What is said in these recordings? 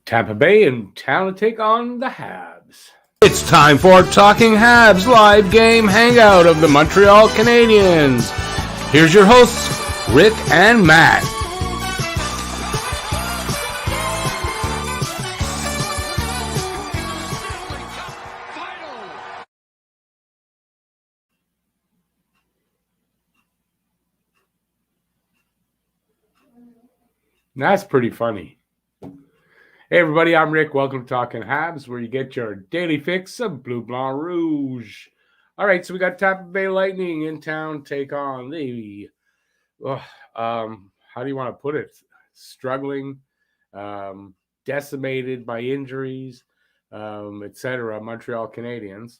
Tampa Bay in town to take on the Habs. It's time for Talking Habs live game hangout of the Montreal Canadiens. Here's your hosts, Rick and Matt. That's pretty funny. Hey everybody, I'm Rick. Welcome to Talking Habs, where you get your daily fix of Bleu Blanc Rouge. All right, so we got Tampa Bay Lightning in town take on the, how do you want to put it? Struggling, decimated by injuries, etc. Montreal Canadiens.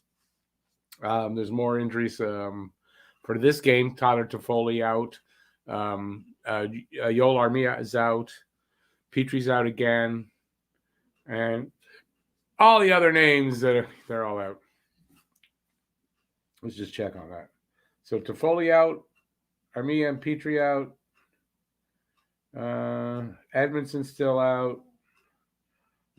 There's more injuries for this game. Tyler Toffoli out. Yoel Armia is out. Petrie's out again. And all the other names, they're all out. Let's just check on that. So Toffoli out. Armia and Petrie out. Edmondson's still out.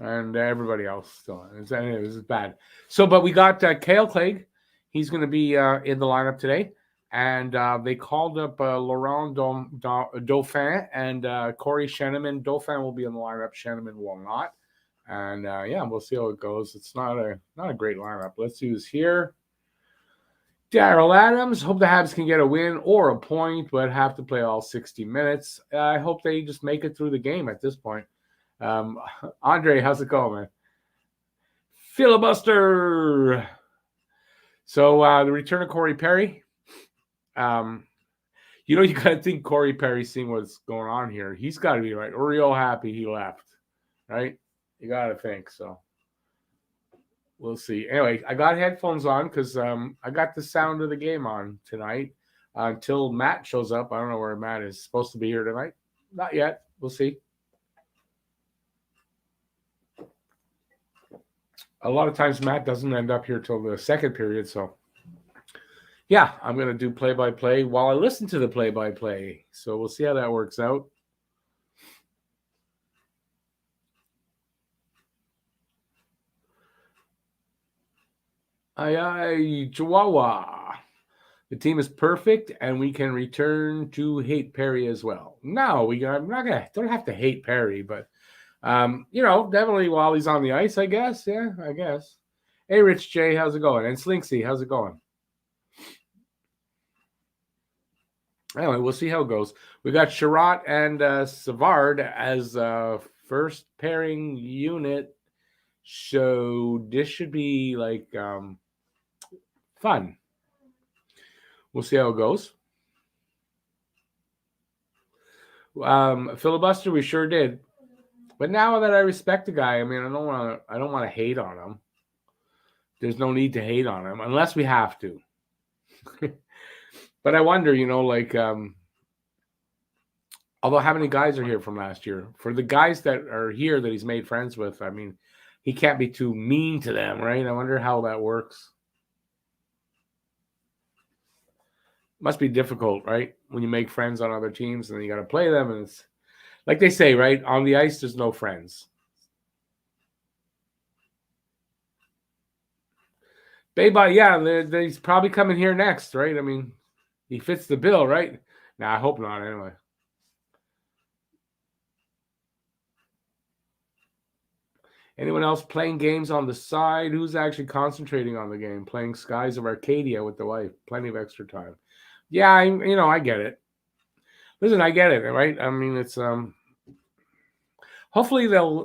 And everybody else still out. This is bad. So, but we got Cale Clegg. He's going to be in the lineup today. And they called up Laurent Dauphin and Corey Sheneman. Dauphin will be in the lineup. Sheneman will not. And we'll see how it goes. It's not a great lineup. Let's use here. Daryl Adams. Hope the Habs can get a win or a point, but have to play all 60 minutes. I hope they just make it through the game at this point. Andre, how's it going, man? Filibuster. So the return of Corey Perry. You got to think Corey Perry's seeing what's going on here. He's got to be real happy he left, right? You got to think so. We'll see. Anyway, I got headphones on because I got the sound of the game on tonight until Matt shows up. I don't know where Matt is. Supposed to be here tonight. Not yet. We'll see. A lot of times Matt doesn't end up here till the second period, so yeah, I'm going to do play-by-play while I listen to the play-by-play. So we'll see how that works out. Chihuahua. The team is perfect, and we can return to hate Perry as well. No, don't have to hate Perry, but definitely while he's on the ice, I guess. Yeah, I guess. Hey, Rich J, how's it going? And Slinksy, how's it going? Anyway, we'll see how it goes. We got Sherratt and Savard as first pairing unit. So this should be fun. We'll see how it goes. Filibuster, we sure did. But now that I respect the guy, I mean, I don't want to hate on him. There's no need to hate on him unless we have to. But I wonder, although how many guys are here from last year? For the guys that are here that he's made friends with, I mean, he can't be too mean to them, right? I wonder how that works. Must be difficult, right? When you make friends on other teams and then you got to play them. And it's like they say, right? On the ice, there's no friends. Beba, yeah, he's probably coming here next, right? I mean, he fits the bill, right? Nah, I hope not, anyway. Anyone else playing games on the side? Who's actually concentrating on the game? Playing Skies of Arcadia with the wife. Plenty of extra time. Yeah, I get it. Listen, I get it, right? I mean, it's hopefully they'll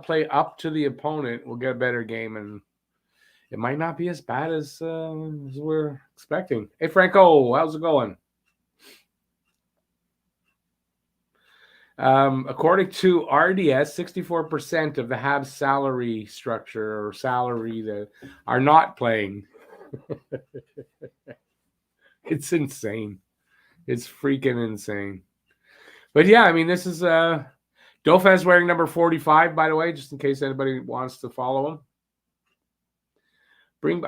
play up to the opponent. We'll get a better game, and it might not be as bad as we're expecting. Hey, Franco, how's it going? According to RDS, 64% of the Habs salary structure or salary that are not playing. It's insane. It's freaking insane. But yeah, I mean, this is Dauphin's wearing number 45, by the way, just in case anybody wants to follow him.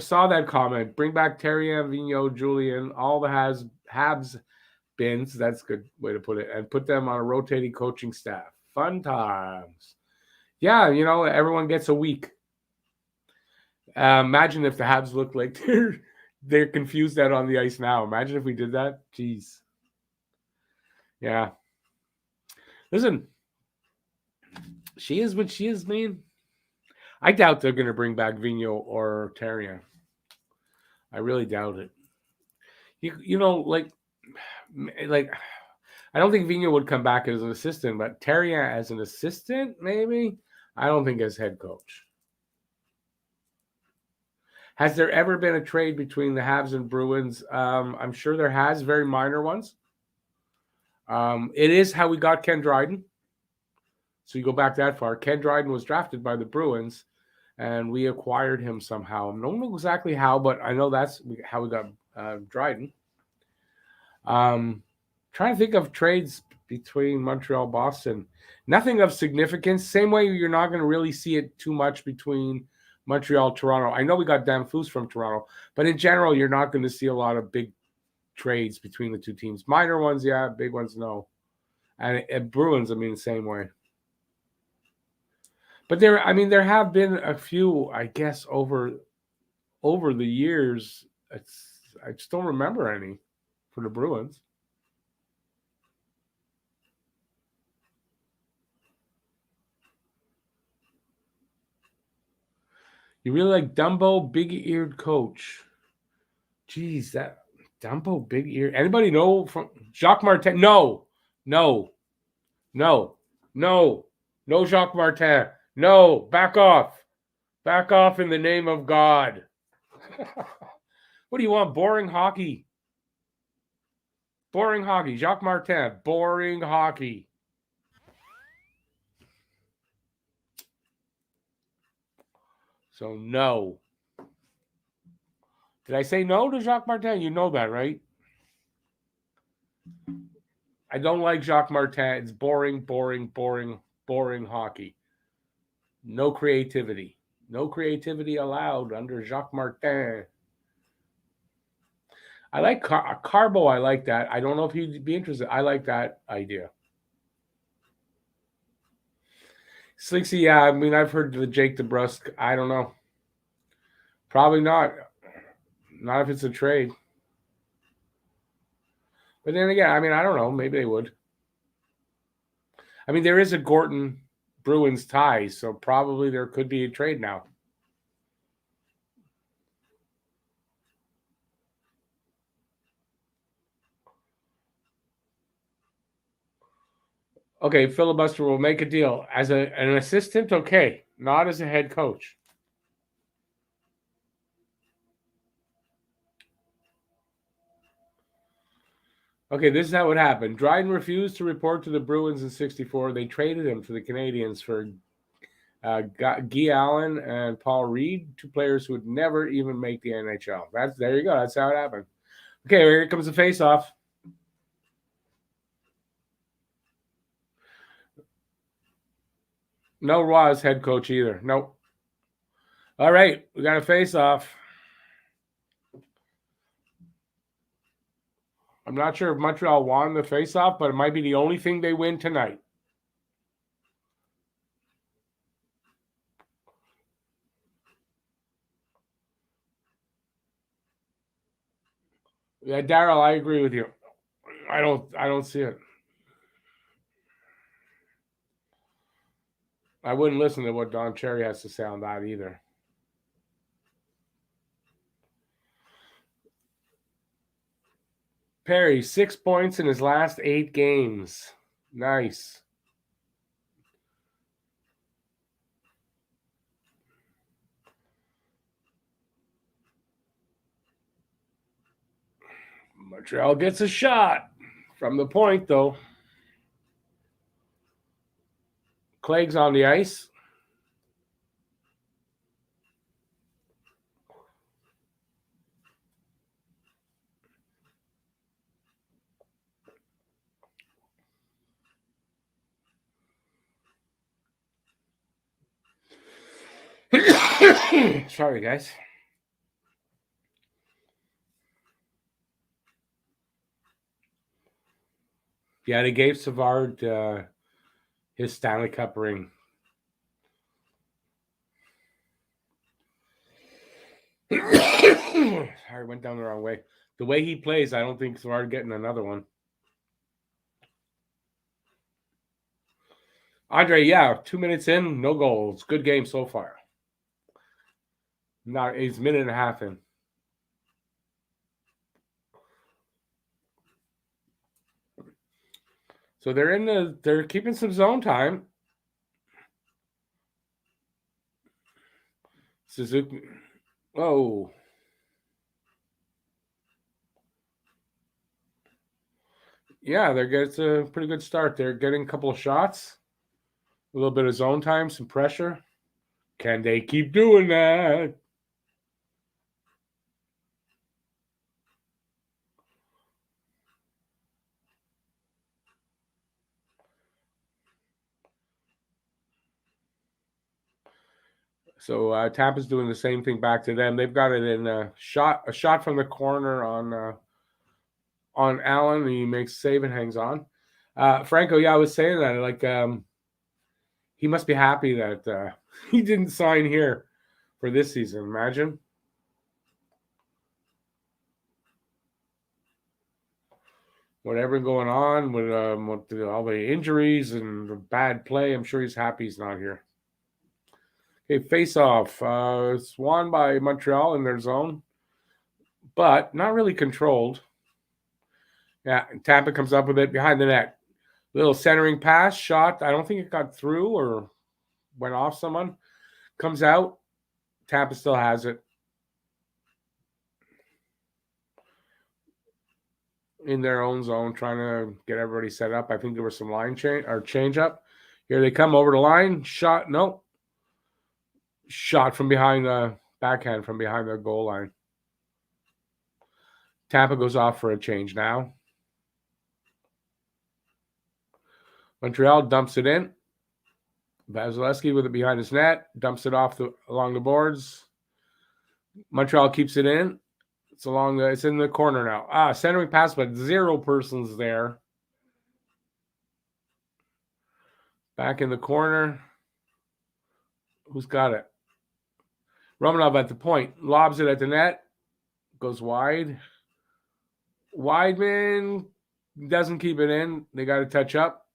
Saw that comment. Bring back Terrien, Vigneault, Julian, all the Habs bins. That's a good way to put it. And put them on a rotating coaching staff. Fun times. Yeah, everyone gets a week. Imagine if the Habs look like they're confused out on the ice now. Imagine if we did that. Jeez. Yeah. Listen, she is what she is, man. I doubt they're going to bring back Vigneault or Terrien. I really doubt it. Like I don't think Vigneault would come back as an assistant, but Terrien as an assistant, maybe. I don't think as head coach. Has there ever been a trade between the Habs and Bruins? I'm sure there has, very minor ones. It is how we got Ken Dryden. So you go back that far. Ken Dryden was drafted by the Bruins, and we acquired him somehow. I don't know exactly how, but I know that's how we got Dryden. Trying to think of trades between Montreal, Boston. Nothing of significance. Same way you're not going to really see it too much between Montreal, Toronto. I know we got Danfus from Toronto, but in general, you're not going to see a lot of big trades between the two teams. Minor ones, yeah. Big ones, no. And at Bruins, the same way. But there have been a few, I guess, over the years. I just don't remember any for the Bruins. You really like Dumbo, big-eared coach. Jeez, that Dumbo, big-eared. Anybody know from Jacques Martin? No, Jacques Martin. No, back off in the name of God. What do you want? Boring hockey. Jacques Martin, boring hockey. So no. Did I say no to Jacques Martin? You know that, right? I don't like Jacques Martin. It's boring hockey. No creativity. No creativity allowed under Jacques Martin. I like Carbo. I like that. I don't know if he'd be interested. I like that idea. Slicksy, yeah. I've heard the Jake DeBrusk. I don't know. Probably not. Not if it's a trade. But then again, I don't know. Maybe they would. There is a Gorton Bruins tie, so probably there could be a trade now. Okay, filibuster will make a deal. As an assistant, okay. Not as a head coach. Okay, this is how it happened. Dryden refused to report to the Bruins in '64. They traded him to the Canadiens for Guy Allen and Paul Reed, two players who would never even make the NHL. There you go. That's how it happened. Okay, here comes the face-off. No Roy head coach either. Nope. All right, we got a face-off. I'm not sure if Montreal won the face-off, but it might be the only thing they win tonight. Yeah, Daryl, I agree with you. I don't see it. I wouldn't listen to what Don Cherry has to say on that either. Perry, 6 points in his last 8 games. Nice. Montreal gets a shot from the point, though. Clegg's on the ice. Sorry, guys. Yeah, they gave Savard his Stanley Cup ring. Sorry, went down the wrong way. The way he plays, I don't think Savard getting another one. Andre, yeah, 2 minutes in, no goals. Good game so far. Not he's a minute and a half in. So they're keeping some zone time. Suzuki. Oh. Yeah, it's a pretty good start. They're getting a couple of shots, a little bit of zone time, some pressure. Can they keep doing that? So Tampa's doing the same thing back to them. They've got it in a shot from the corner on Allen. He makes save and hangs on. Franco, yeah, I was saying that. Like, he must be happy that he didn't sign here for this season. Imagine. Whatever going on with all the injuries and the bad play, I'm sure he's happy he's not here. Okay, face off. It's won by Montreal in their zone, but not really controlled. Yeah, Tampa comes up with it behind the net. Little centering pass, shot. I don't think it got through or went off someone. Comes out. Tampa still has it. In their own zone, trying to get everybody set up. I think there was some line change up. Here they come over the line. Shot. Nope. Shot from behind the backhand from behind the goal line. Tampa goes off for a change now. Montreal dumps it in. Vasilevsky with it behind his net. Dumps it off along the boards. Montreal keeps it in. It's in the corner now. Centering pass, but 0 persons there. Back in the corner. Who's got it? Romanov at the point. Lobs it at the net. Goes wide. Wideman doesn't keep it in. They got to touch up.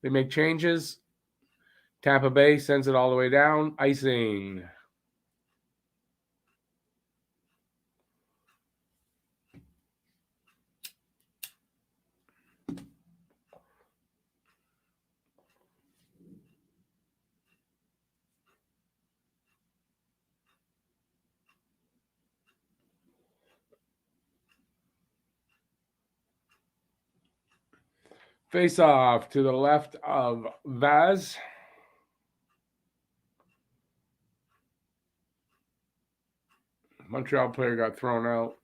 They make changes. Tampa Bay sends it all the way down. Icing. Face off to the left of Vaz. Montreal player got thrown out.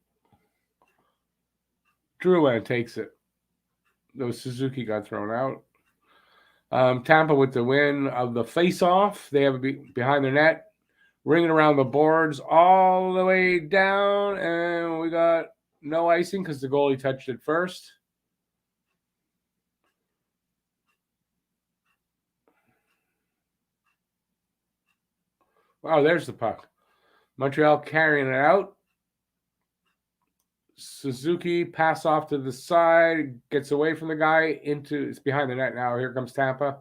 Drouin takes it. Though Suzuki got thrown out. Tampa with the win of the face-off. They have it behind their net. Ringing around the boards all the way down. And we got no icing because the goalie touched it first. Wow, there's the puck. Montreal carrying it out. Suzuki pass off to the side, gets away from the guy it's behind the net now. Here comes Tampa.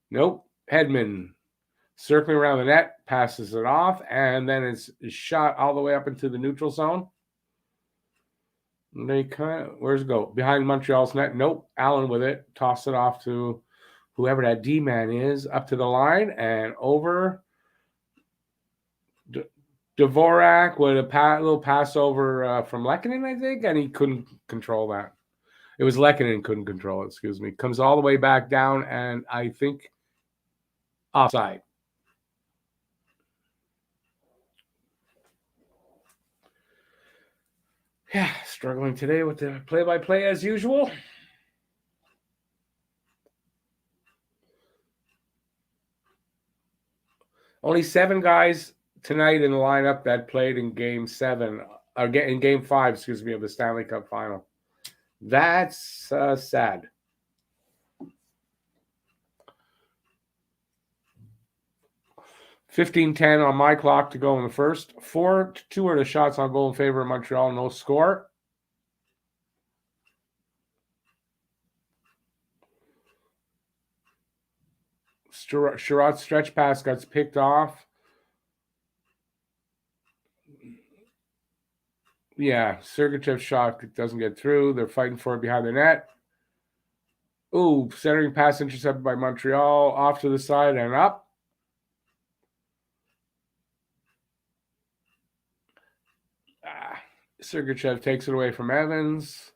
Nope. Hedman circling around the net, passes it off, and then it's shot all the way up into the neutral zone. And where's it go? Behind Montreal's net. Nope. Allen with it. Toss it off to whoever that D-man is, up to the line and over. Dvorak with a little pass over from Lehkonen, I think, and he couldn't control that. It was Lehkonen couldn't control it, excuse me. Comes all the way back down, and I think offside. Yeah, struggling today with the play-by-play as usual. Only 7 guys tonight in the lineup that played in Game 7, or in Game 5, excuse me, of the Stanley Cup Final. That's sad. $15-10 on my clock to go in the first. 4-2 are the shots on goal in favor of Montreal. No score. Sherrod's stretch pass got picked off. Yeah, Sergachev's shot doesn't get through. They're fighting for it behind the net. Ooh, centering pass intercepted by Montreal. Off to the side and up. Sergachev takes it away from Evans.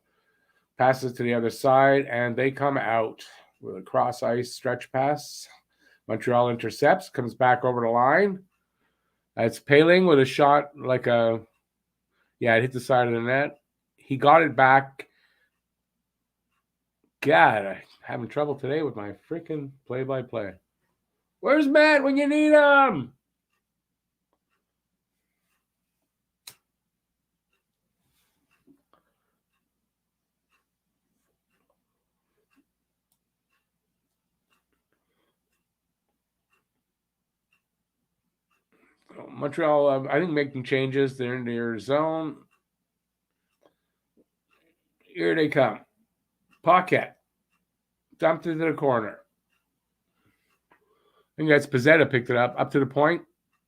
Passes to the other side, and they come out with a cross-ice stretch pass. Montreal intercepts, comes back over the line. It's Paling with a shot like a... Yeah, it hit the side of the net. He got it back. God, I'm having trouble today with my freaking play-by-play. Where's Matt when you need him? Montreal, I think, making changes. They're in their zone. Here they come. Pocket. Dumped into the corner. I think that's Pizzetta picked it up to the point.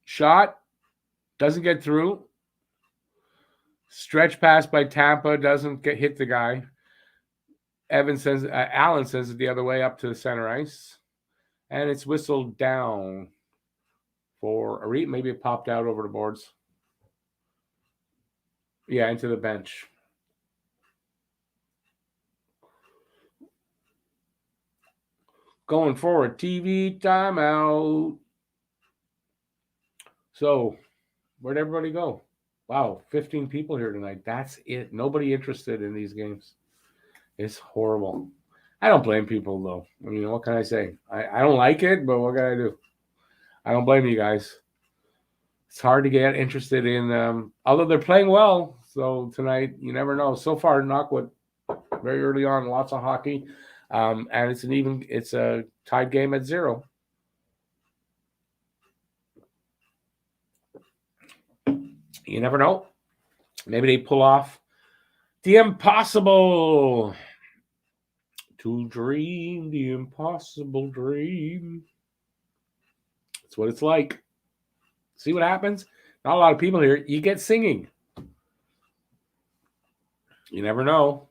Shot. Doesn't get through. Stretch pass by Tampa. Doesn't hit the guy. Allen sends it the other way up to the center ice. And it's whistled down for Arit. Maybe it popped out over the boards. Yeah, into the bench. Going forward, TV timeout. So, where'd everybody go? Wow, 15 people here tonight. That's it. Nobody interested in these games. It's horrible. I don't blame people, though. I mean, what can I say? I don't like it, but what can I do? I don't blame you guys. It's hard to get interested in, although they're playing well. So tonight, you never know. So far, Knockwood, very early on, lots of hockey. And it's a tied game at 0. You never know. Maybe they pull off the impossible. To dream the impossible dream. That's what it's like. See what happens? Not a lot of people here. You get singing. You never know.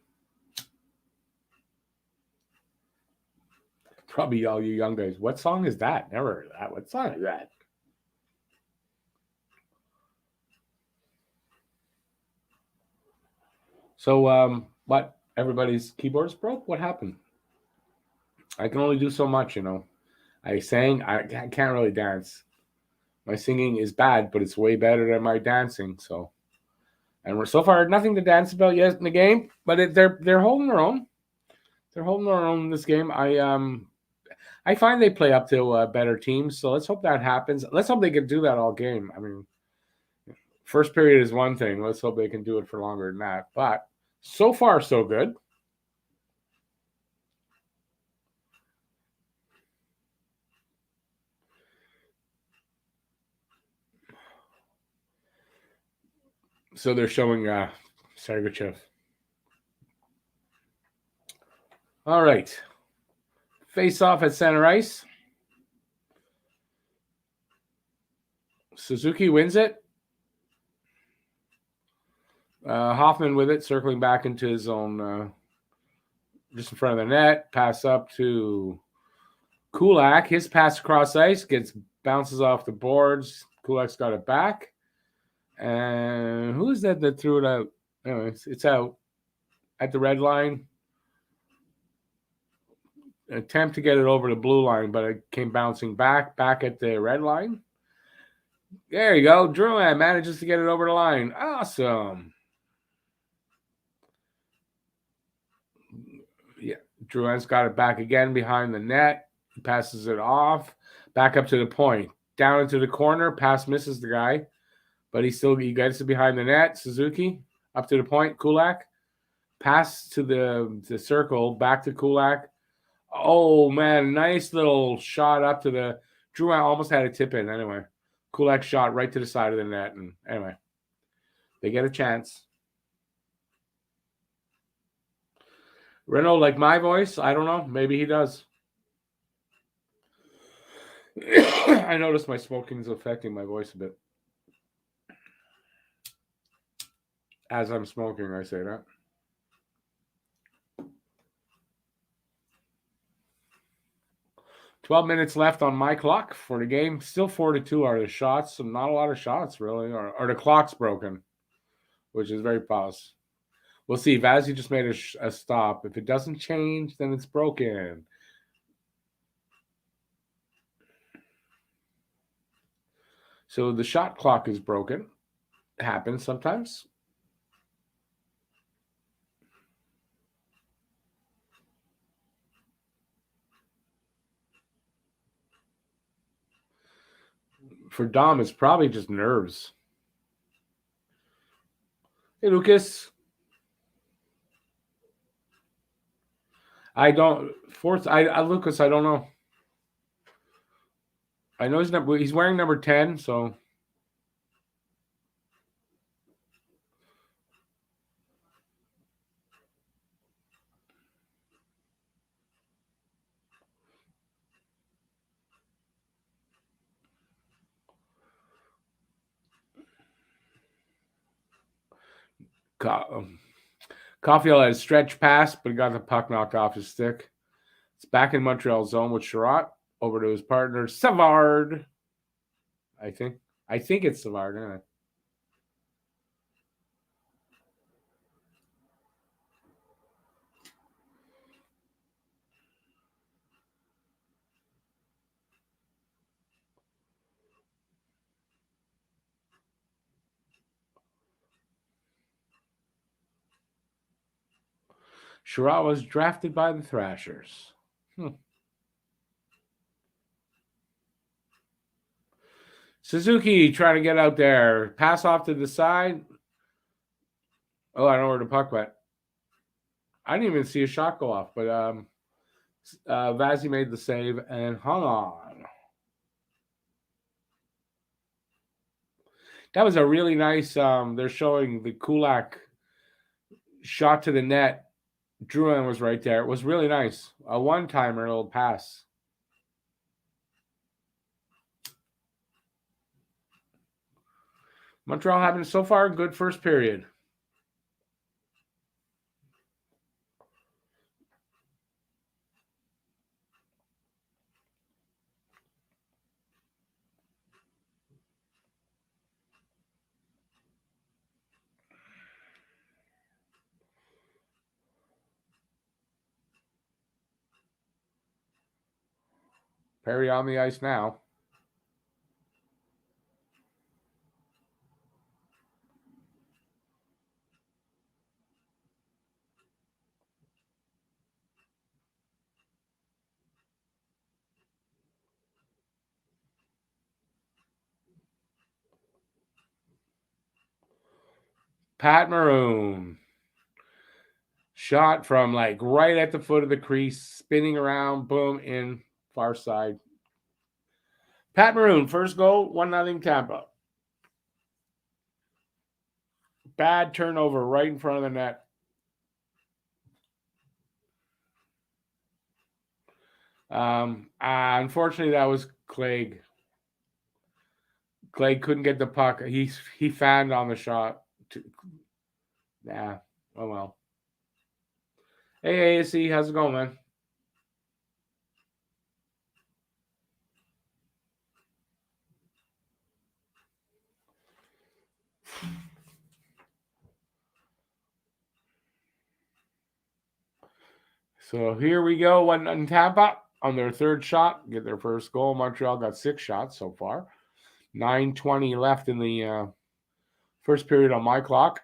Probably all you young guys. What song is that? Never heard of that. What song is that? So, what? Everybody's keyboards broke? What happened? I can only do so much, you know. I sang. I can't really dance. My singing is bad, but it's way better than my dancing. So, and we're so far nothing to dance about yet in the game, but they're holding their own. They're holding their own in this game. I find they play up to better teams, so let's hope that happens. Let's hope they can do that all game. I mean, first period is one thing. Let's hope they can do it for longer than that. But so far, so good. So they're showing Sergachev. All right. Face off at center ice. Suzuki wins it. Hoffman with it, circling back into his own, just in front of the net. Pass up to Kulak. His pass across ice bounces off the boards. Kulak's got it back. And who is that threw it out? Anyway, it's out at the red line. Attempt to get it over the blue line, but it came bouncing back at the red line. There you go. Drouin manages to get it over the line. Awesome. Yeah, Drouin's got it back again behind the net. He passes it off. Back up to the point. Down into the corner. Pass misses the guy. But he gets it behind the net. Suzuki up to the point. Kulak Pass to the circle, back to Kulak. Oh, man, nice little shot up to the... Drouin almost had a tip in anyway. Kulak shot right to the side of the net, and anyway, they get a chance. Renault, like my voice? I don't know. Maybe he does. I noticed my smoking is affecting my voice a bit. As I'm smoking, I say that. "12 minutes left on my clock for the game. Still 4-2 are the shots. So not a lot of shots, really. Or the clock's broken, which is very pause. We'll see. Vazzy just made a stop. If it doesn't change, then it's broken. So the shot clock is broken. It happens sometimes. For Dom, it's probably just nerves. Hey, Lucas. Lucas, I don't know. I know he's wearing number 10, so... Caulfield had a stretch pass, but he got the puck knocked off his stick. It's back in Montreal zone with Sherratt. Over to his partner, Savard. I think it's Savard, isn't it? Sherratt was drafted by the Thrashers. Suzuki trying to get out there. Pass off to the side. Oh, I don't know where the puck went. I didn't even see a shot go off, but Vazzy made the save and hung on. That was a really nice... they're showing the Kulak shot to the net. Drouin was right there. It was really nice. A one-timer little pass. Montreal having so far a good first period. Perry on the ice now. Pat Maroon. Shot from like right at the foot of the crease, spinning around, boom, in far side. Pat Maroon, first goal, 1-0 Tampa. Bad turnover right in front of the net. Unfortunately, that was Clegg. Clegg couldn't get the puck. He fanned on the shot. Oh well. Hey, ASC, how's it going, man? So here we go. 1-0 Tampa on their third shot. Get their first goal. Montreal got 6 shots so far. 9:20 left in the first period on my clock.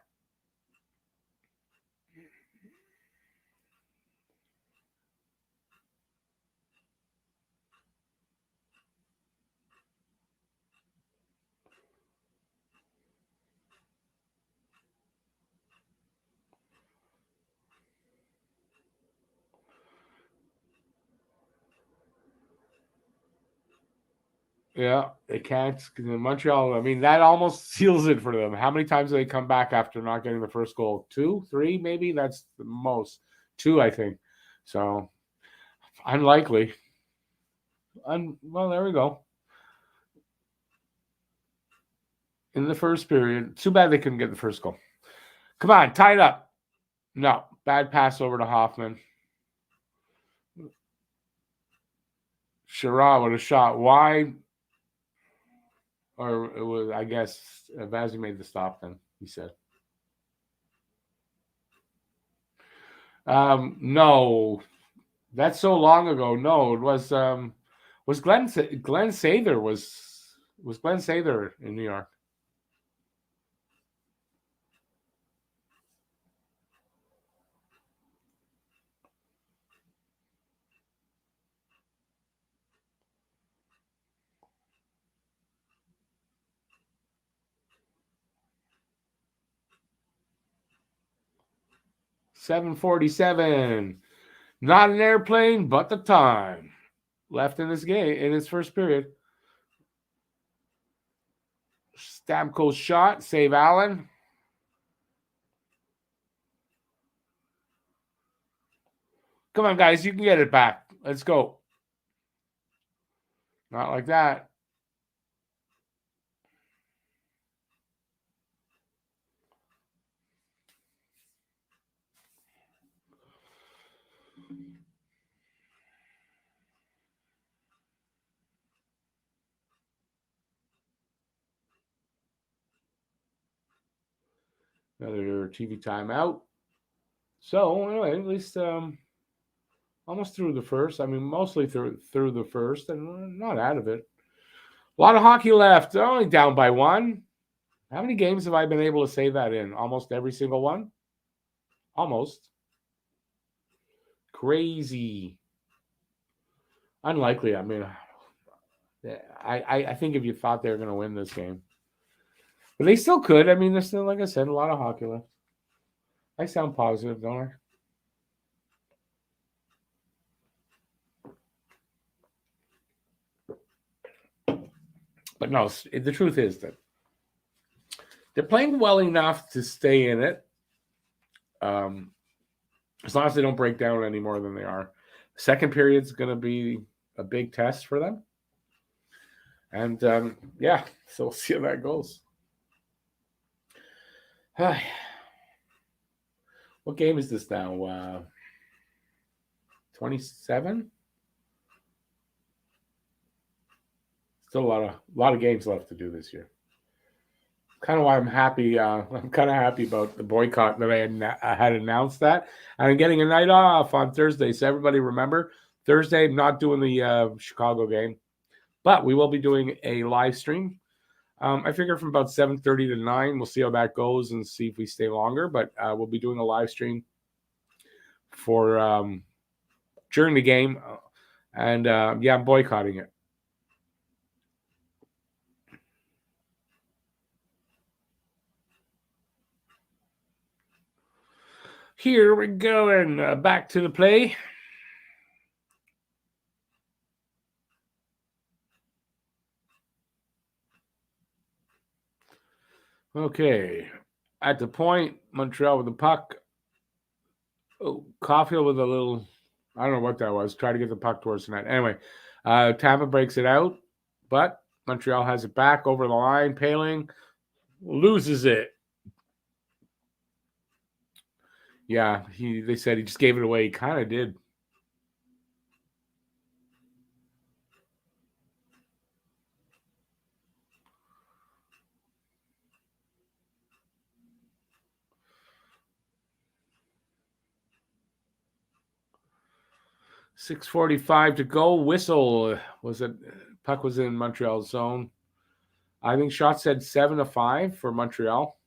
Yeah, they can't. 'Cause in Montreal, I mean, that almost seals it for them. How many times do they come back after not getting the first goal? 2, 3, maybe? That's the most. 2, I think. So, unlikely. Well, there we go. In the first period. Too bad they couldn't get the first goal. Come on, tie it up. No, bad pass over to Hoffman. Sherrod with a shot wide. Or it was, I guess, Vazzy made the stop then, he said. No, that's so long ago. No, it was Glenn Sather was Glenn Sather in New York. $7:47. Not an airplane, but the time left in this game in its first period. Stamkos shot, save Allen. Come on, guys, you can get it back. Let's go. Not like that. Another TV timeout. So anyway, at least almost through the first. I mean, mostly through the first, and we're not out of it. A lot of hockey left. They're only down by 1. How many games have I been able to say that in? Almost every single one. Almost. Crazy. Unlikely. I mean, I think if you thought they were going to win this game, but they still could. I mean, there's still, like I said, a lot of hockey left. I sound positive, don't I? But no, the truth is that they're playing well enough to stay in it. As long as they don't break down any more than they are. Second period's going to be a big test for them. And, yeah, so we'll see how that goes. What game is this now? 27? Still a lot of games left to do this year. Kind of why I'm happy. I'm kind of happy about the boycott that I had announced that. And I'm getting a night off on Thursday. So everybody remember, Thursday, I'm not doing the Chicago game. But we will be doing a live stream. I figure from about 7:30 to 9. We'll see how that goes and see if we stay longer. But we'll be doing a live stream for during the game. And, yeah, I'm boycotting it. Here we go, and back to the play. Okay, at the point, Montreal with the puck. Oh, Caulfield with a little, I don't know what that was. Try to get the puck towards the net. Anyway, Tampa breaks it out, but Montreal has it back over the line. Paling loses it. Yeah, they said he just gave it away. He kind of did. .6:45 to go. Whistle. Puck was in Montreal's zone. I think Shot said 7-5 for Montreal.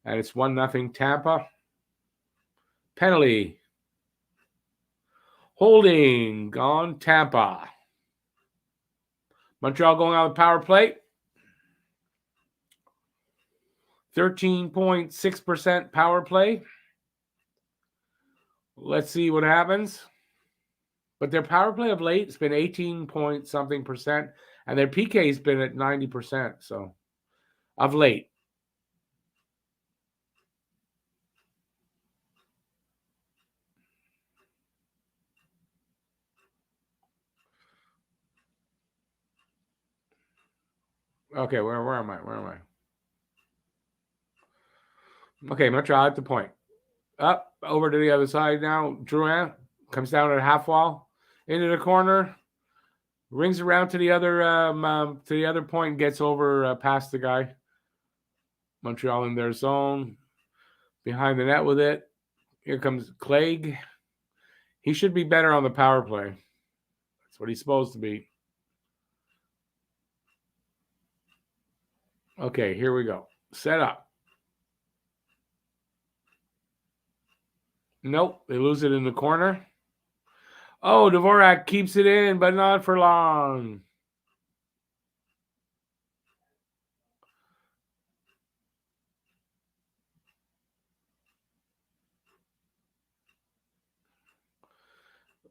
And it's 1-0 Tampa. Penalty. Holding on Tampa. Montreal going on the power play. 13.6% power play. Let's see what happens. But their power play of late has been 18 point something percent. And their PK's been at 90%, so of late. Okay, where am I? Where am I? Okay, Montreal at the point. Up over to the other side now. Drouin comes down at half wall into the corner, rings around to the other point, and gets over past the guy. Montreal in their zone, behind the net with it. Here comes Clegg. He should be better on the power play. That's what he's supposed to be. Okay, here we go. Set up. Nope, they lose it in the corner. Oh, Dvorak keeps it in, but not for long.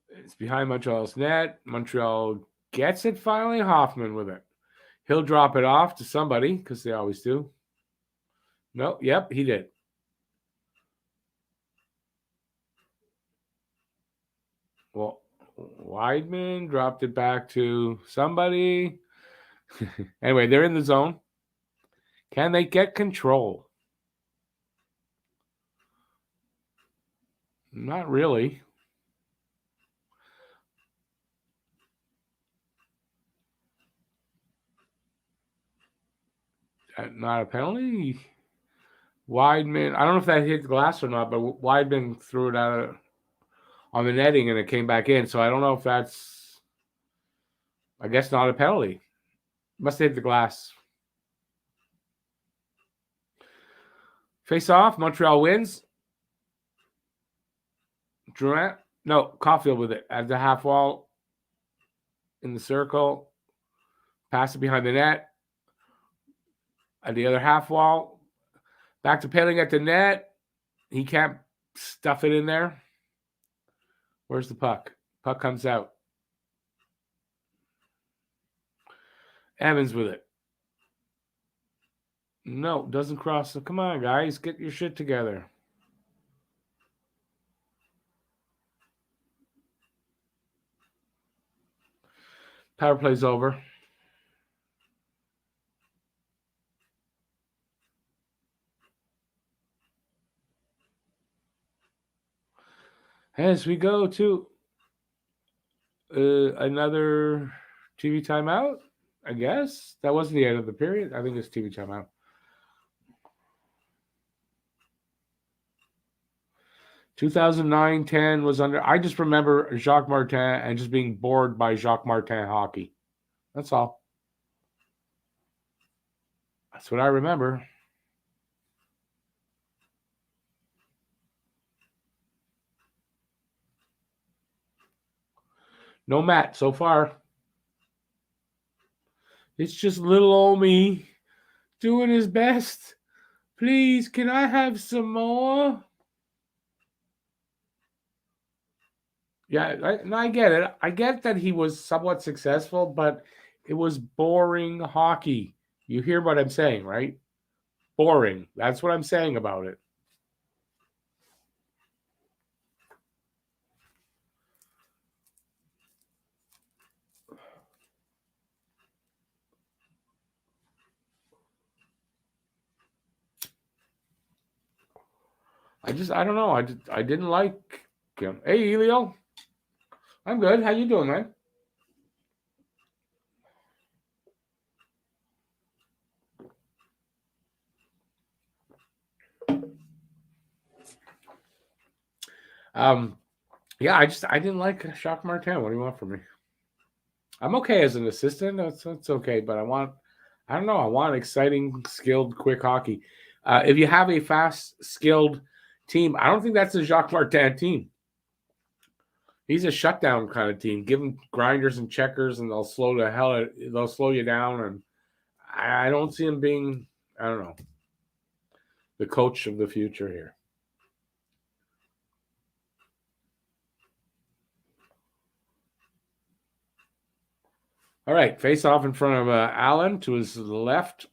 It's behind Montreal's net. Montreal gets it finally. Hoffman with it. He'll drop it off to somebody because they always do. No, yep, he did. Well, Weidman dropped it back to somebody. Anyway, they're in the zone. Can they get control? Not really. Not a penalty. Weidman, I don't know if that hit the glass or not, but Weidman threw it out on the netting and it came back in. So I don't know if that's, I guess, not a penalty. Must have hit the glass. Face off. Montreal wins. Drouin. No, Caulfield with it at the half wall in the circle. Pass it behind the net. At the other half wall. Back to Paling at the net. He can't stuff it in there. Where's the puck? Puck comes out. Evans with it. No, doesn't cross. Come on, guys. Get your shit together. Power play's over. As we go to another TV timeout, I guess. That wasn't the end of the period. I think it's TV timeout. (2009-10) was under. I just remember Jacques Martin and just being bored by Jacques Martin hockey. That's all. That's what I remember. No Matt so far. It's just little old me doing his best. Please, can I have some more? Yeah, I get it. I get that he was somewhat successful, but it was boring hockey. You hear what I'm saying, right? Boring. That's what I'm saying about it. I don't know. I didn't like him. Hey, Elio. I'm good. How you doing, man? Yeah, I didn't like Jacques Martin. What do you want from me? I'm okay as an assistant. That's okay, but I don't know. I want exciting, skilled, quick hockey. If you have a fast, skilled team, I don't think that's a Jacques Martin team. He's a shutdown kind of team. Give them grinders and checkers, and they'll slow you down. And I don't see him being, I don't know, the coach of the future here. All right, face off in front of Allen to his left.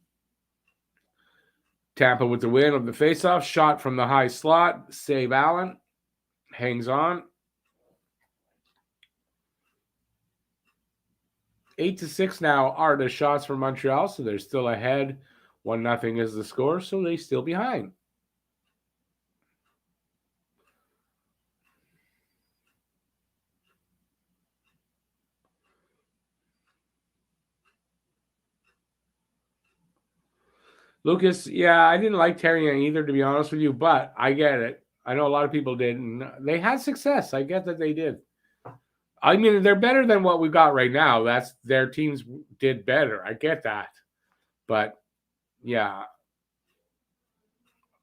Tampa with the win of the face-off. Shot from the high slot. Save Allen. Hangs on. 8-6 now are the shots for Montreal, so they're still ahead. 1-0 is the score, so they're still behind. Lucas, yeah, I didn't like Therrien either, to be honest with you, but I get it. I know a lot of people did, and they had success. I get that they did. I mean, they're better than what we got right now. That's their teams did better. I get that. But, yeah,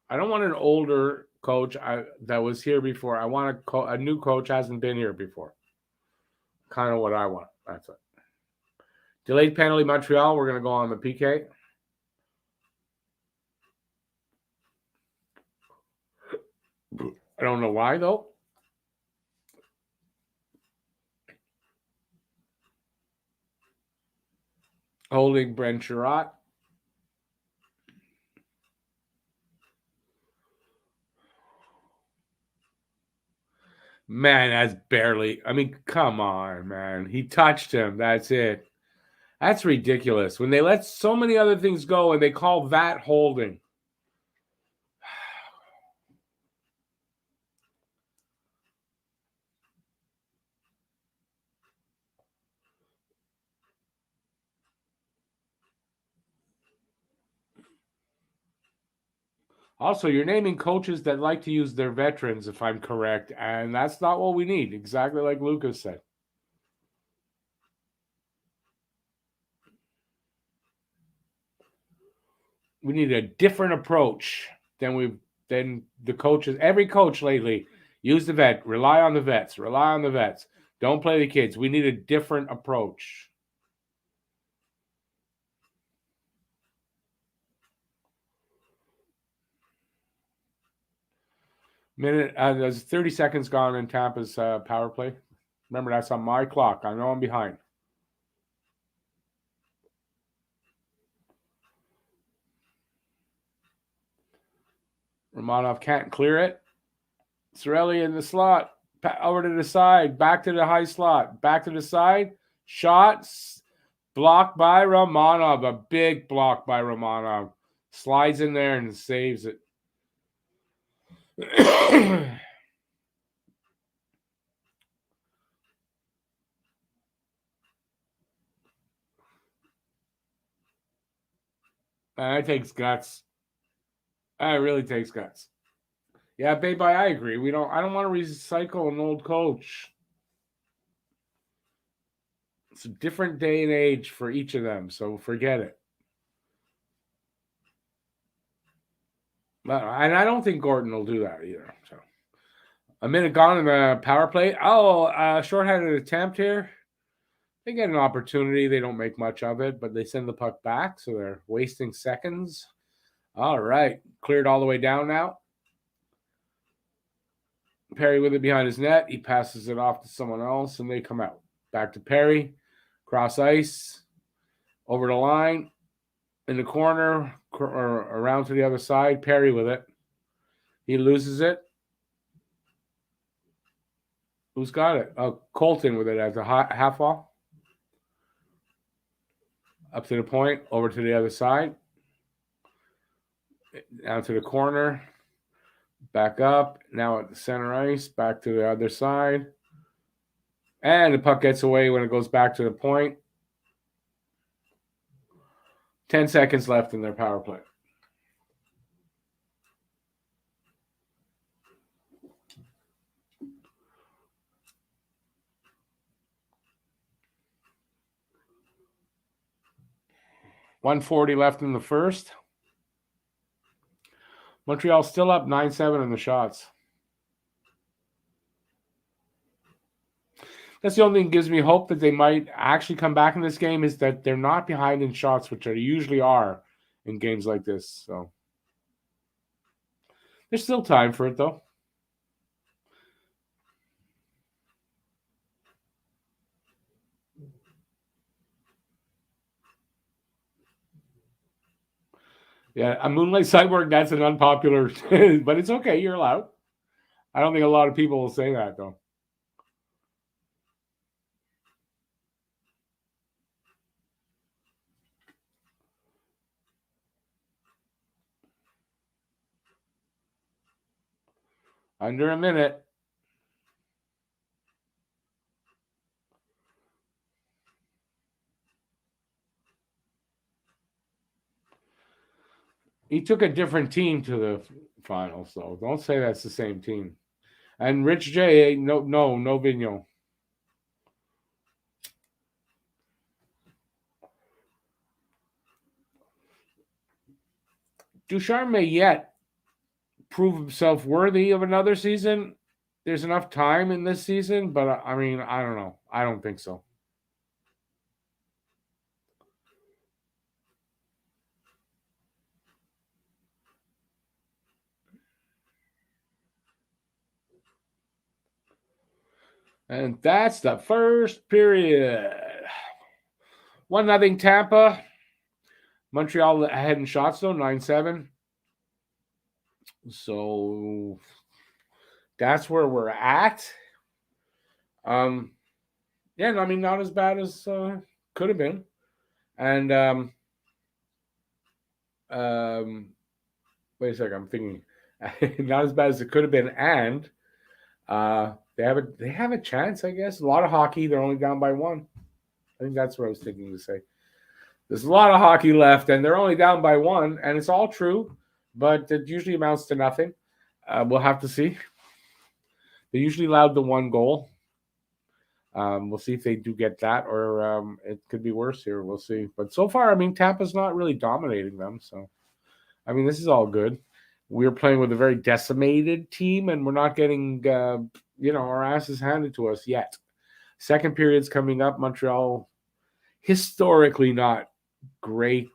I don't want an older coach that was here before. I want a new coach hasn't been here before. Kind of what I want. That's it. Delayed penalty, Montreal. We're going to go on the PK. I don't know why, though. Holding Brent Sherratt. Man, that's barely. I mean, come on, man. He touched him. That's it. That's ridiculous. When they let so many other things go and they call that holding. Also, you're naming coaches that like to use their veterans, if I'm correct, and that's not what we need, exactly like Lucas said. We need a different approach than the coaches. Every coach lately, use the vet, rely on the vets, rely on the vets. Don't play the kids. We need a different approach. There's 30 seconds gone in Tampa's power play. Remember, that's on my clock. I know I'm behind. Romanov can't clear it. Cirelli in the slot. Over to the side. Back to the high slot. Back to the side. Shots. Blocked by Romanov. A big block by Romanov. Slides in there and saves it. That takes guts. That really takes guts. Yeah, babe, I agree. I don't want to recycle an old coach. It's a different day and age for each of them, so forget it. And I don't think Gordon will do that either. So, a minute gone in the power play. Oh, shorthanded attempt here. They get an opportunity. They don't make much of it, but they send the puck back, so they're wasting seconds. All right. Cleared all the way down now. Perry with it behind his net. He passes it off to someone else, and they come out. Back to Perry. Cross ice. Over the line. In the corner. Or around to the other side. Perry with it. He loses it. Who's got it? Colton with it at the half wall. Up to the point. Over to the other side. Down to the corner. Back up. Now at the center ice. Back to the other side. And the puck gets away when it goes back to the point. 10 seconds left in their power play. .140 left in the first. Montreal still up 9-7 in the shots. That's the only thing that gives me hope that they might actually come back in this game is that they're not behind in shots, which they usually are in games like this. So there's still time for it, though. Yeah, a Moonlight Cyborg, that's an unpopular, but it's okay. You're allowed. I don't think a lot of people will say that, though. Under a minute. He took a different team to the finals, so don't say that's the same team. And Rich J, no Vigneault. Ducharme may yet prove himself worthy of another season. There's enough time in this season, but I mean, I don't know. I don't think so. And that's the first period. 1-0 Tampa. Montreal ahead in shots though, 9-7. So that's where we're at. Yeah, I mean, not as bad as could have been. And wait a second, I'm thinking not as bad as it could have been, and they have a chance, I guess. A lot of hockey. They're only down by 1. I think that's what I was thinking to say. There's a lot of hockey left, and they're only down by 1, and it's all true, but it usually amounts to nothing. We'll have to see. They usually allowed the 1 goal. We'll see if they do get that, or it could be worse here. We'll see. But so far, I mean, Tampa's not really dominating them. So, I mean, this is all good. We're playing with a very decimated team, and we're not getting, our asses handed to us yet. Second period's coming up. Montreal, historically not great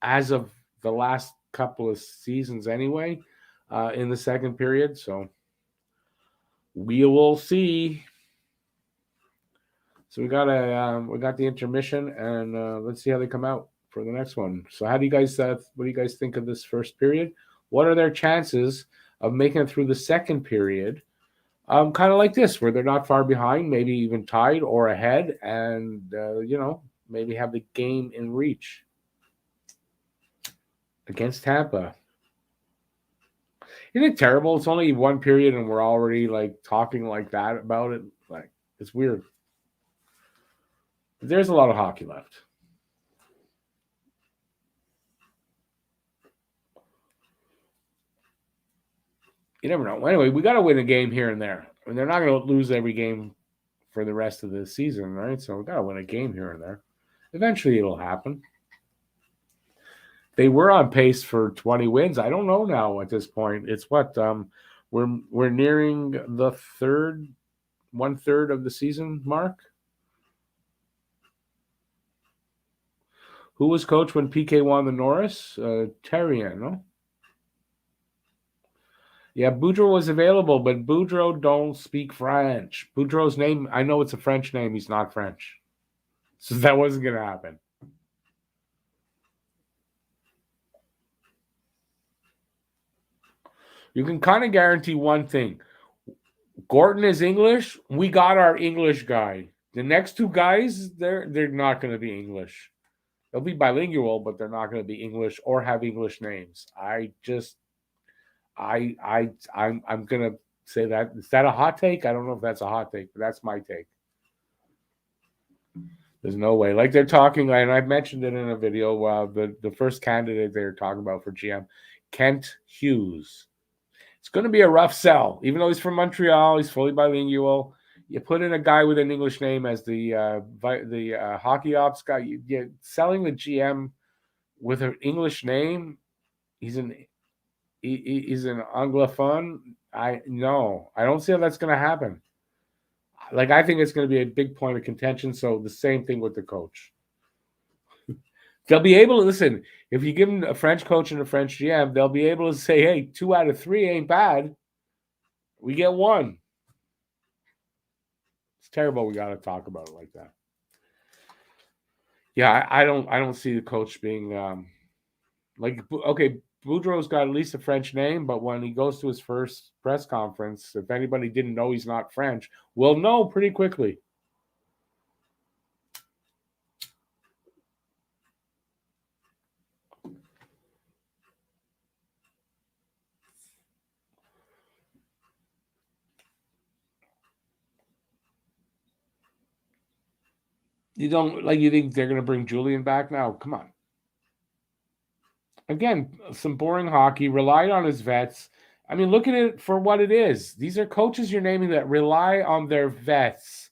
as of the last couple of seasons anyway, in the second period. So we will see. So we got the intermission, and let's see how they come out for the next one. So how do you guys what do you guys think of this first period? What are their chances of making it through the second period? Kind of like this, where they're not far behind, maybe even tied or ahead, and maybe have the game in reach against Tampa. Isn't it terrible? It's only one period, and we're already like talking like that about it. Like, it's weird. There's a lot of hockey left. You never know. Anyway, we got to win a game here and there. I mean, they're not going to lose every game for the rest of the season, right? So we got to win a game here and there. Eventually, it'll happen. They were on pace for 20 wins. I don't know now at this point. It's what we're nearing the 1/3 of the season mark. Who was coach when PK won the Norris? Terrien, no? Yeah, Boudreau was available, but Boudreau don't speak French. Boudreau's name, I know it's a French name. He's not French. So that wasn't going to happen. You can kind of guarantee one thing. Gorton is English. We got our English guy. The next 2 guys, they're not going to be English. They'll be bilingual, but they're not going to be English or have English names. I'm going to say that. Is that a hot take? I don't know if that's a hot take, but that's my take. There's no way. Like they're talking, and I've mentioned it in a video, the first candidate they're talking about for GM, Kent Hughes. It's going to be a rough sell. Even though he's from Montreal, he's fully bilingual. You put in a guy with an English name as the hockey ops guy. You're selling the GM with an English name. He's an anglophone. I don't see how that's going to happen. Like, I think it's going to be a big point of contention. So the same thing with the coach. They'll be able to listen. If you give them a French coach and a French GM, they'll be able to say, "Hey, 2 out of 3 ain't bad. We get 1." It's terrible. We got to talk about it like that. Yeah, I don't see the coach being Like, okay, Boudreaux's got at least a French name, but when he goes to his first press conference, if anybody didn't know he's not French, we'll know pretty quickly. You don't like you think they're going to bring Julian back now? Come on. Again, some boring hockey, relied on his vets. I mean, look at it for what it is. These are coaches you're naming that rely on their vets.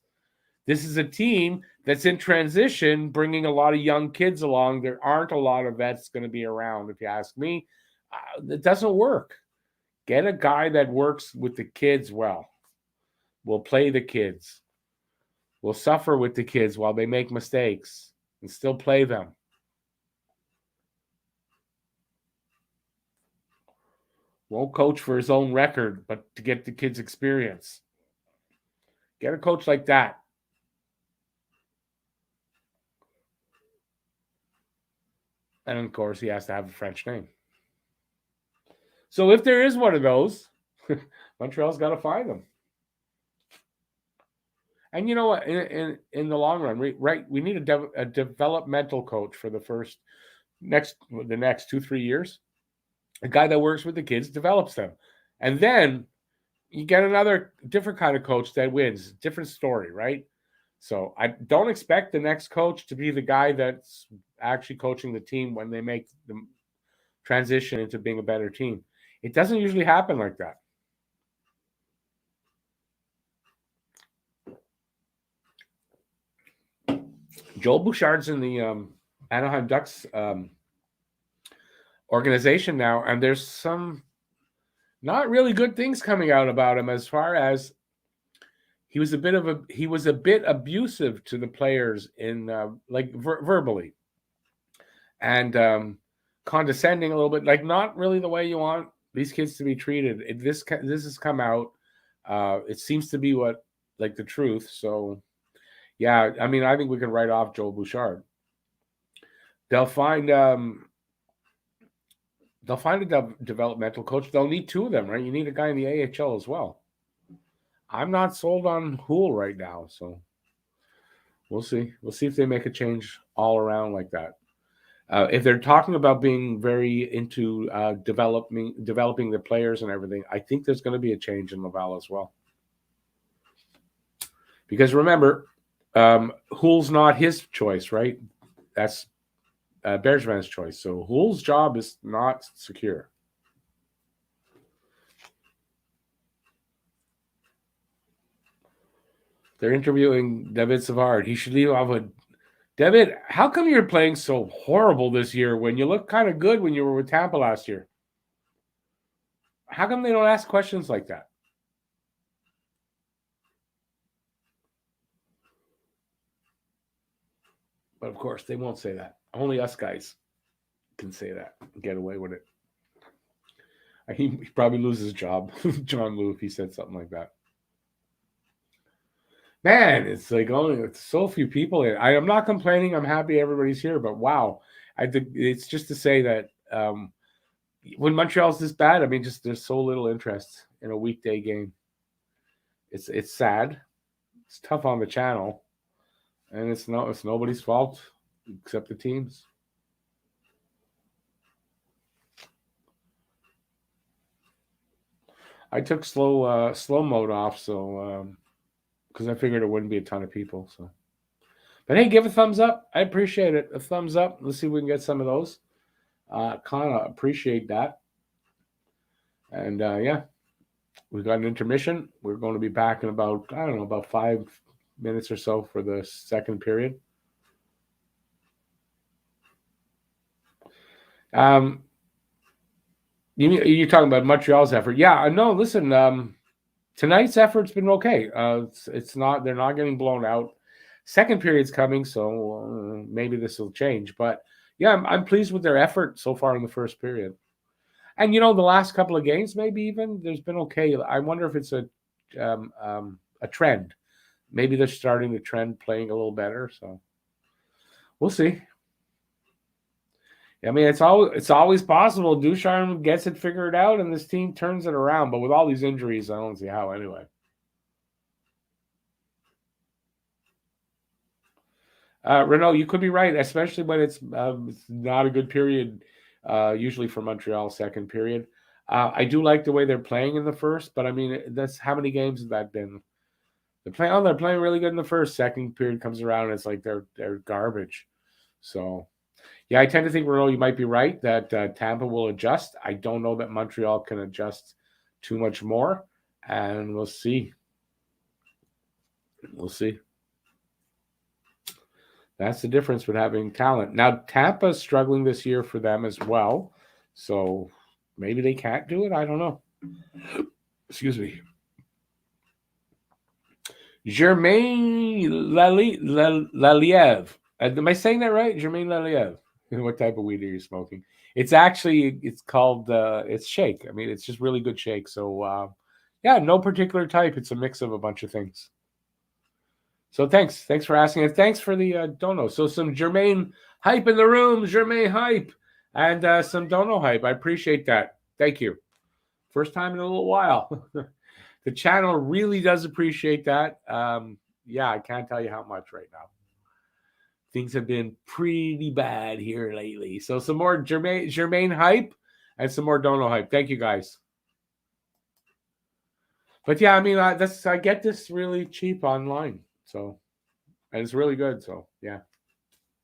This is a team that's in transition, bringing a lot of young kids along. There aren't a lot of vets going to be around, if you ask me. It doesn't work. Get a guy that works with the kids well. Will play the kids. Will suffer with the kids while they make mistakes and still play them. Won't coach for his own record, but to get the kids experience. Get a coach like that. And of course, he has to have a French name. So if there is one of those, Montreal's got to find them. And you know what? In the long run, we need a developmental coach for the next 2-3 years. A guy that works with the kids, develops them, and then you get another different kind of coach that wins. Different story, right? So I don't expect the next coach to be the guy that's actually coaching the team when they make the transition into being a better team. It doesn't usually happen like that. Joel Bouchard's in the Anaheim Ducks organization now, and there's some not really good things coming out about him, as far as he was a bit abusive to the players in verbally, and condescending a little bit, like not really the way you want these kids to be treated. This has come out. It seems to be the truth. So yeah, I mean, I think we can write off Joel Bouchard. They'll find a developmental coach. They'll need two of them, right? You need a guy in the AHL as well. I'm not sold on Houle right now, so we'll see. We'll see if they make a change all around like that. If they're talking about being very into developing the players and everything, I think there's going to be a change in Laval as well. Because remember, Houle's not his choice, right? That's Bergevin's choice. So Houle's job is not secure. They're interviewing David Savard. He should leave off with, David, how come you're playing so horrible this year when you look kind of good when you were with Tampa last year? How come they don't ask questions like that? But of course, they won't say that. Only us guys can say that and get away with it. He probably loses his job, John Lou, if he said something like that. Man, it's like only so few people here. I'm not complaining. I'm happy everybody's here, but wow. I think it's just to say that when Montreal's this bad, I mean, just there's so little interest in a weekday game. It's sad. It's tough on the channel, and it's nobody's fault except the teams. I took slow mode off, so because I figured it wouldn't be a ton of people. So, but hey, give a thumbs up. I appreciate it. A thumbs up. Let's see if we can get some of those. Kind of appreciate that. And yeah, we've got an intermission. We're going to be back in about 5 minutes or so for the second period. You're talking about Montreal's effort. Yeah, no, listen, tonight's effort's been okay. It's not, they're not getting blown out. Second period's coming, so maybe this will change. But yeah, I'm pleased with their effort so far in the first period. And the last couple of games, maybe even there's been okay. I wonder if it's a trend. Maybe they're starting the trend, playing a little better. So we'll see. I mean, it's always possible. Ducharme gets it figured out, and this team turns it around. But with all these injuries, I don't see how. Anyway, Renault, you could be right, especially when it's not a good period. Usually for Montreal, second period. I do like the way they're playing in the first, but I mean, that's how many games has that been? They're playing really good in the first. Second period comes around, and it's like they're garbage. So. Yeah, I tend to think, Renault, you might be right that Tampa will adjust. I don't know that Montreal can adjust too much more, and we'll see. We'll see. That's the difference with having talent. Now, Tampa's struggling this year for them as well, so maybe they can't do it. I don't know. Excuse me. Germain Laliev. Am I saying that right? Germain Laliev. What type of weed are you smoking? It's called it's shake. I mean, it's just really good shake. So yeah, no particular type. It's a mix of a bunch of things. So thanks for asking, and thanks for the dono. So some Germain hype in the room, Germain hype, and some dono hype. I appreciate that. Thank you. First time in a little while. The channel really does appreciate that. Yeah, I can't tell you how much right now. Things have been pretty bad here lately. So some more Germain hype and some more dono hype. Thank you guys. But yeah, I mean, I get this really cheap online. So, and it's really good. So yeah,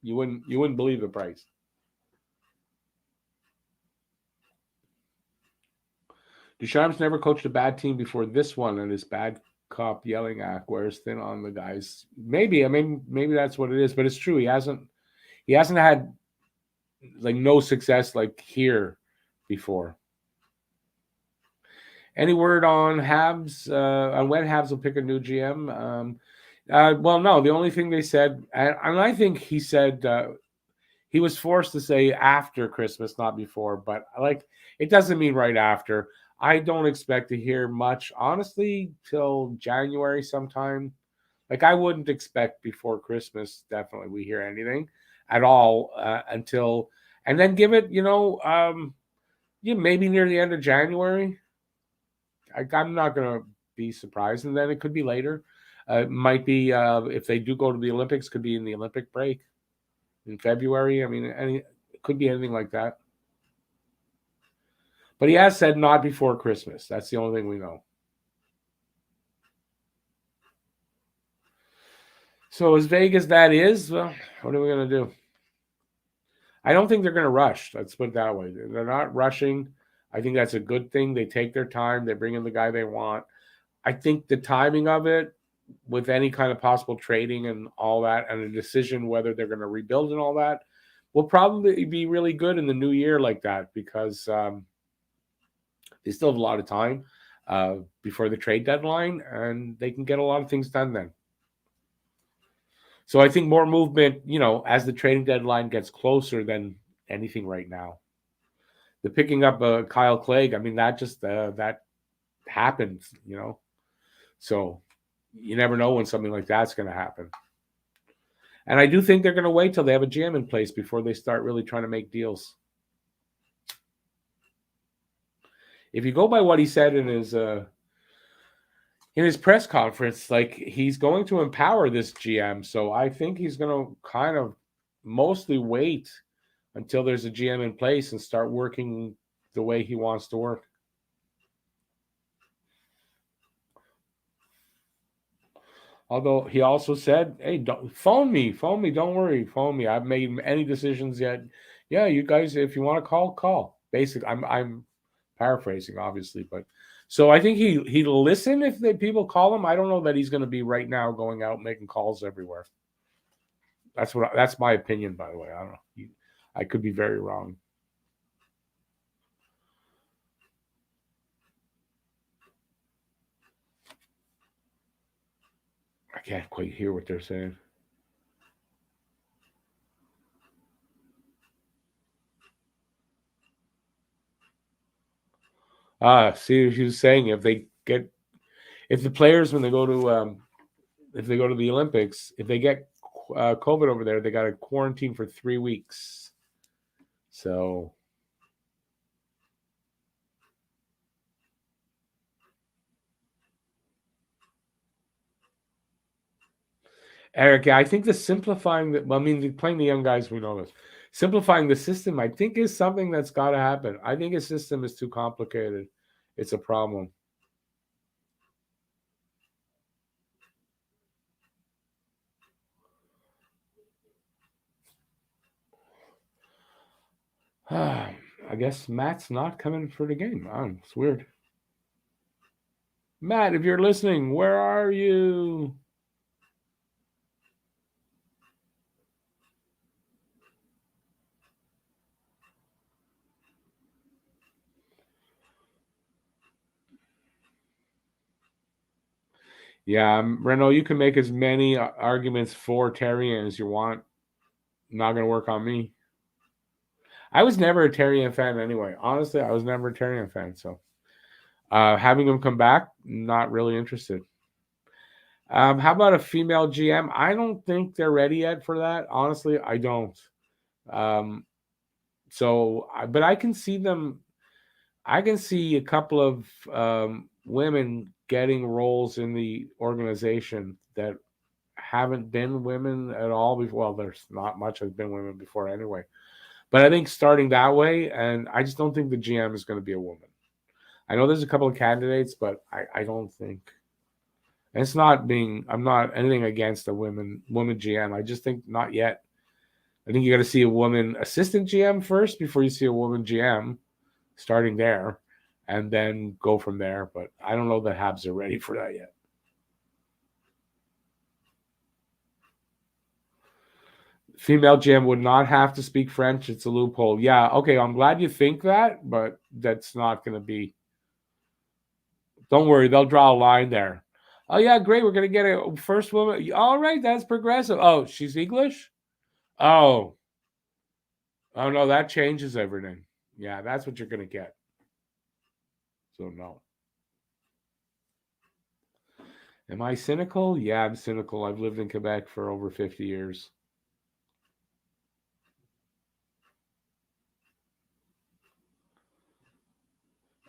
you wouldn't believe the price. Ducharme's never coached a bad team before this one, and his bad cop yelling act wears thin on the guys. Maybe maybe that's what it is, but it's true. He hasn't had like no success like here before. Any word on Habs? On when Habs will pick a new GM? Well, no. The only thing they said, and I think he said he was forced to say after Christmas, not before. But like, it doesn't mean right after. I don't expect to hear much, honestly, till January sometime. Like, I wouldn't expect before Christmas, definitely, we hear anything at all until, and then give it, maybe near the end of January. I'm not going to be surprised, and then it could be later. It might be if they do go to the Olympics, could be in the Olympic break in February. I mean, it could be anything like that. But he has said not before Christmas. That's the only thing we know. So as vague as that is, well, what are we going to do? I don't think they're going to rush. Let's put it that way. They're not rushing. I think that's a good thing. They take their time. They bring in the guy they want. I think the timing of it, with any kind of possible trading and all that, and a decision whether they're going to rebuild and all that, will probably be really good in the new year like that, because they still have a lot of time before the trade deadline, and they can get a lot of things done then. So I think more movement, as the trading deadline gets closer than anything right now. The picking up Kyle Clegg, I mean, that just that happens, So you never know when something like that's going to happen. And I do think they're going to wait till they have a GM in place before they start really trying to make deals. If you go by what he said in his press conference, like, he's going to empower this GM. So I think he's going to kind of mostly wait until there's a GM in place and start working the way he wants to work. Although he also said, hey, don't phone me, don't worry, phone me. I haven't made any decisions yet. Yeah, you guys, if you want to call. Basically, I'm paraphrasing, obviously, but so I think he'll listen if people call him. I don't know that he's going to be right now going out making calls everywhere. That's my opinion, by the way. I don't know. I could be very wrong. I can't quite hear what they're saying. See, he was saying if the players, when they go to the Olympics, if they get COVID over there, they got to quarantine for 3 weeks. So, Eric, yeah, I think the simplifying the, well, I mean, playing the young guys, we know this. Simplifying the system, I think, is something that's got to happen. I think a system is too complicated. It's a problem. I guess Matt's not coming for the game. It's weird. Matt, if you're listening, where are you? Yeah, Renault, you can make as many arguments for Terrian as you want. Not going to work on me. I was never a Terrian fan anyway. Honestly, I was never a Terrian fan. So having him come back, not really interested. How about a female GM? I don't think they're ready yet for that. Honestly, I don't. Um, but I can see them. I can see a couple of women getting roles in the organization that haven't been women at all before. Well, there's not much has been women before anyway. But I think starting that way, and I just don't think the GM is going to be a woman. I know there's a couple of candidates, but I don't think. And it's not being. I'm not anything against a woman GM. I just think not yet. I think you got to see a woman assistant GM first before you see a woman GM starting there, and then go from there. But I don't know the Habs are ready for that yet. Female GM would not have to speak French. It's a loophole. Yeah, okay, I'm glad you think that, but that's not going to be. Don't worry, they'll draw a line there. Oh, yeah, great. We're going to get a first woman. All right, that's progressive. Oh, she's English? Oh. Oh, no, that changes everything. Yeah, that's what you're going to get. So, no. Am I cynical? Yeah, I'm cynical. I've lived in Quebec for over 50 years.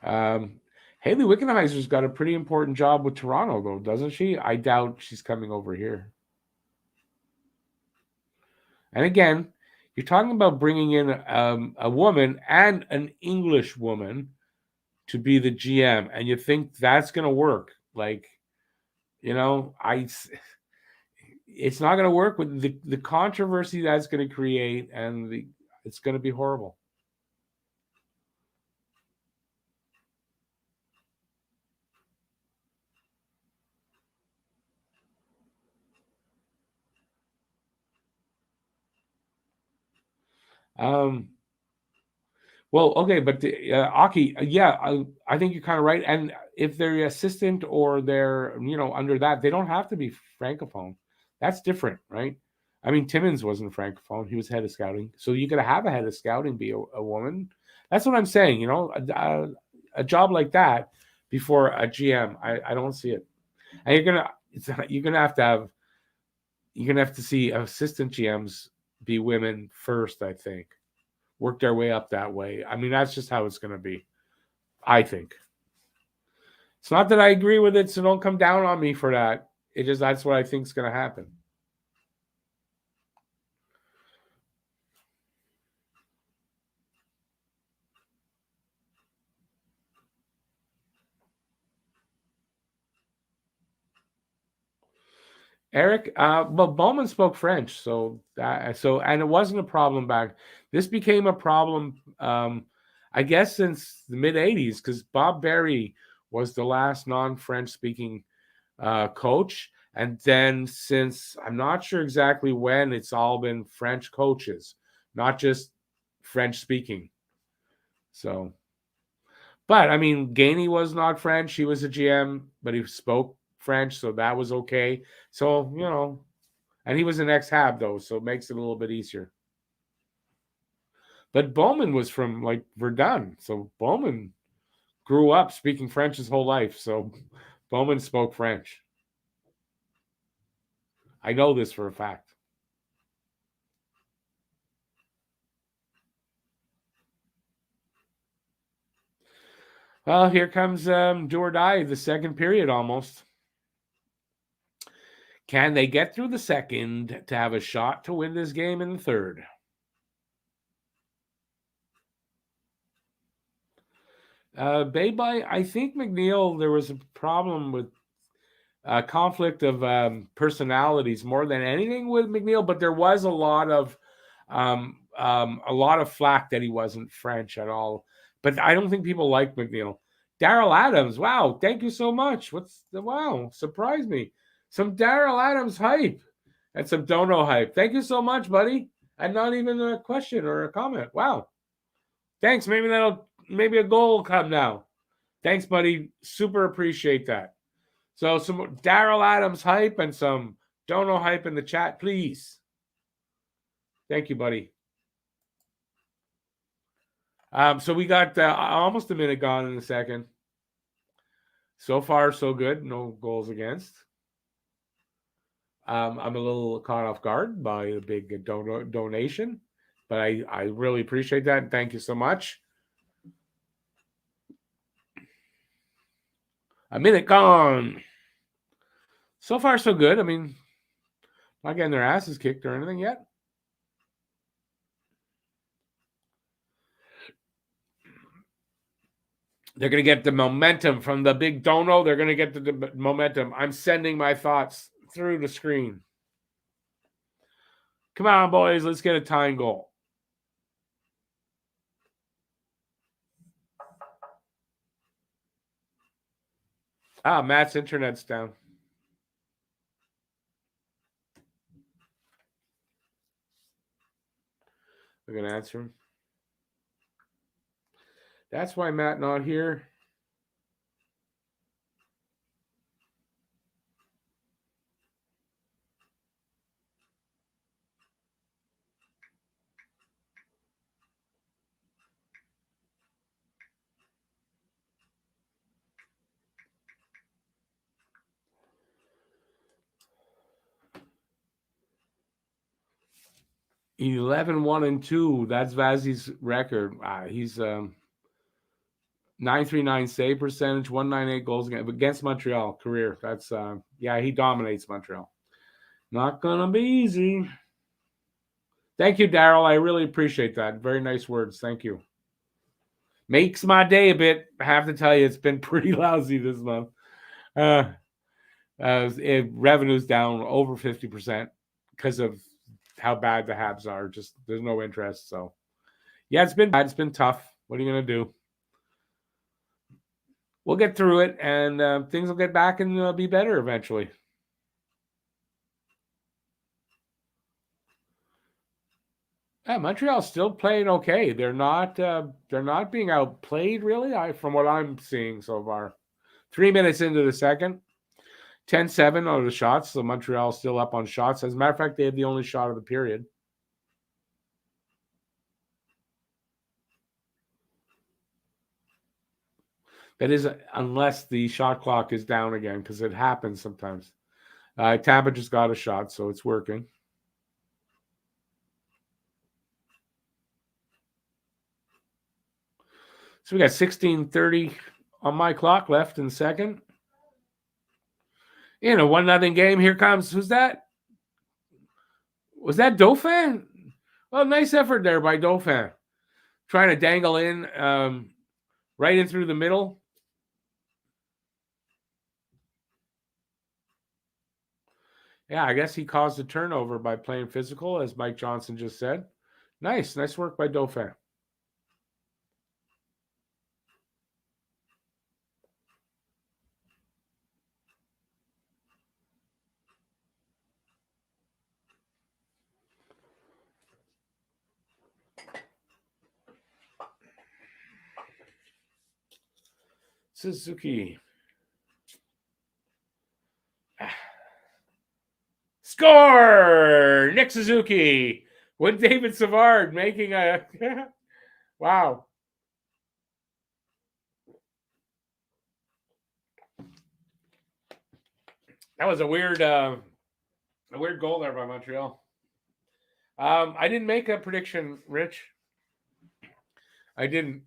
Haley Wickenheiser's got a pretty important job with Toronto, though, doesn't she? I doubt she's coming over here. And again, you're talking about bringing in a woman and an English woman to be the GM, and you think that's going to work? Like, it's not going to work with the controversy that's going to create, and it's going to be horrible. Well, okay, but Aki, yeah, I think you're kind of right. And if they're assistant or they're, under that, they don't have to be francophone. That's different, right? I mean, Timmins wasn't francophone; he was head of scouting. So you got to have a head of scouting be a woman. That's what I'm saying. A job like that before a GM, I don't see it. And you're gonna have to see assistant GMs be women first, I think. Work their way up that way. I mean, that's just how it's going to be, I think. It's not that I agree with it, so don't come down on me for that. That's what I think is going to happen. Eric, well, Bowman spoke French, and it wasn't a problem back. This became a problem, I guess, since the mid '80s, because Bob Berry was the last non-French speaking coach, and then since I'm not sure exactly when, it's all been French coaches, not just French speaking. So, but I mean, Gainey was not French; he was a GM, but he spoke French, so that was okay. So, and he was an ex-Hab though, so it makes it a little bit easier. But Bowman was from like Verdun, so Bowman grew up speaking French his whole life. So Bowman spoke French. I know this for a fact. Well, here comes do or die, the second period almost. Can they get through the second to have a shot to win this game in the third? I think McNeil, there was a problem with conflict of personalities more than anything with McNeil, but there was a lot of flack that he wasn't French at all. But I don't think people like McNeil. Daryl Adams, wow, thank you so much. Wow, surprised me. Some Daryl Adams hype and some Dono hype. Thank you so much, buddy. And not even a question or a comment. Wow. Thanks. Maybe a goal will come now. Thanks, buddy. Super appreciate that. So some Daryl Adams hype and some Dono hype in the chat, please. Thank you, buddy. So we got almost a minute gone in the second. So far, so good. No goals against. I'm a little caught off guard by a big donation, but I really appreciate that. And thank you so much. A minute gone. So far, so good. I mean, not getting their asses kicked or anything yet. They're going to get the momentum from the big dono. They're going to get the momentum. I'm sending my thoughts through the screen. Come on, boys. Let's get a tying goal. Matt's internet's down. We're going to answer him. That's why Matt not here. $11, 1, and 2. That's Vazzy's record. He's 939 save percentage, 198 goals against Montreal career. That's he dominates Montreal. Not gonna be easy. Thank you, Daryl. I really appreciate that. Very nice words. Thank you. Makes my day a bit. I have to tell you, it's been pretty lousy this month. Revenue's down over 50% because of how bad the Habs are. Just there's no interest. So, yeah, it's been bad. It's been tough. What are you gonna do? We'll get through it, and things will get back and be better eventually. Yeah, Montreal's still playing okay. They're not being outplayed really. From what I'm seeing so far. 3 minutes into the second, 10-7 on the shots. So Montreal's still up on shots. As a matter of fact, they had the only shot of the period. That is, unless the shot clock is down again, because it happens sometimes. Tampa just got a shot, so it's working. So we got 16:30 on my clock left in the second. In a 1-0 game, here comes, who's that? Was that Dauphin? Well, nice effort there by Dauphin. Trying to dangle in right in through the middle. Yeah, I guess he caused a turnover by playing physical, as Mike Johnson just said. Nice work by Dauphin. Suzuki. Score! Nick Suzuki with David Savard making a wow. That was a weird goal there by Montreal. I didn't make a prediction, Rich. I didn't.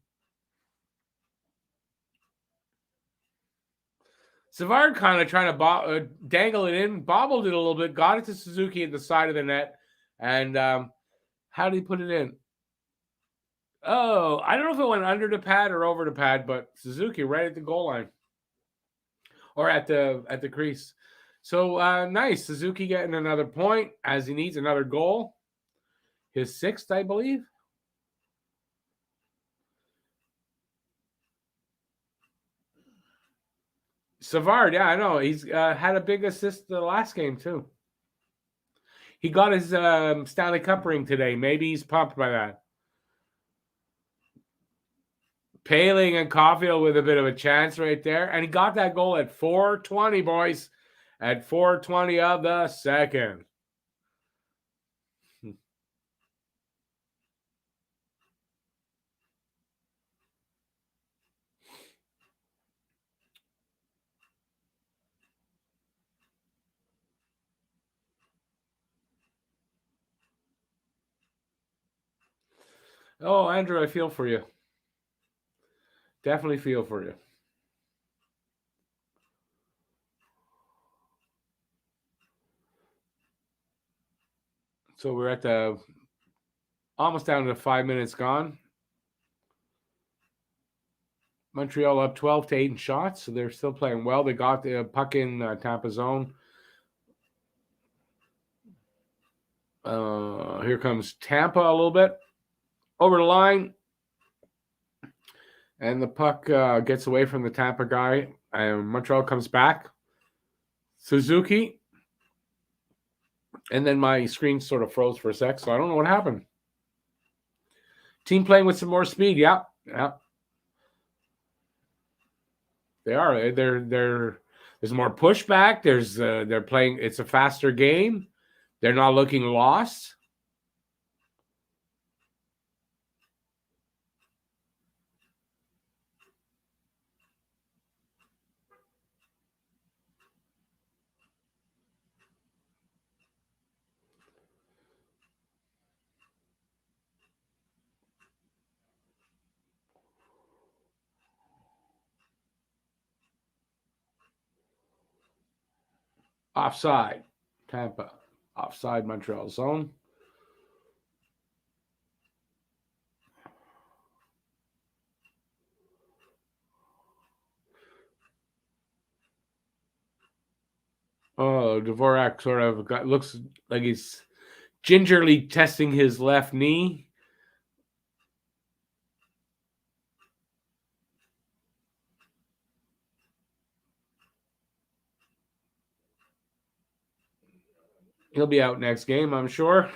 Savard kind of trying to dangle it in, bobbled it a little bit, got it to Suzuki at the side of the net, and how did he put it in? Oh, I don't know if it went under the pad or over the pad, but Suzuki right at the goal line or at the crease. So nice, Suzuki getting another point as he needs another goal, his 6th, I believe. Savard, yeah, I know. He's had a big assist the last game, too. He got his Stanley Cup ring today. Maybe he's pumped by that. Paling and Caulfield with a bit of a chance right there. And he got that goal at 4:20, boys. At 4:20 of the second. Oh, Andrew, I feel for you. Definitely feel for you. So we're at the almost down to 5 minutes gone. Montreal up 12-8 in shots, so they're still playing well. They got the puck in Tampa zone. Here comes Tampa a little bit. Over the line. And the puck gets away from the Tampa guy. And Montreal comes back. Suzuki. And then my screen sort of froze for a sec, so I don't know what happened. Team playing with some more speed. Yeah. They are. There's more pushback. They're playing. It's a faster game. They're not looking lost. Offside, Tampa. Offside, Montreal zone. Oh, Dvorak sort of looks like he's gingerly testing his left knee. He'll be out next game, I'm sure.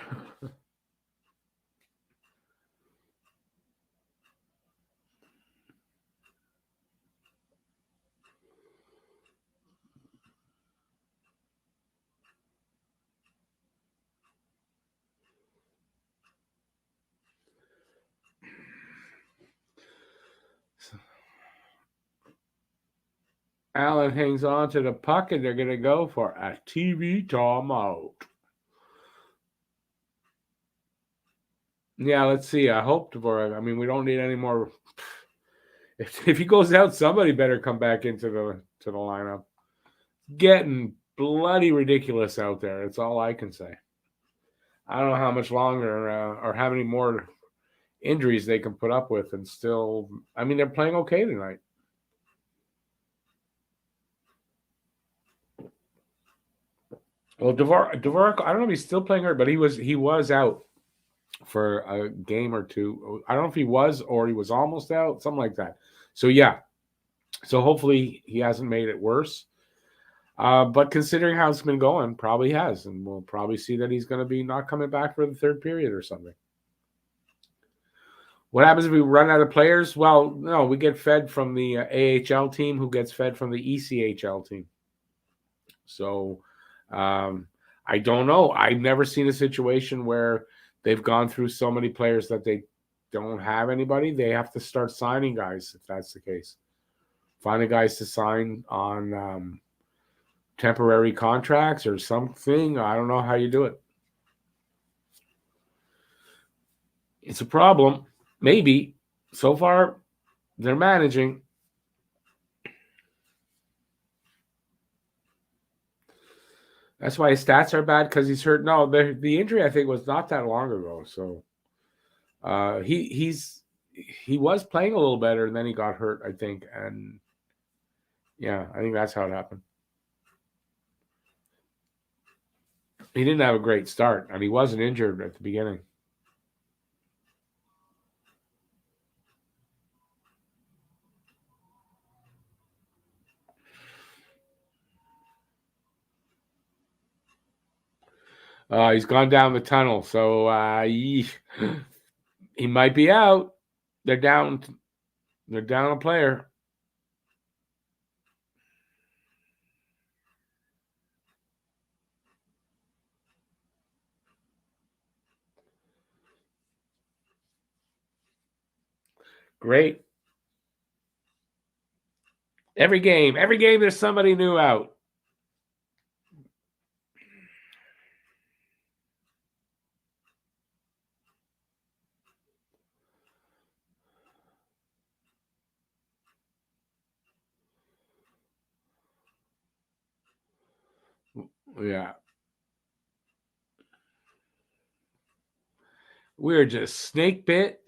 Allen hangs on to the puck, and they're going to go for a TV timeout. Yeah, let's see. I hope Dvorak. I mean, we don't need any more. If he goes out, somebody better come back into the lineup. Getting bloody ridiculous out there. That's all I can say. I don't know how much longer or how many more injuries they can put up with, and still. I mean, they're playing okay tonight. Well, Dvorak, I don't know if he's still playing hurt, but he was out for a game or two. I don't know if he was or he was almost out, something like that. So yeah. So hopefully he hasn't made it worse. But considering how it's been going, probably has, and we'll probably see that he's going to be not coming back for the third period or something. What happens if we run out of players? Well, no, we get fed from the AHL team, who gets fed from the ECHL team. So I don't know. I've never seen a situation where they've gone through so many players that they don't have anybody. They have to start signing guys if that's the case. Finding guys to sign on temporary contracts or something. I don't know how you do it. It's a problem. Maybe. So far, they're managing. That's why his stats are bad because he's hurt. No, the injury I think was not that long ago. So he was playing a little better and then he got hurt, I think. And yeah, I think that's how it happened. He didn't have a great start, and he wasn't injured at the beginning. He's gone down the tunnel, so he might be out. They're down. They're down a player. Great. Every game, there's somebody new out. Yeah. We're just snake bit.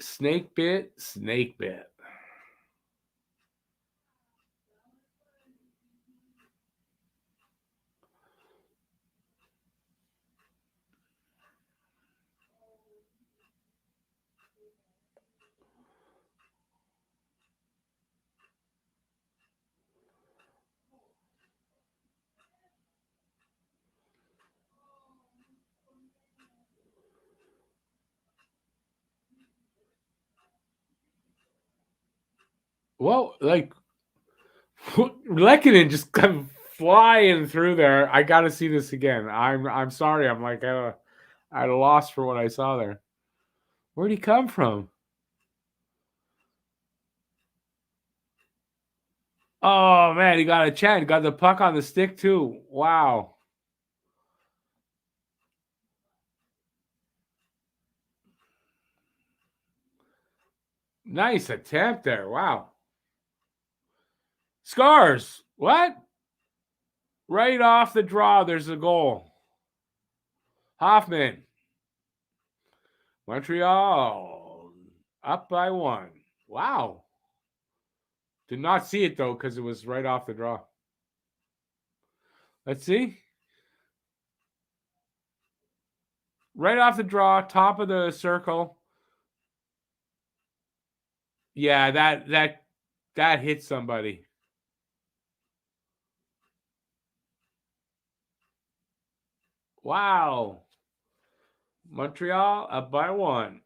Well, like Lehkonen just come flying through there. I got to see this again. I'm sorry. I'm like at a loss for what I saw there. Where'd he come from? Oh man, he got a chance. Got the puck on the stick too. Wow. Nice attempt there. Wow. Scars. What? Right off the draw, there's a goal. Hoffman. Montreal up by 1. Wow. Did not see it though because it was right off the draw. Let's see. Right off the draw, top of the circle. Yeah, that hit somebody. Wow. Montreal up by 1.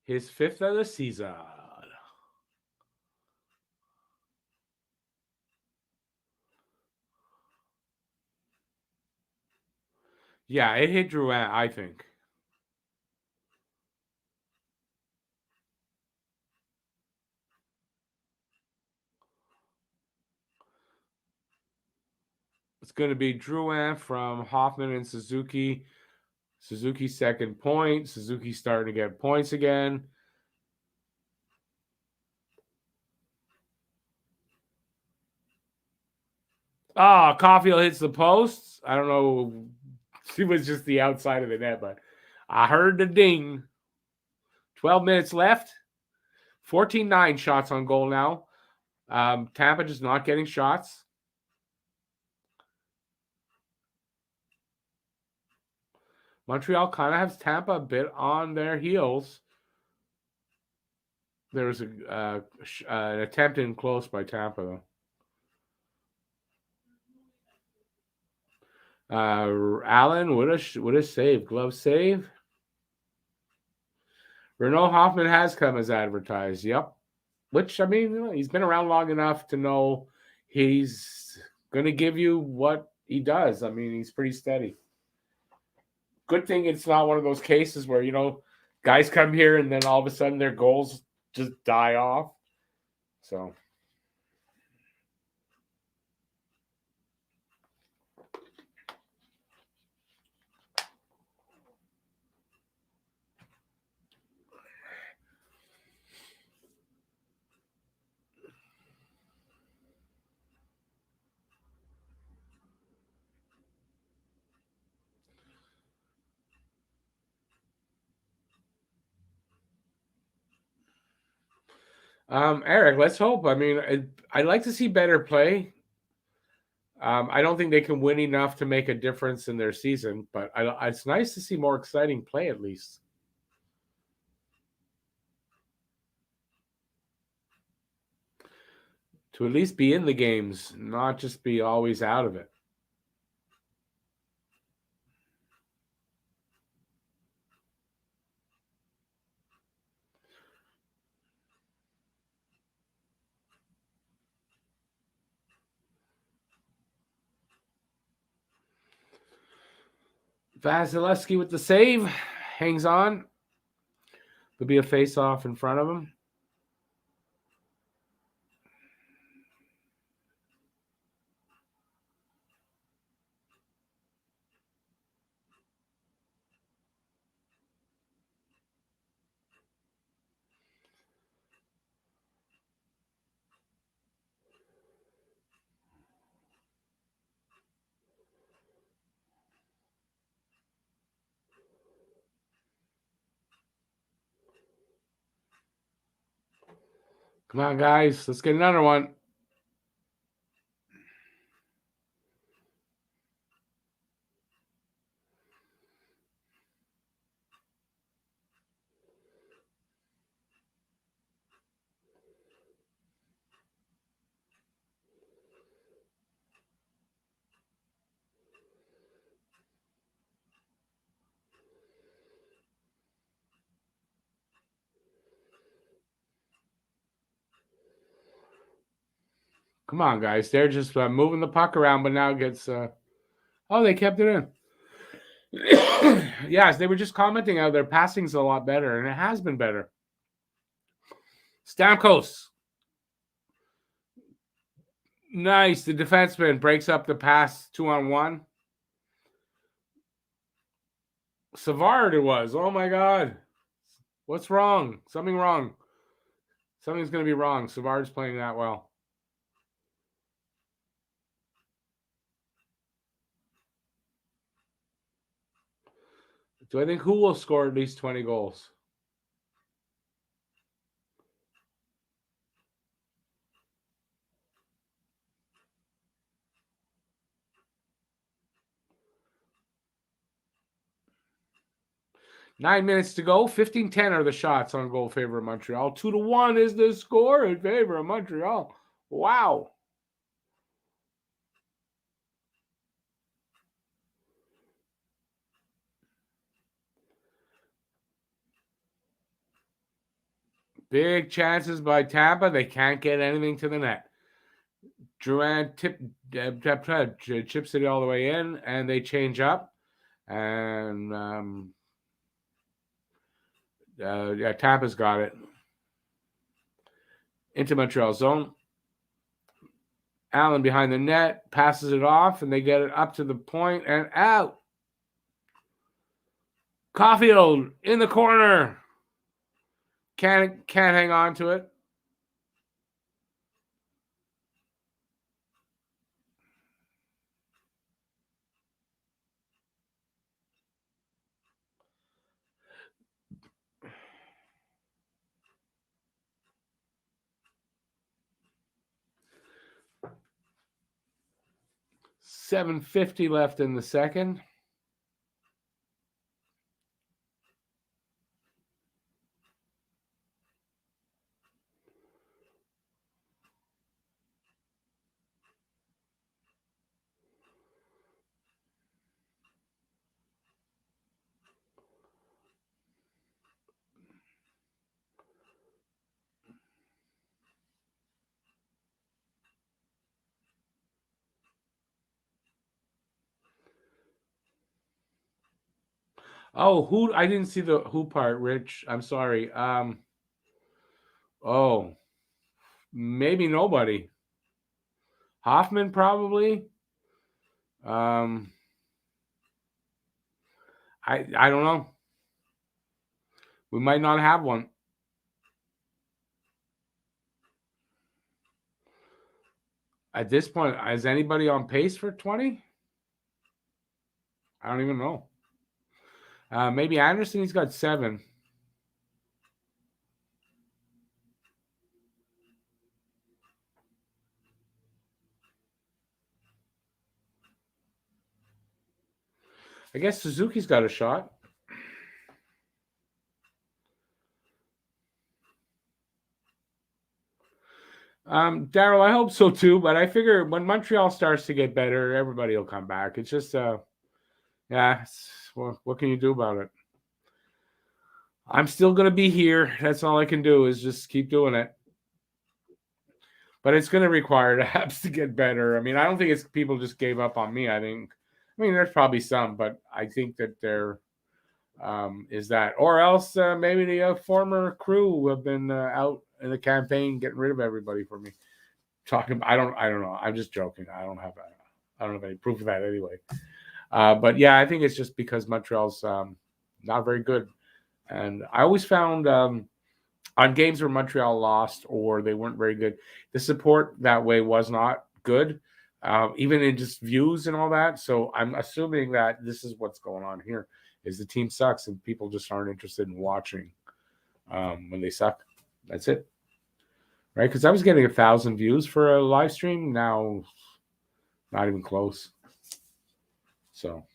His 5th of the season. Yeah, it hit Drouin, I think. It's going to be Drouin from Hoffman and Suzuki. Suzuki's second point. Suzuki starting to get points again. Oh, Caulfield hits the post. I don't know. It was just the outside of the net, but I heard the ding. 12 minutes left. 14-9 shots on goal now. Tampa just not getting shots. Montreal kind of has Tampa a bit on their heels. There was an attempt in close by Tampa, though. Allen would have saved. Glove save. Renault Hoffman has come as advertised. Yep. Which, I mean, he's been around long enough to know he's going to give you what he does. I mean, he's pretty steady. Good thing it's not one of those cases where, guys come here and then all of a sudden their goals just die off. So. Eric, let's hope. I mean, I'd like to see better play. I don't think they can win enough to make a difference in their season, but it's nice to see more exciting play at least. To at least be in the games, not just be always out of it. Vasilevsky with the save, hangs on. There'll be a face-off in front of him. Come on, guys. Let's get another one. Come on, guys. They're just moving the puck around, but now it gets. Oh, they kept it in. Yes, they were just commenting how their passing's a lot better, and it has been better. Stamkos. Nice. The defenseman breaks up the pass 2-on-1. Savard it was. Oh, my God. What's wrong? Something wrong. Something's going to be wrong. Savard's playing that well. Do I think who will score at least 20 goals? Nine minutes to go. 15-10 are the shots on goal favor of Montreal. 2-1 is the score in favor of Montreal. Wow. Big chances by Tampa. They can't get anything to the net. Drouin chips it all the way in, and they change up. And Tampa's got it. Into Montreal zone. Allen behind the net, passes it off, and they get it up to the point and out. Caulfield in the corner. Can't hang on to it. $7.50 left in the second. Oh, who? I didn't see the who part, Rich. I'm sorry. Oh, maybe nobody. Hoffman probably. I don't know. We might not have one. At this point, is anybody on pace for 20? I don't even know. Maybe Anderson, he's got 7. I guess Suzuki's got a shot. Daryl, I hope so too, but I figure when Montreal starts to get better, everybody will come back. It's just, what can you do about it? I'm still going to be here. That's all I can do is just keep doing it. But it's going to require the Habs to get better. I mean, I don't think it's people just gave up on me. I mean, there's probably some, but I think that there is that. Or else maybe the former crew who have been out in the campaign getting rid of everybody for me. I don't know. I'm just joking. I don't have any proof of that anyway. But yeah, I think it's just because Montreal's not very good. And I always found on games where Montreal lost or they weren't very good, the support that way was not good, even in just views and all that. So I'm assuming that this is what's going on here, is the team sucks and people just aren't interested in watching when they suck. That's it. Right? Because I was getting 1,000 views for a live stream. Now, not even close. So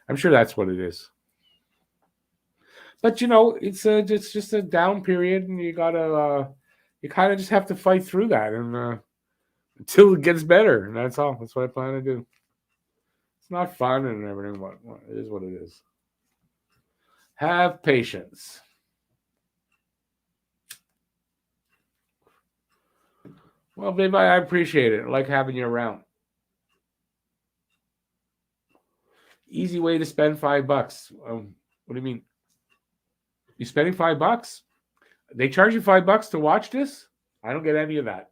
I'm sure that's what it is. But it's just a down period, and you kind of just have to fight through that, and until it gets better, and that's all. That's what I plan to do. It's not fun and everything, but it is what it is. Have patience. Well, babe, I appreciate it. I like having you around. Easy way to spend $5. What do you mean? You spending $5? They charge you $5 to watch this? I don't get any of that.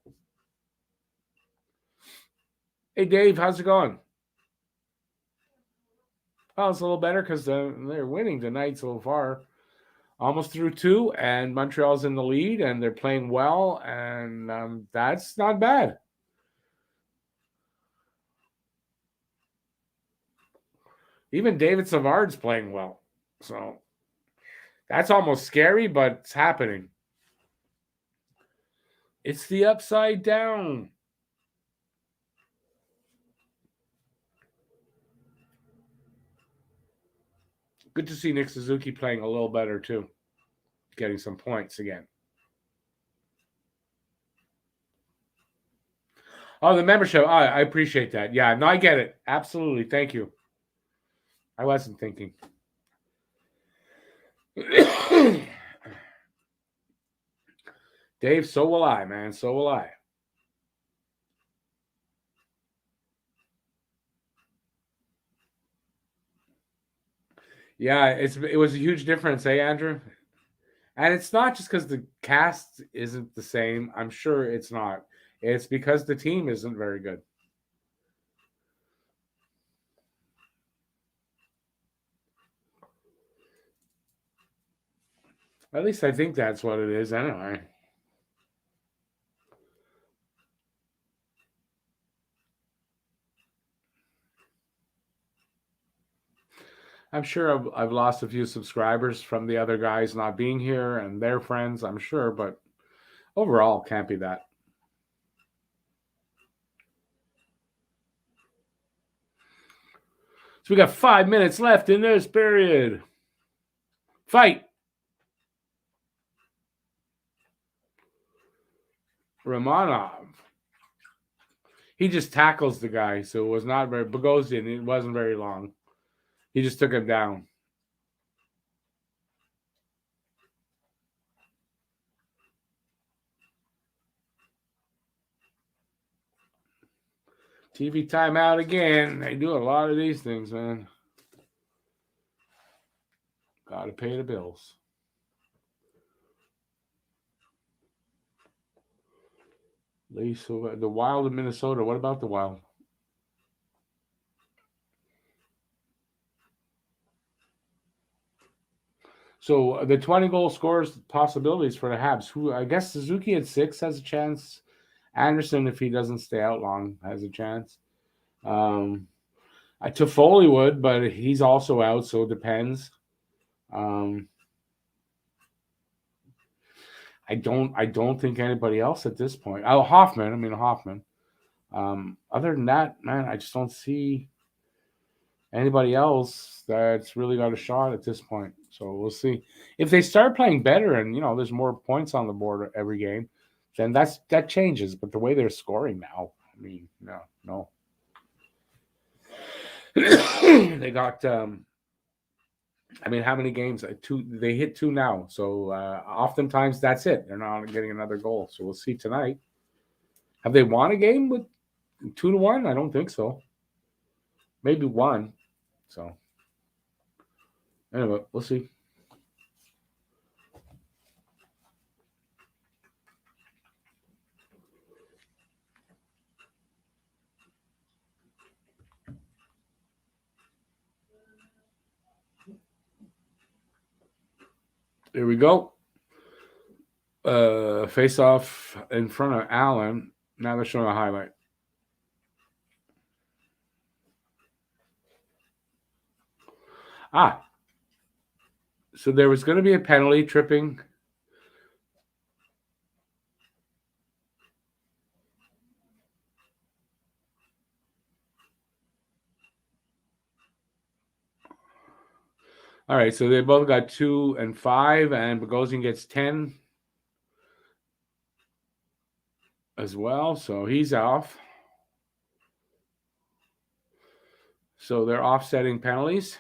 Hey, Dave, how's it going? Well, it's a little better because they're winning tonight so far. Almost through 2, and Montreal's in the lead, and they're playing well, and that's not bad. Even David Savard's playing well. So that's almost scary, but it's happening. It's the upside down. Good to see Nick Suzuki playing a little better, too. Getting some points again. Oh, the membership. Oh, I appreciate that. Yeah, no, I get it. Absolutely. Thank you. I wasn't thinking. Dave, so will I, man. So will I. Yeah, it was a huge difference, Andrew? And it's not just because the cast isn't the same. I'm sure it's not. It's because the team isn't very good. At least I think that's what it is anyway. I'm sure I've lost a few subscribers from the other guys not being here and their friends, I'm sure, but overall, can't be that. So we got 5 minutes left in this period. Fight. Romanov. He just tackles the guy, so it was not very Bogosian. It wasn't very long. He just took him down. TV timeout again. They do a lot of these things, man. Got to pay the bills. The Wild of Minnesota. What about the Wild? So the 20-goal scorers possibilities for the Habs. Who I guess Suzuki at 6 has a chance. Anderson, if he doesn't stay out long, has a chance. Toffoli would, but he's also out, so it depends. I don't think anybody else at this point. Oh, Hoffman. Other than that, man, I just don't see anybody else that's really got a shot at this point. So we'll see. If they start playing better and there's more points on the board every game, then that changes. But the way they're scoring now, I mean, no. They got how many games? Two. They hit 2 now. So oftentimes that's it. They're not getting another goal. So we'll see tonight. Have they won a game with 2-1? I don't think so. Maybe 1. So anyway, we'll see. Here we go. Face off in front of Allen. Now they're showing a highlight. So there was going to be a penalty, tripping. All right, so they both got 2 and 5, and Bogosian gets 10 as well, so he's off. So they're offsetting penalties.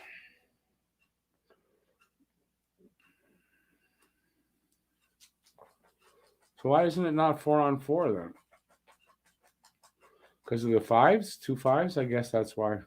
So why isn't it not 4-on-4 then? Because of the 5s? 2 5s? I guess that's why.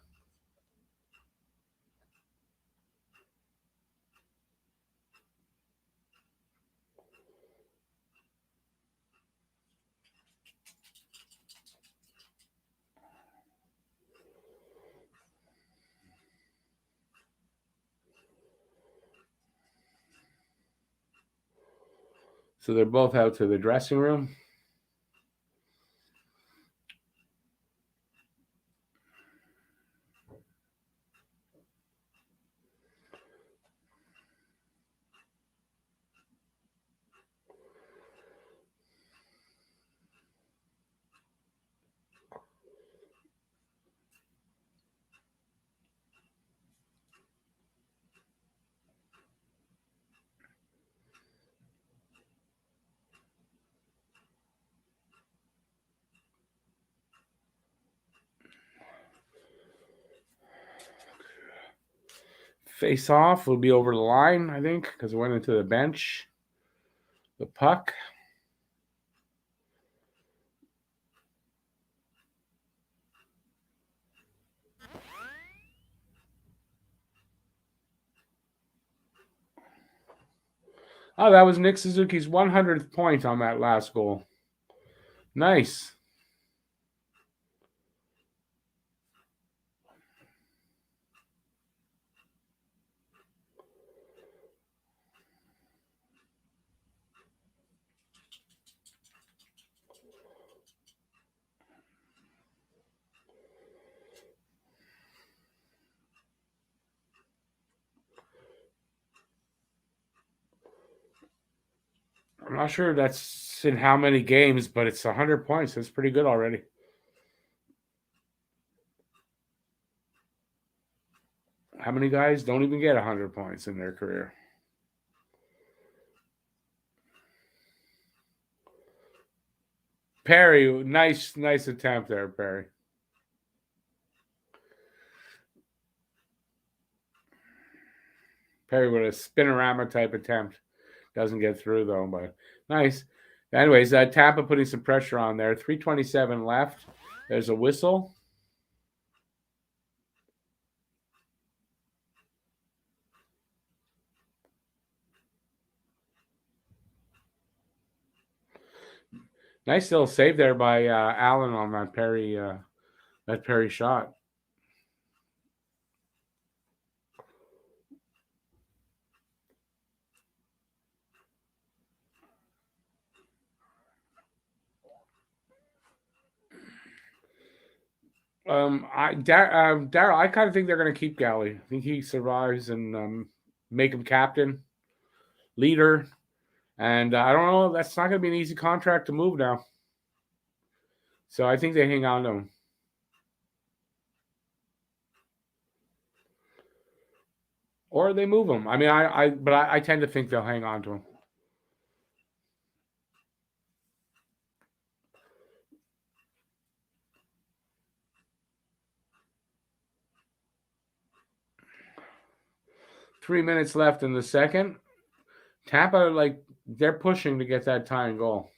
So they're both out to the dressing room. Face off will be over the line, I think, because it went into the bench. The puck. Oh, that was Nick Suzuki's 100th point on that last goal. Nice. I'm not sure that's in how many games, but it's 100 points. That's pretty good already. How many guys don't even get 100 points in their career? Perry, nice attempt there, Perry. Perry with a spinorama type attempt. Doesn't get through, though, but nice. Anyways, Tampa putting some pressure on there. 3:27 left. There's a whistle. Nice little save there by Allen on that Perry shot. Daryl, I kind of think they're going to keep Galley. I think he survives and make him captain, leader. And I don't know. That's not going to be an easy contract to move now. So I think they hang on to him. or they move him. I mean, I tend to think they'll hang on to him. Three minutes left in the second. Tampa, they're pushing to get that tying goal.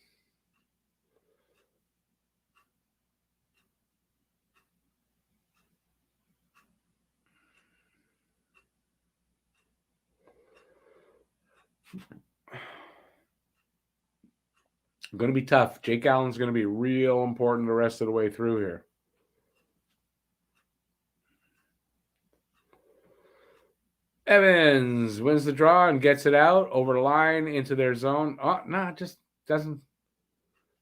Going to be tough. Jake Allen's going to be real important the rest of the way through here. Evans wins the draw and gets it out over the line into their zone. Oh, no, it just doesn't.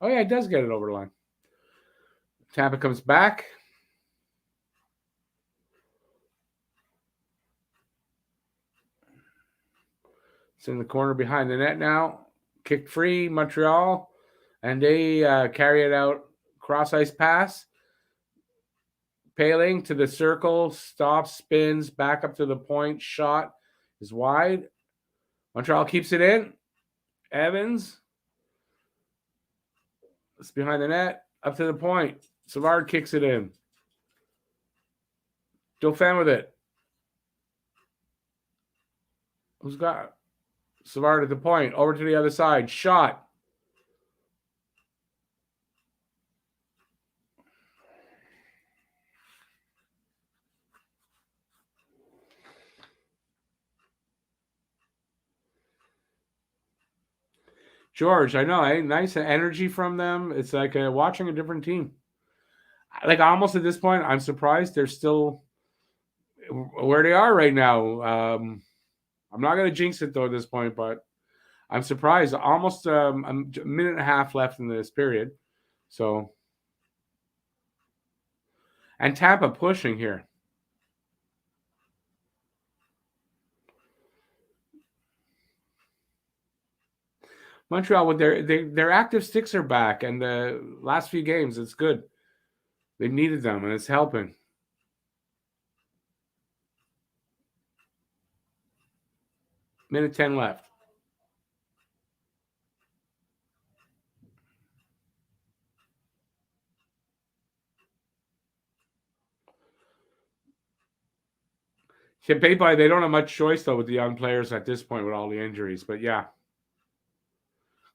Oh, yeah, it does get it over the line. Tampa comes back. It's in the corner behind the net now. Kicked free, Montreal. And they carry it out. Cross-ice pass. Paling to the circle. Stops, spins, back up to the point. Shot is wide. Montreal keeps it in. Evans. It's behind the net. Up to the point. Savard kicks it in. Dauphin with it. Who's got Savard at the point? Over to the other side. Shot. George, I know, nice energy from them. It's like watching a different team. Like almost at this point, I'm surprised they're still where they are right now. I'm not going to jinx it though at this point, but I'm surprised. Almost a minute and a half left in this period. So, and Tampa pushing here. Montreal with their active sticks are back, and the last few games, it's good. They've needed them, and it's helping. Minute 10 left. They don't have much choice, though, with the young players at this point with all the injuries. But, yeah.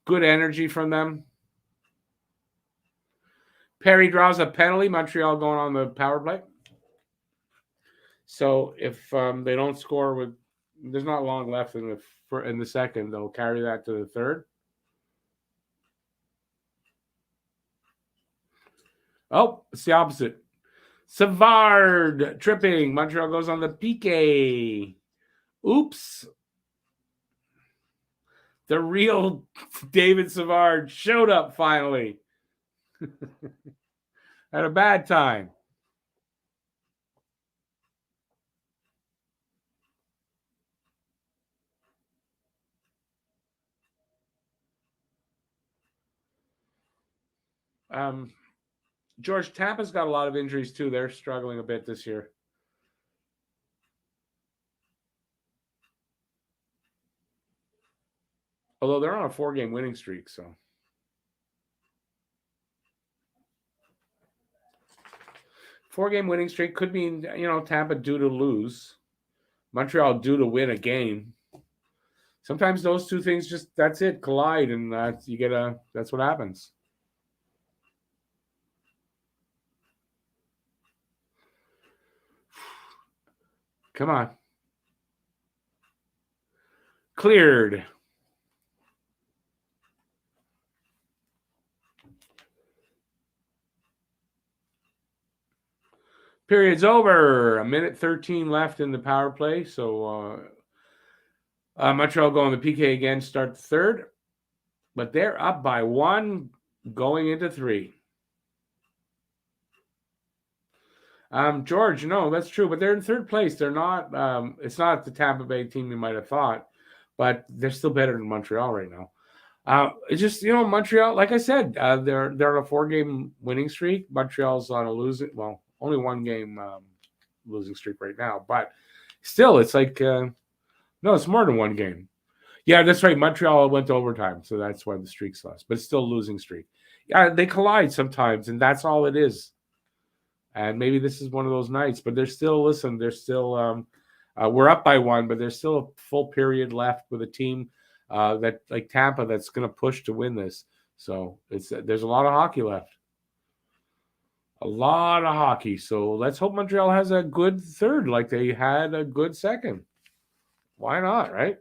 Good energy from them. Perry draws a penalty. Montreal going on the power play. So if they don't score there's not long left in the second, they'll carry that to the third. Oh, it's the opposite. Savard tripping. Montreal goes on the PK. Oops. The real David Savard showed up finally. Had a bad time. George, Tampa's got a lot of injuries too. They're struggling a bit this year. Although they're on a 4-game winning streak, so. Four-game winning streak could mean, Tampa due to lose. Montreal due to win a game. Sometimes those two things that's it, collide, and that's what happens. Come on. Cleared. Period's over. A minute 13 left in the power play. So Montreal going the PK again, start the third. But they're up by 1 going into 3. George, no, that's true. But they're in third place. They're not. It's not the Tampa Bay team you might have thought. But they're still better than Montreal right now. It's just, Montreal, like I said, they're on a 4-game winning streak. Montreal's on a only 1 game losing streak right now. But still, it's like No, it's more than one game. Yeah, that's right. Montreal went to overtime, so that's why the streak's lost. But it's still a losing streak. Yeah, they collide sometimes, and that's all it is. And maybe this is one of those nights, but there's still, listen, there's still, we're up by one, but there's still a full period left with a team that like Tampa that's going to push to win this. So there's a lot of hockey left. A lot of hockey. So let's hope Montreal has a good third like they had a good second. Why not, right?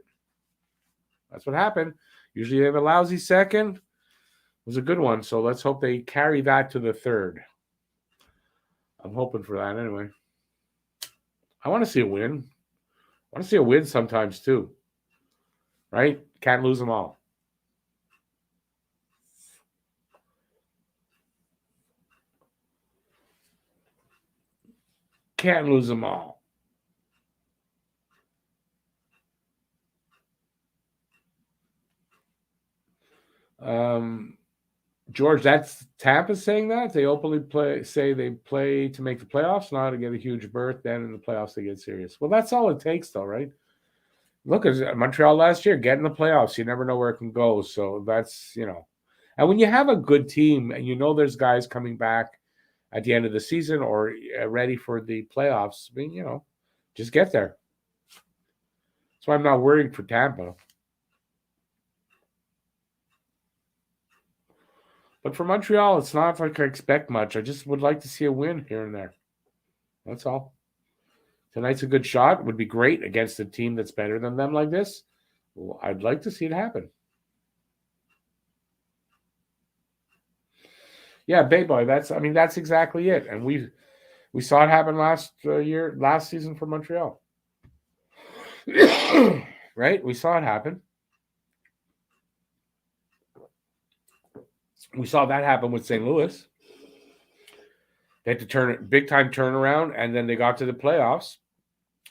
That's what happened. Usually they have a lousy second. It was a good one. So let's hope they carry that to the third. I'm hoping for that anyway. I want to see a win. I want to see a win sometimes too. Right? Can't lose them all. Can't lose them all. George, that's Tampa saying that. They openly say they play to make the playoffs, not to get a huge berth. Then in the playoffs, they get serious. Well, that's all it takes, though, right? Look at Montreal last year, get in the playoffs. You never know where it can go. So that's, and when you have a good team and there's guys coming back at the end of the season or ready for the playoffs, I mean, just get there. That's why I'm not worried for Tampa. But for Montreal, it's not like I expect much. I just would like to see a win here and there. That's all. Tonight's a good shot. It would be great against a team that's better than them like this. Well, I'd like to see it happen. Yeah, Bay Boy. That's exactly it. And we saw it happen last season for Montreal. Right? We saw it happen. We saw that happen with St. Louis. They had to turn big time turnaround, and then they got to the playoffs.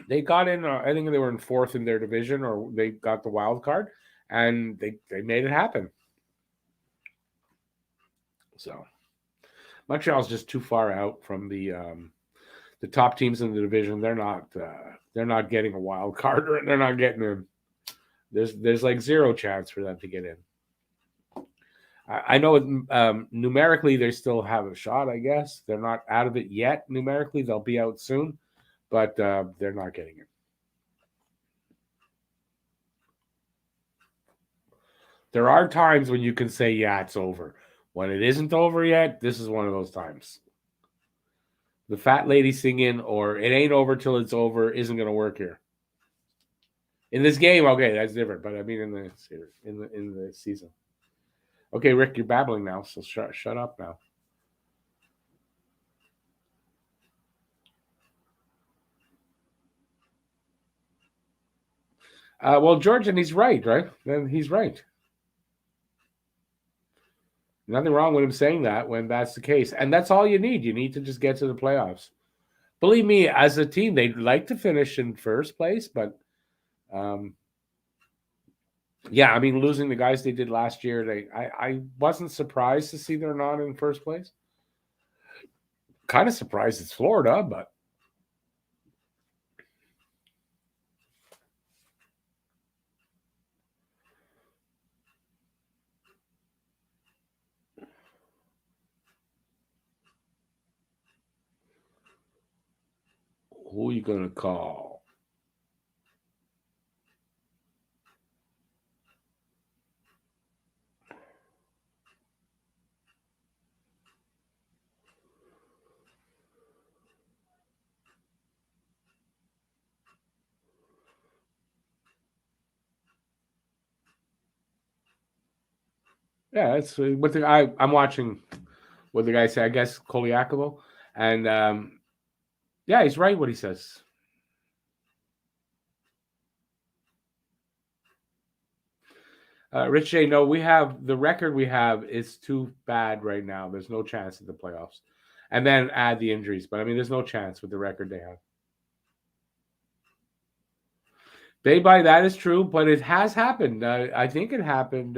They got in. I think they were in fourth in their division, or they got the wild card, and they made it happen. So Montreal's just too far out from the top teams in the division. They're not getting a wild card, or they're not getting in. There's like zero chance for them to get in. I know numerically they still have a shot, I guess. They're not out of it yet numerically. They'll be out soon, but they're not getting it. There are times when you can say, yeah, it's over. When it isn't over yet, this is one of those times. The fat lady singing or it ain't over till it's over isn't going to work here. In this game, okay, that's different. But I mean in the season. Okay, Rick, you're babbling now, so shut up now. Well, George, and he's right? Then he's right. Nothing wrong with him saying that when that's the case. And that's all you need. You need to just get to the playoffs. Believe me, as a team, they'd like to finish in first place, but yeah, I mean, losing the guys they did last year, I wasn't surprised to see they're not in first place. Kind of surprised it's Florida, but who are you going to call? Yeah, that's what I'm watching what the guy say. I guess Koliakovo, and yeah, he's right what he says. Rich J, no, we have the record we have is too bad right now. There's no chance at the playoffs, and then add the injuries. But I mean, there's no chance with the record they have. Bay, that is true, but it has happened. I think it happened.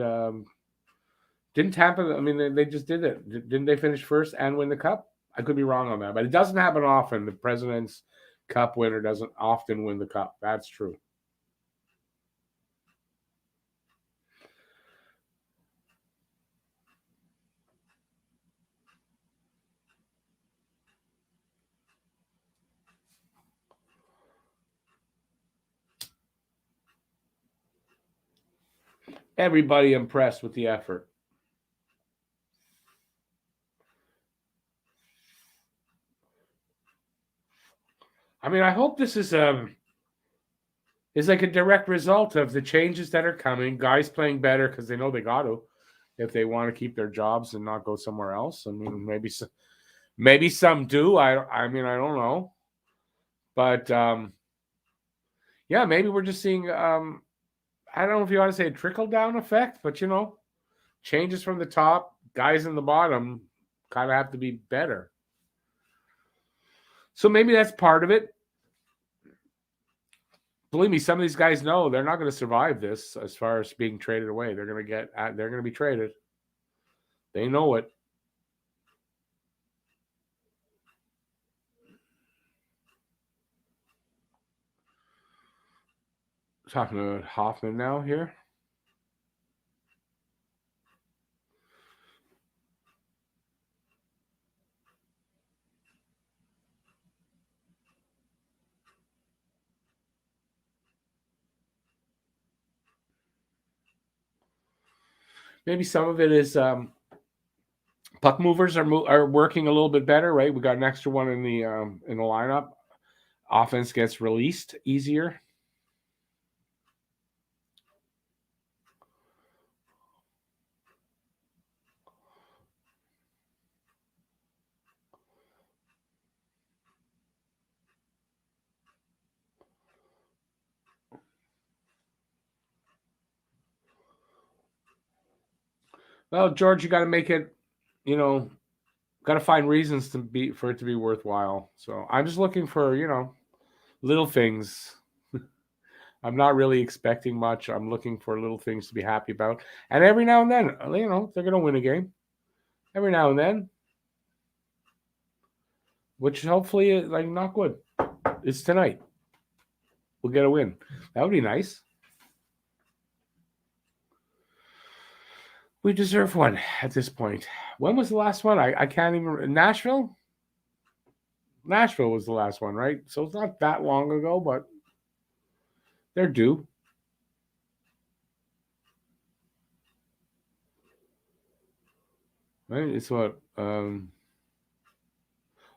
Didn't Tampa? I mean, they just did it. Didn't they finish first and win the cup? I could be wrong on that, but it doesn't happen often. The President's Cup winner doesn't often win the cup. That's true. Everybody impressed with the effort. I mean, I hope this is like a direct result of the changes that are coming. Guys playing better because they know they got to, if they want to keep their jobs and not go somewhere else. I mean, maybe some do. I mean, I don't know, but yeah, maybe we're just seeing. I don't know if you want to say a trickle down effect, but changes from the top, guys in the bottom kind of have to be better. So maybe that's part of it. Believe me, some of these guys know they're not going to survive this as far as being traded away. They're going to be traded. They know it. Talking to Hoffman now here. Maybe some of it is puck movers are working a little bit better, right? We got an extra one in the lineup. Offense gets released easier. Well, George, you got to make it, got to find reasons for it to be worthwhile. So I'm just looking for, little things. I'm not really expecting much. I'm looking for little things to be happy about. And every now and then, they're going to win a game. Every now and then. Which hopefully is not good. It's tonight. We'll get a win. That would be nice. We deserve one at this point. When was the last one? I can't even. Nashville? Nashville was the last one, right? So it's not that long ago, but they're due. Right? It's what?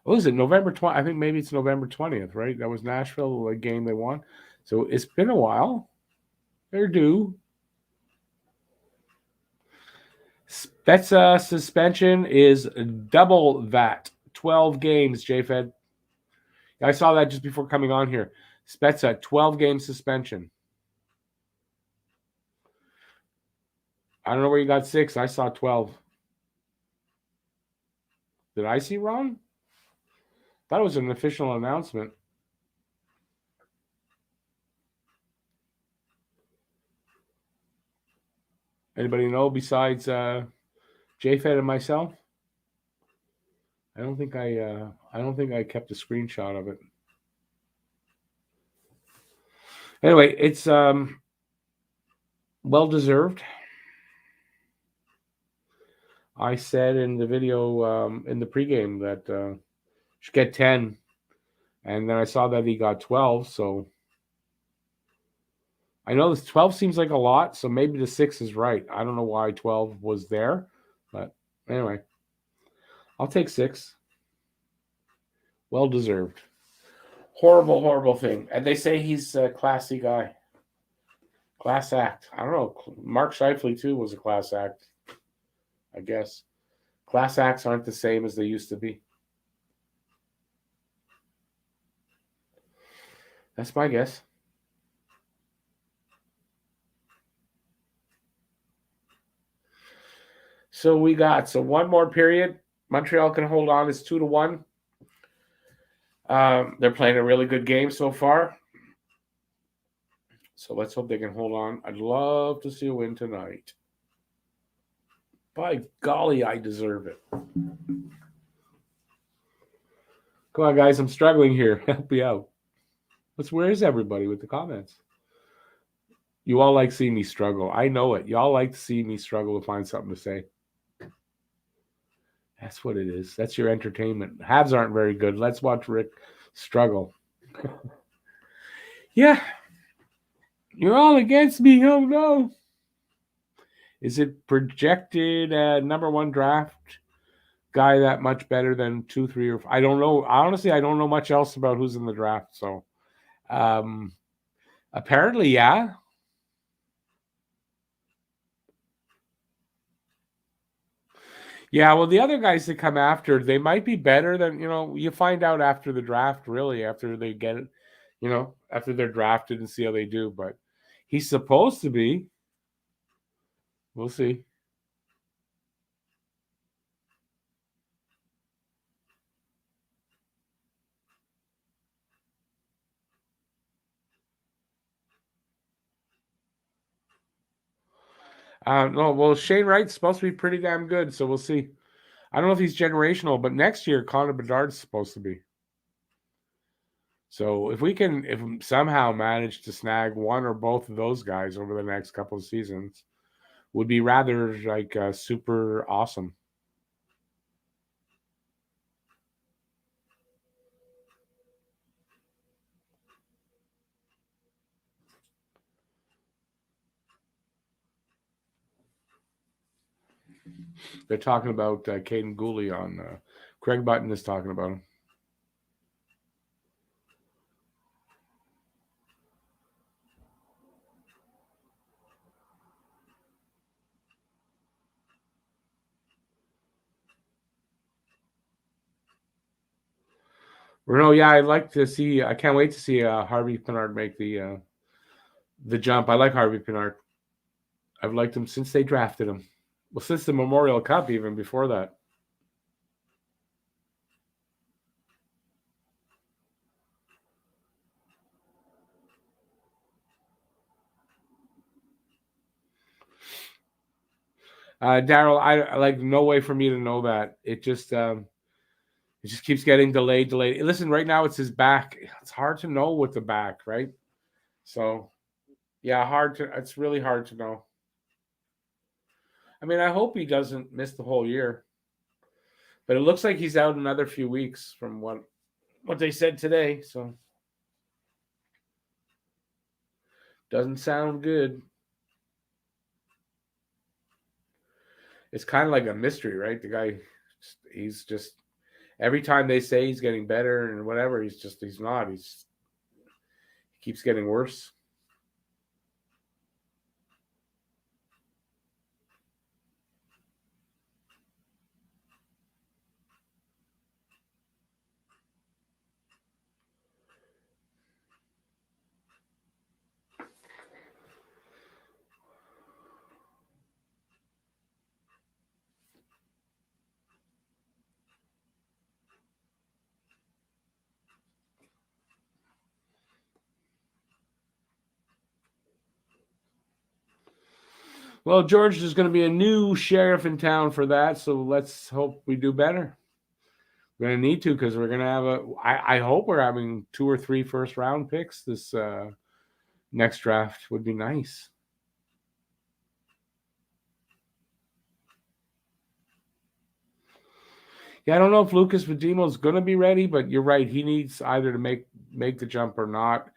Is it November 20th? I think maybe it's November 20th, right? That was Nashville, a game they won. So it's been a while. They're due. Spezza suspension is double that. 12 games, JFed. I saw that just before coming on here. Spezza, 12-game suspension. I don't know where you got 6. I saw 12. Did I see wrong? Thought it was an official announcement. Anybody know besides JFed and myself? I don't think I kept a screenshot of it. Anyway, it's well deserved. I said in the video in the pregame that should get 10, and then I saw that he got 12. So I know this 12 seems like a lot, so maybe the 6 is right. I don't know why 12 was there, but anyway, I'll take 6. Well deserved. Horrible, horrible thing. And they say he's a classy guy. Class act. I don't know. Mark Scheifele, too, was a class act, I guess. Class acts aren't the same as they used to be. That's my guess. So we got one more period. Montreal can hold on. It's 2-1. They're playing a really good game so far. So let's hope they can hold on. I'd love to see a win tonight. By golly, I deserve it. Come on, guys. I'm struggling here. Help me out. Where is everybody with the comments? You all like seeing me struggle. I know it. Y'all like to see me struggle to find something to say. That's what it is. That's your entertainment. Habs aren't very good. Let's watch Rick struggle. Yeah. You're all against me. Oh, no. Is it projected number one draft guy that much better than 2, 3, or I don't know. Honestly, I don't know much else about who's in the draft. So apparently, yeah. Yeah, well, the other guys that come after, they might be better than, you find out after the draft, really, after they get it, after they're drafted and see how they do. But he's supposed to be. We'll see. No, well, Shane Wright's supposed to be pretty damn good, so we'll see. I don't know if he's generational, but next year Connor Bedard's supposed to be. So if we somehow manage to snag one or both of those guys over the next couple of seasons, would be rather like super awesome. They're talking about Caden Gooley on. Craig Button is talking about him. Renault, yeah, I'd like to see. I can't wait to see Harvey Pinard make the jump. I like Harvey Pinard. I've liked him since they drafted him. Well, since the Memorial Cup, even before that. Daryl, I like no way for me to know that. It just keeps getting delayed. Listen, right now it's his back. It's hard to know with the back, right? So, yeah, it's really hard to know. I mean, I hope he doesn't miss the whole year. But it looks like he's out another few weeks from what they said today, so doesn't sound good. It's kind of like a mystery, right? The guy, he's just every time they say he's getting better and whatever, he's not. He keeps getting worse. Well, George, there's going to be a new sheriff in town for that, so let's hope we do better. We're going to need to because we're going to have I hope we're having 2 or 3 first round picks this next draft. Would be nice. Yeah, I don't know if Lucas Vadimo is going to be ready, but you're right. He needs either to make the jump or not.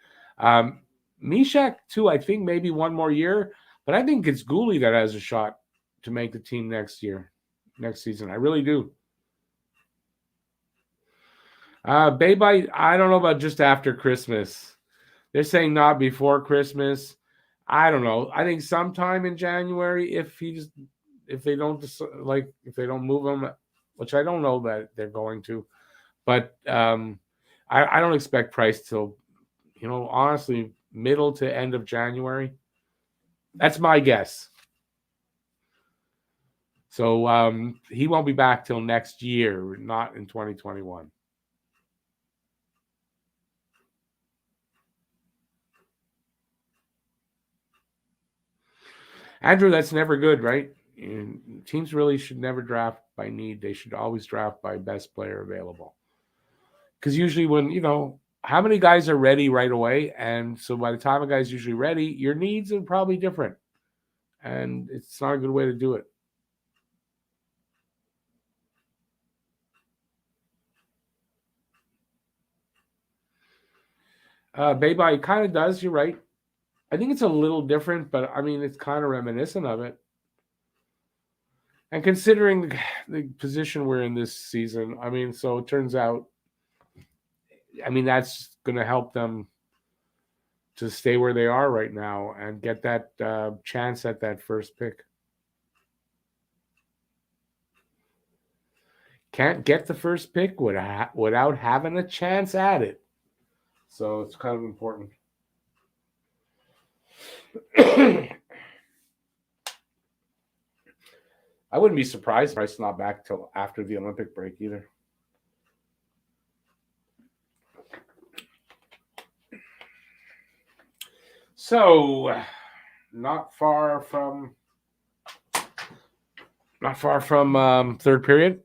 Mishak, too, I think maybe one more year, but I think it's Gooley that has a shot to make the team next season. I really do. Baybite, I don't know about just after Christmas. They're saying not before Christmas. I don't know. I think sometime in January if they don't move him, which I don't know that they're going to, but I don't expect Price till honestly middle to end of January. That's my guess. So he won't be back till next year, not in 2021. Andrew, that's never good, right? Teams really should never draft by need. They should always draft by best player available. Because usually when, how many guys are ready right away? And so by the time a guy's usually ready, your needs are probably different. And it's not a good way to do it. Baby, it kind of does. You're right. I think it's a little different, but I mean, it's kind of reminiscent of it. And considering the position we're in this season, I mean, so it turns out, I mean, that's going to help them to stay where they are right now and get that chance at that first pick. Can't get the first pick without having a chance at it. So it's kind of important. I wouldn't be surprised if Price not back till after the Olympic break either. So, not far from third period.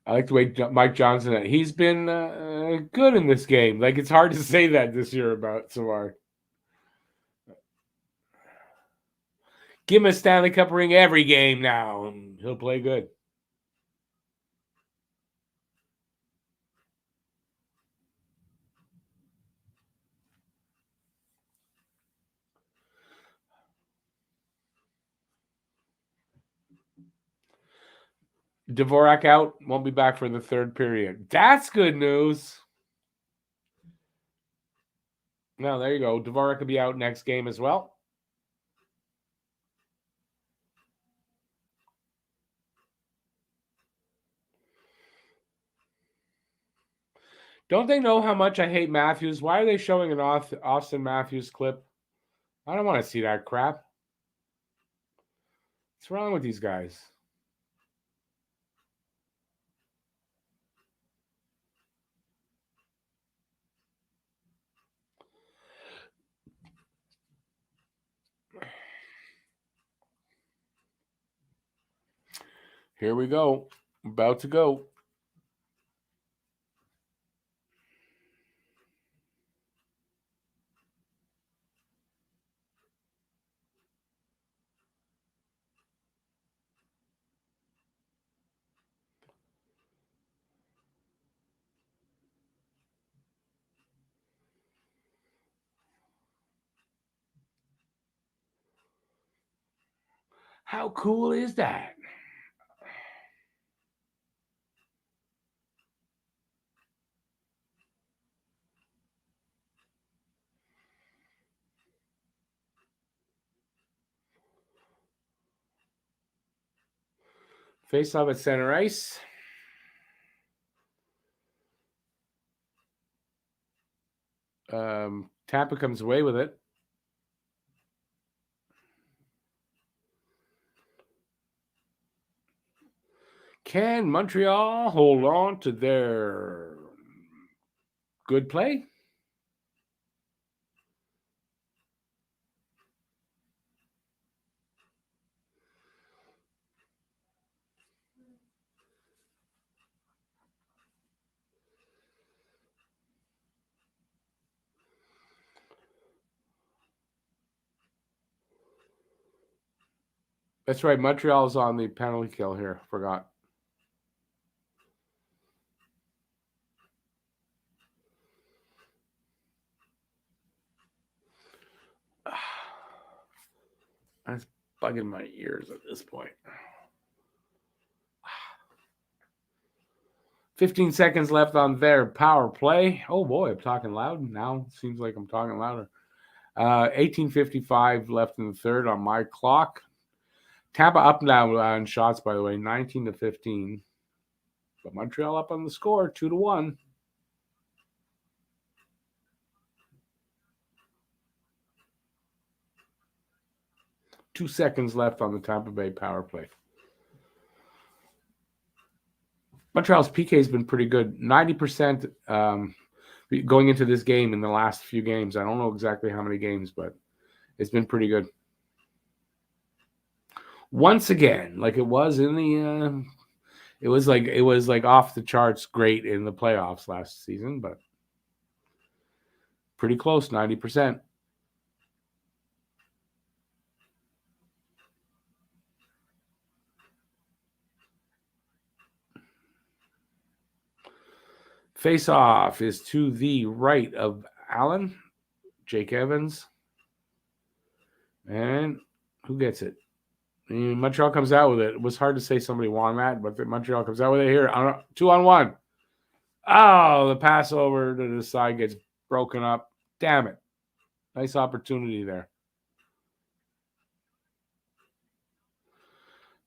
I like the way Mike Johnson. He's been good in this game. Like, it's hard to say that this year about Savard. Give him a Stanley Cup ring every game now, and he'll play good. Dvorak out, won't be back for the third period. That's good news. No, there you go. Dvorak will be out next game as well. Don't they know how much I hate Matthews? Why are they showing an Austin Matthews clip? I don't want to see that crap. What's wrong with these guys? Here we go. About to go. How cool is that? Face off at center ice. Tampa comes away with it. Can Montreal hold on to their good play? That's right. Montreal's on the penalty kill here. Forgot. That's bugging my ears at this point. 15 seconds left on their power play. Oh boy, I'm talking loud now. Seems like I'm talking louder. 18:55 left in the third on my clock. Tampa up now on shots, by the way, 19-15. But Montreal up on the score, 2-1. Two seconds left on the Tampa Bay power play. Montreal's PK has been pretty good. 90% going into this game in the last few games. I don't know exactly how many games, but it's been pretty good. Once again, like it was in the it was like off the charts great in the playoffs last season, but pretty close, 90%. Face-off is to the right of Allen, Jake Evans. And who gets it? Montreal comes out with it. It was hard to say somebody won that, but Montreal comes out with it here. 2-on-1. Oh, the pass over to the side gets broken up. Damn it. Nice opportunity there.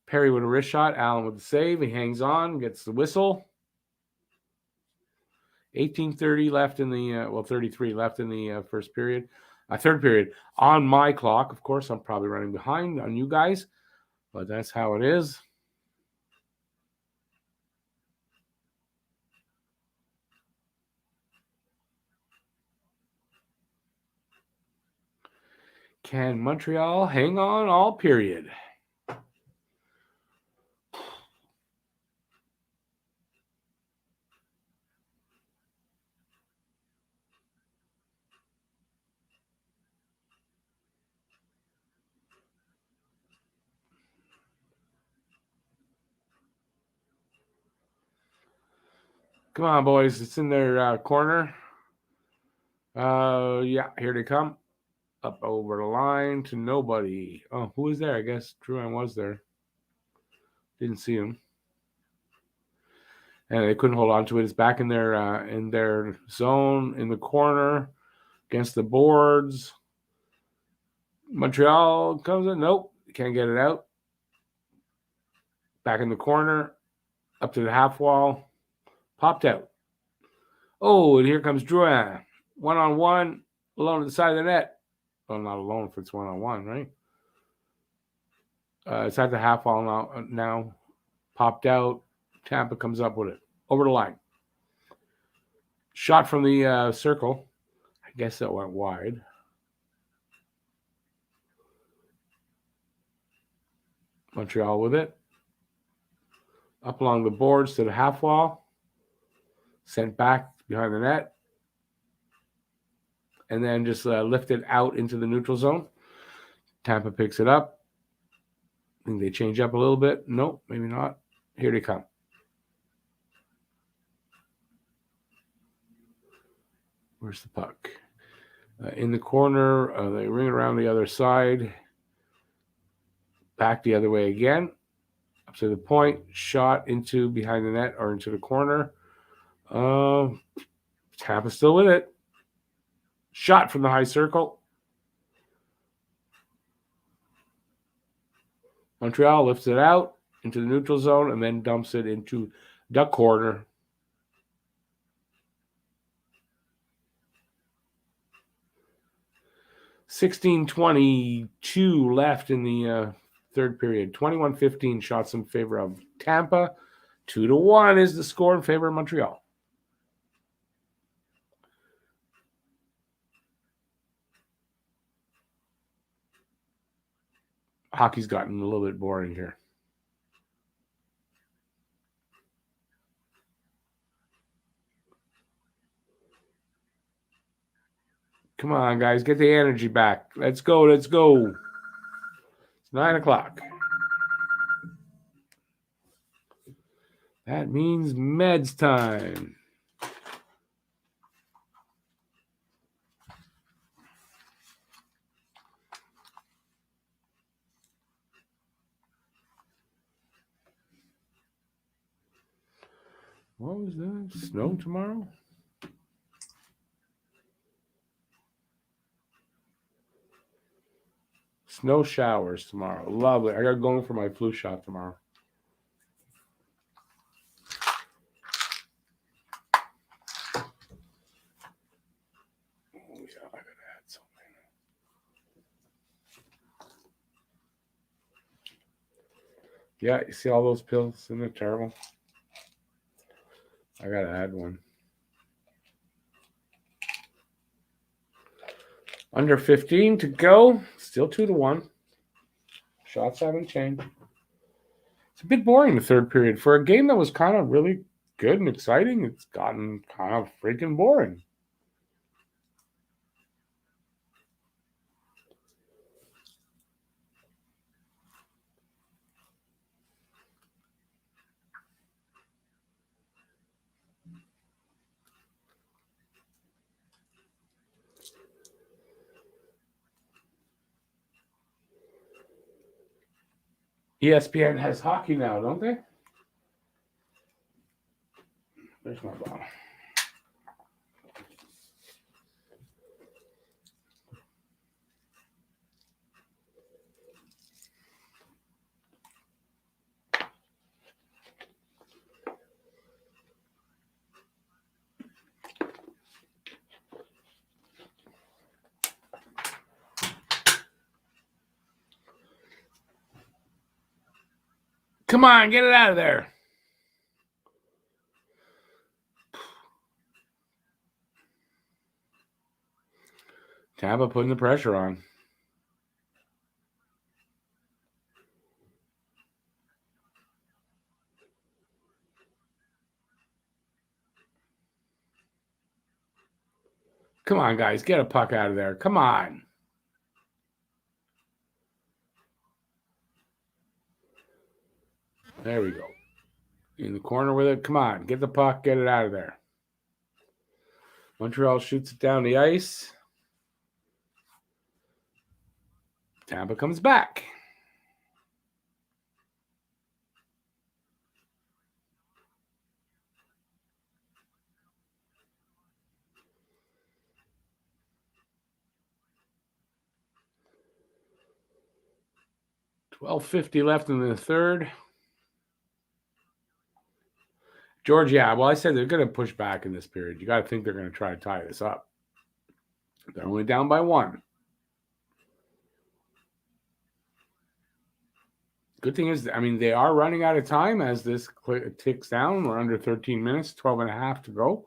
Perry with a wrist shot. Allen with the save. He hangs on, gets the whistle. 18:30 left in the 33 left in the first period. Third period. On my clock, of course, I'm probably running behind on you guys, but that's how it is. Can Montreal hang on all period? Come on, boys. It's in their corner. Yeah, here they come. Up over the line to nobody. Oh, who was there? I guess Drouin was there. Didn't see him. And they couldn't hold on to it. It's back in their zone in the corner against the boards. Montreal comes in. Nope, can't get it out. Back in the corner, up to the half wall. Popped out. Oh, and here comes Drouin. 1-on-1, alone at the side of the net. Well, not alone if it's 1-on-1, right? It's at the half wall now. Popped out. Tampa comes up with it. Over the line. Shot from the circle. I guess that went wide. Montreal with it. Up along the boards to the half wall. Sent back behind the net. And then just lifted out into the neutral zone. Tampa picks it up. I think they change up a little bit. Nope, maybe not. Here they come. Where's the puck? In the corner. They ring around the other side. Back the other way again. Up to the point. Shot into behind the net or into the corner. Tampa's still with it. Shot from the high circle. Montreal lifts it out into the neutral zone and then dumps it into the corner. $16:22 left in the third period. 21-15 shots in favor of Tampa. 2-1 is the score in favor of Montreal. Hockey's gotten a little bit boring here. Come on, guys. Get the energy back. Let's go. It's 9 o'clock. That means meds time. What was that? Snow tomorrow? Snow showers tomorrow. Lovely. I got going for my flu shot tomorrow. Oh, yeah, I gotta add something. Yeah, you see all those pills? Isn't it terrible? I gotta add one. Under 15 to go. Still 2-1. Shots haven't changed. It's a bit boring the third period. For a game that was kind of really good and exciting, it's gotten kind of freaking boring. ESPN has hockey now, don't they? There's my bottle. Come on, get it out of there. Tampa putting the pressure on. Come on, guys, get a puck out of there. Come on. There we go. In the corner with it. Come on, get the puck, get it out of there. Montreal shoots it down the ice. Tampa comes back. $12:50 left in the third. George, yeah, well, I said they're going to push back in this period. You got to think they're going to try to tie this up. They're only down by one. Good thing is, I mean, they are running out of time as this ticks down. We're under 13 minutes, 12 and a half to go.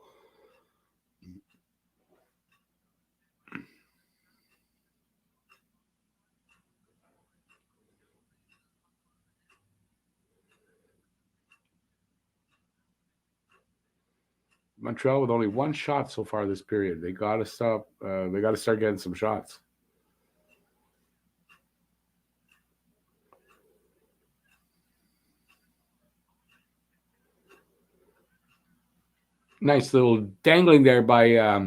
Montreal with only one shot so far this period. They got to stop. They got to start getting some shots. Nice little dangling there by I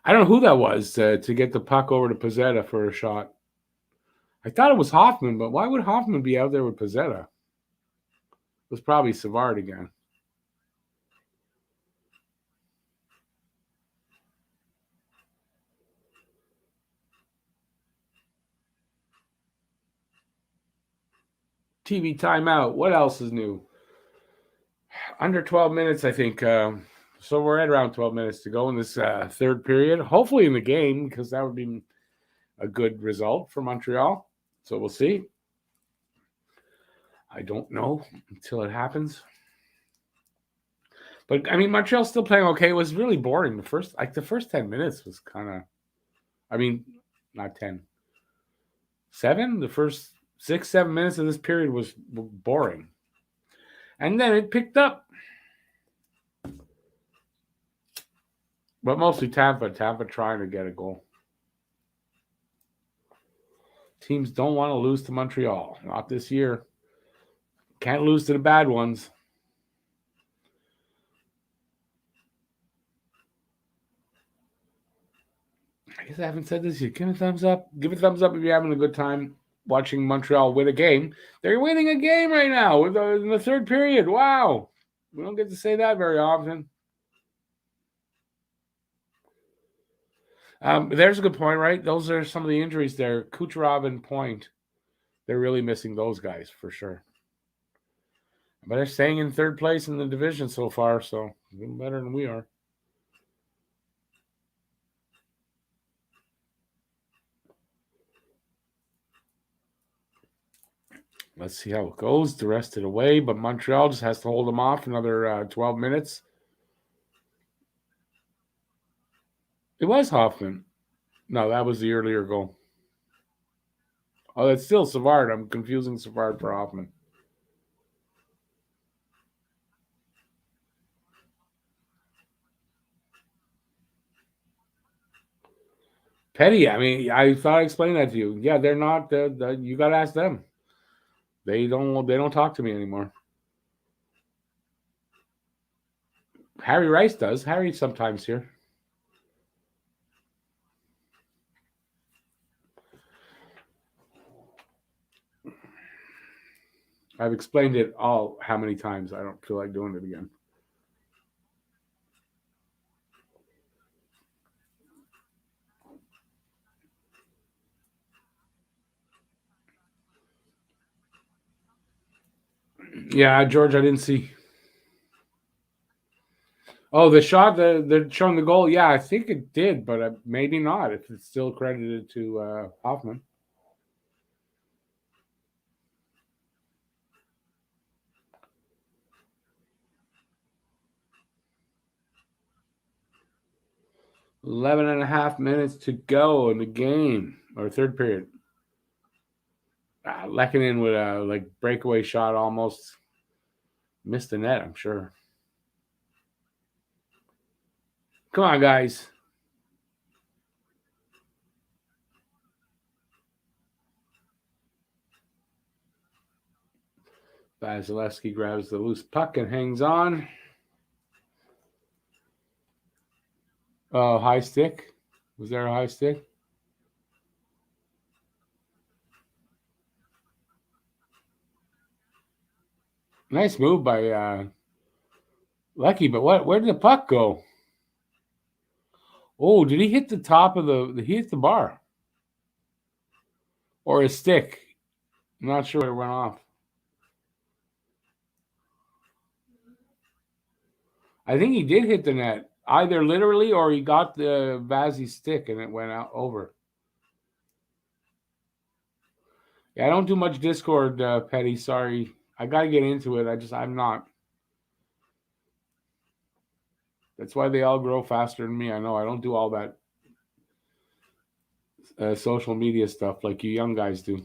don't know who that was to get the puck over to Pizzetta for a shot. I thought it was Hoffman, but why would Hoffman be out there with Pizzetta? It was probably Savard again. TV timeout. What else is new? Under 12 minutes, I think. So we're at around 12 minutes to go in this third period. Hopefully in the game, because that would be a good result for Montreal. So we'll see. I don't know until it happens. But, I mean, Montreal's still playing okay. It was really boring. The first 10 minutes was kind of, I mean, not 10. 7? The first 6, 7 minutes of this period was boring. And then it picked up. But mostly Tampa trying to get a goal. Teams don't want to lose to Montreal. Not this year. Can't lose to the bad ones. I guess I haven't said this yet. Give it a thumbs up. Give it a thumbs up if you're having a good time watching Montreal win a game. They're winning a game right now in the third period. Wow. We don't get to say that very often. There's a good point, right? Those are some of the injuries there. Kucherov and Point. They're really missing those guys for sure. But they're staying in third place in the division so far, so doing better than we are. Let's see how it goes the rest of the way. But Montreal just has to hold them off another 12 minutes. It was Hoffman. No, that was the earlier goal. Oh, that's still Savard. I'm confusing Savard for Hoffman. Petty, I mean, I thought I explained that to you. Yeah, they're not. You got to ask them. They don't talk to me anymore. Harry Rice does. Harry's sometimes here. I've explained it all how many times. I don't feel like doing it again. Yeah, George, I didn't see. Oh, the shot, they're showing the goal. Yeah, I think it did, but maybe not if it's still credited to Hoffman. Eleven and a half minutes to go in the game, or third period. Lehkonen with a breakaway shot almost missed the net, I'm sure. Come on, guys. Vasilevsky grabs the loose puck and hangs on. Oh, high stick. Was there a high stick? Nice move by Lecky, but where did the puck go? Oh, did he hit the top of he hit the bar? Or a stick? I'm not sure it went off. I think he did hit the net, either literally or he got the Vazzy stick and it went out over. Yeah, I don't do much Discord, Petty. Sorry. I got to get into it. I'm not. That's why they all grow faster than me. I know I don't do all that social media stuff like you young guys do.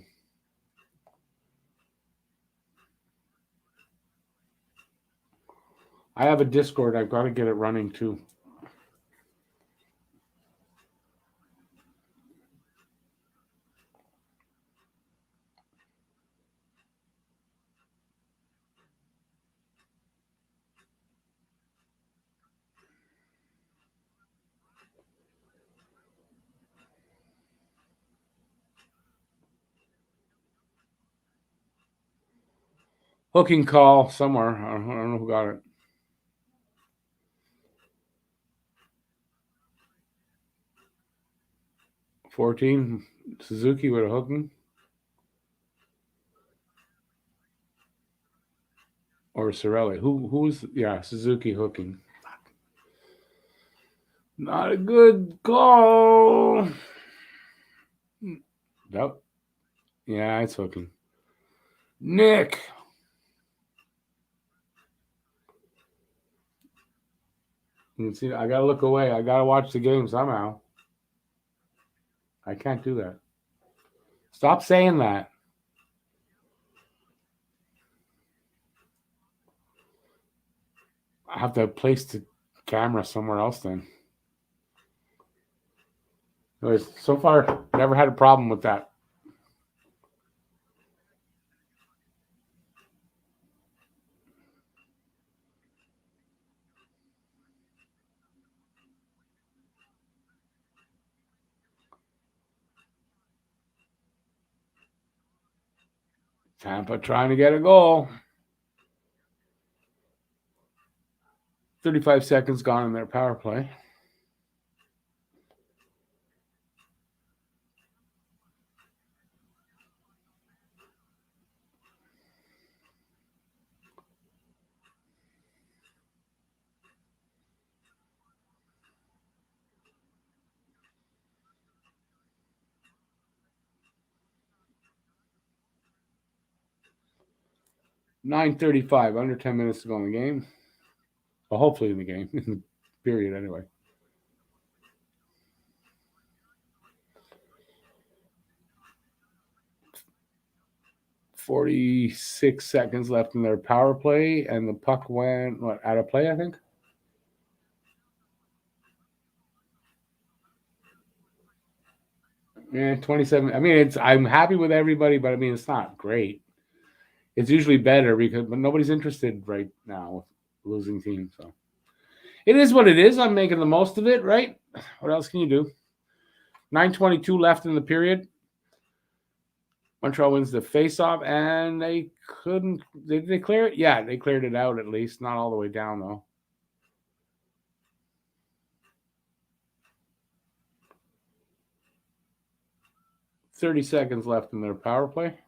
I have a Discord. I've got to get it running too. Hooking call somewhere. I don't know who got it. $14. Suzuki with a hooking. Or Sorelli. Who's Suzuki hooking. Not a good call. Nope. Yeah, it's hooking. Nick. You can see, I gotta look away. I gotta watch the game somehow. I can't do that. Stop saying that. I have to place the camera somewhere else then. Anyways, so far, never had a problem with that. Tampa trying to get a goal. 35 seconds gone in their power play. $9:35, under 10 minutes to go in the game. Well, hopefully in the game, period anyway. $46 seconds left in their power play, and the puck went out of play, I think. Yeah, 27. I mean, I'm happy with everybody, but I mean, it's not great. It's usually better but nobody's interested right now with losing teams. So it is what it is. I'm making the most of it, right? What else can you do? 9:22 left in the period. Montreal wins the faceoff, and they couldn't. Did they clear it? Yeah, they cleared it out at least. Not all the way down, though. $30 seconds left in their power play.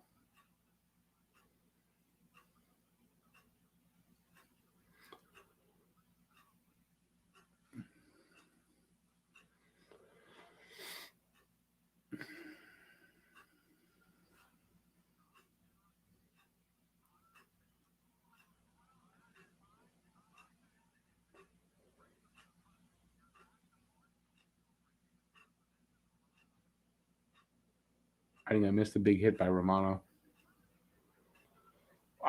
I think I missed a big hit by Romano.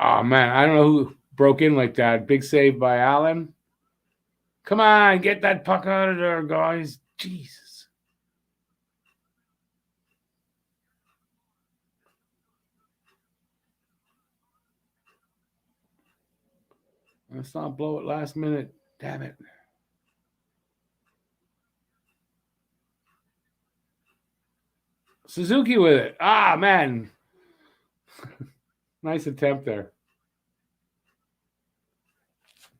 Oh, man. I don't know who broke in like that. Big save by Allen. Come on. Get that puck out of there, guys. Jesus. Let's not blow it last minute. Damn it. Suzuki with it. Ah, man. Nice attempt there.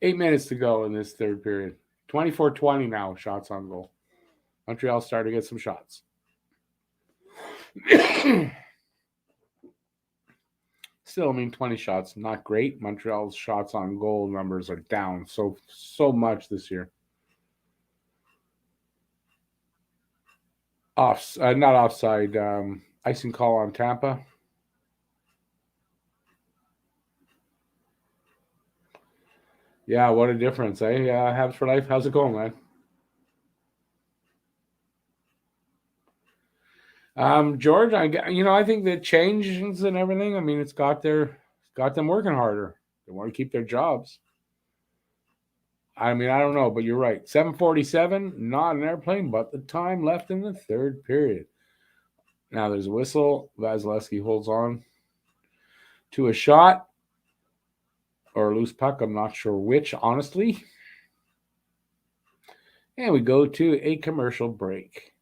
8 minutes to go in this third period. 24-20 now, shots on goal. Montreal starting to get some shots. Still, 20 shots, not great. Montreal's shots on goal numbers are down so much this year. Not offside. Icing call on Tampa. Yeah, what a difference, eh? Habs for life. How's it going, man? George, I think the changes and everything. It's got them working harder. They want to keep their jobs. I don't know, but you're right. 7:47, not an airplane, but the time left in the third period. Now there's a whistle. Vasilevsky holds on to a shot or a loose puck. I'm not sure which, honestly. And we go to a commercial break.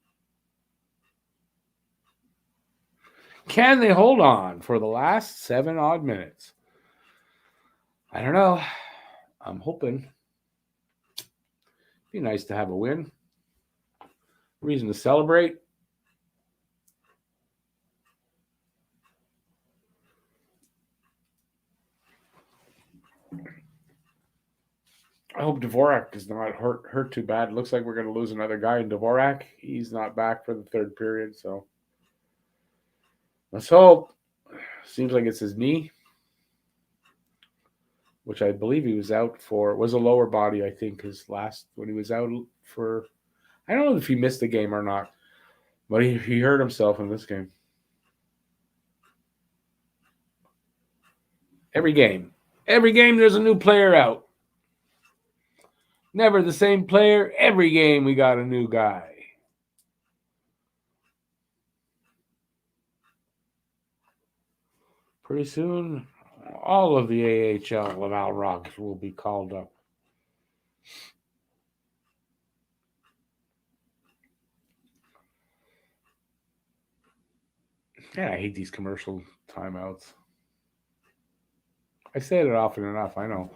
Can they hold on for the last 7 odd minutes? I don't know. I'm hoping. Be nice to have a win. Reason to celebrate. I hope Dvorak is not hurt too bad. It looks like we're going to lose another guy in Dvorak. He's not back for the third period, so let's hope. Seems like it's his knee, which I believe he was out for. Was a lower body, I think, his last when he was out for. I don't know if he missed the game or not, but he hurt himself in this game. Every game, there's a new player out. Never the same player. Every game we got a new guy. Pretty soon, all of the AHL Laval Rocks will be called up. Yeah, I hate these commercial timeouts. I say it often enough, I know.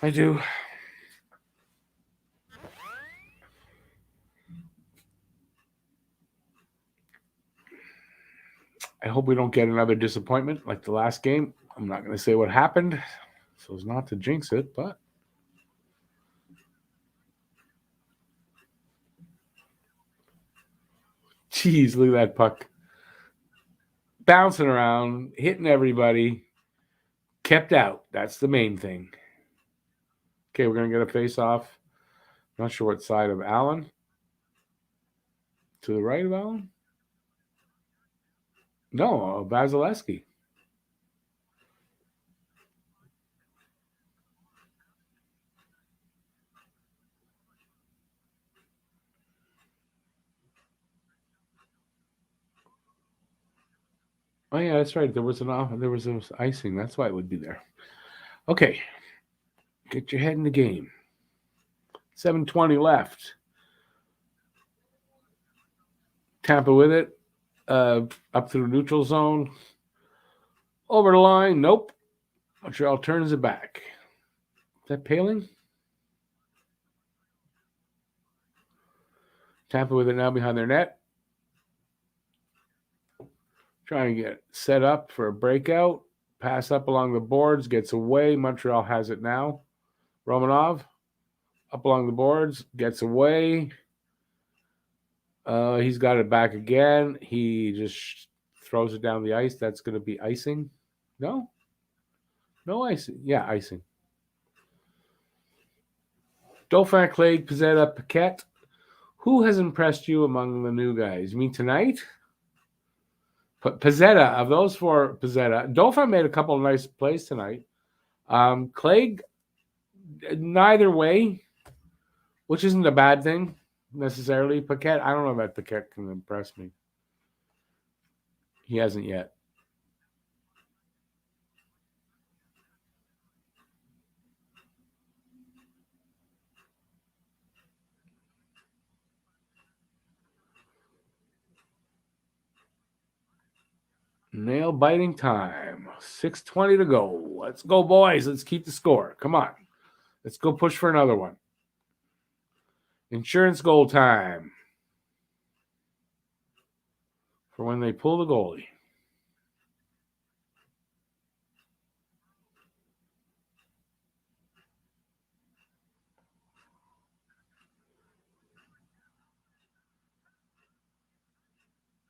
I do. I hope we don't get another disappointment like the last game. I'm not going to say what happened so as not to jinx it, but geez, look at that puck. Bouncing around, hitting everybody. Kept out. That's the main thing. Okay, we're going to get a face-off. Not sure what side of Allen. To the right of Allen? No, Vasilevsky. Oh yeah, that's right. There was icing. That's why it would be there. Okay, get your head in the game. 7:20 left. Tampa with it. Up to the neutral zone. Over the line. Nope. Montreal turns it back. Is that Paling? Tampa with it now behind their net. Trying to get set up for a breakout. Pass up along the boards. Gets away. Montreal has it now. Romanov up along the boards. Gets away. He's got it back again. He just throws it down the ice. That's going to be icing. No? No icing. Yeah, icing. Dauphin, Clague, Pizzetta, Paquette. Who has impressed you among the new guys? You mean tonight? Pizzetta, of those four, Pizzetta. Dauphin made a couple of nice plays tonight. Clague, neither way, which isn't a bad thing necessarily. Paquette, I don't know that Paquette can impress me. He hasn't yet. Nail biting time. 6:20 to go. Let's go, boys. Let's keep the score. Come on. Let's go push for another one. Insurance goal time. For when they pull the goalie.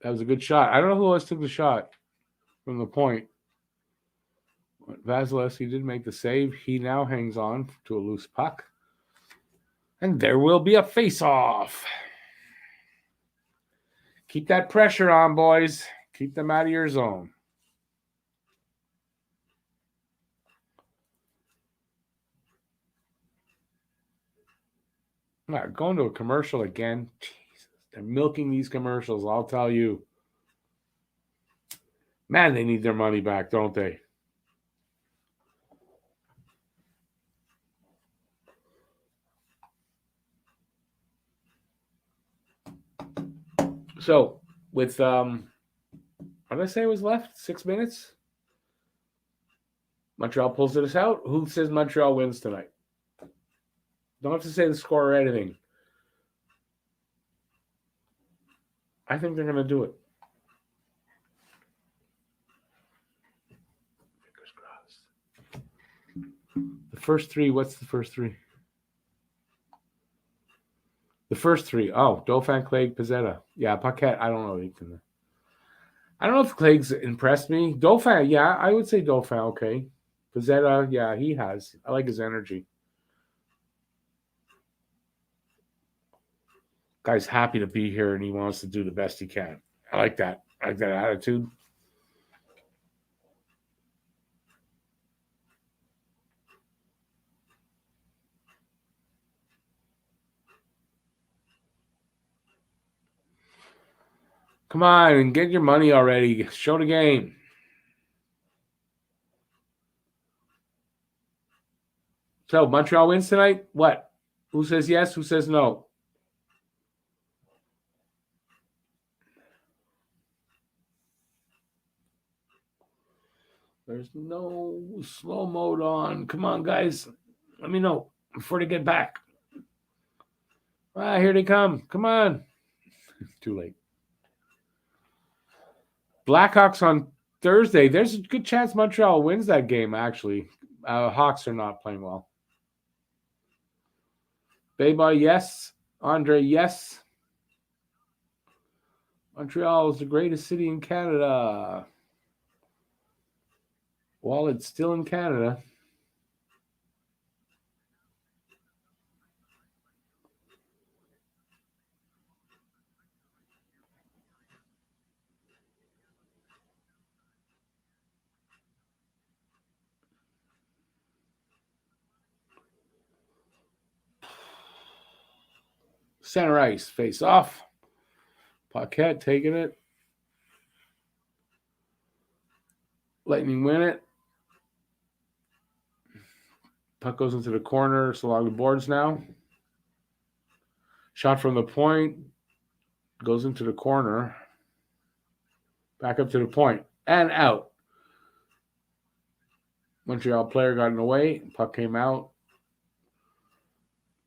That was a good shot. I don't know who else took the shot from the point. Vasilevsky did make the save. He now hangs on to a loose puck. And there will be a face-off. Keep that pressure on, boys. Keep them out of your zone. I'm not going to a commercial again. Jesus, they're milking these commercials, I'll tell you. Man, they need their money back, don't they? So, with what did I say was left? 6 minutes? Montreal pulls this out. Who says Montreal wins tonight? Don't have to say the score or anything. I think they're going to do it. Fingers crossed. The first three, what's the first three? The first three. Oh, Dauphin, Clague, Pizzetta. Yeah, Paquette. I don't know. I don't know if Clague's impressed me. Dauphin, yeah, I would say Dauphin, okay. Pizzetta, yeah, he has. I like his energy. Guy's happy to be here and he wants to do the best he can. I like that. I like that attitude. Come on and get your money already. Show the game. So, Montreal wins tonight? What? Who says yes? Who says no? There's no slow mode on. Come on, guys. Let me know before they get back. Ah, here they come. Come on. Too late. Blackhawks on Thursday. There's a good chance Montreal wins that game, actually. Hawks are not playing well. Bayboy, yes. Andre, yes. Montreal is the greatest city in Canada. While it's still in Canada. Center ice, face off. Paquette taking it. Lightning win it. Puck goes into the corner. It's along the boards now. Shot from the point. Goes into the corner. Back up to the point. And out. Montreal player got in the way. Puck came out.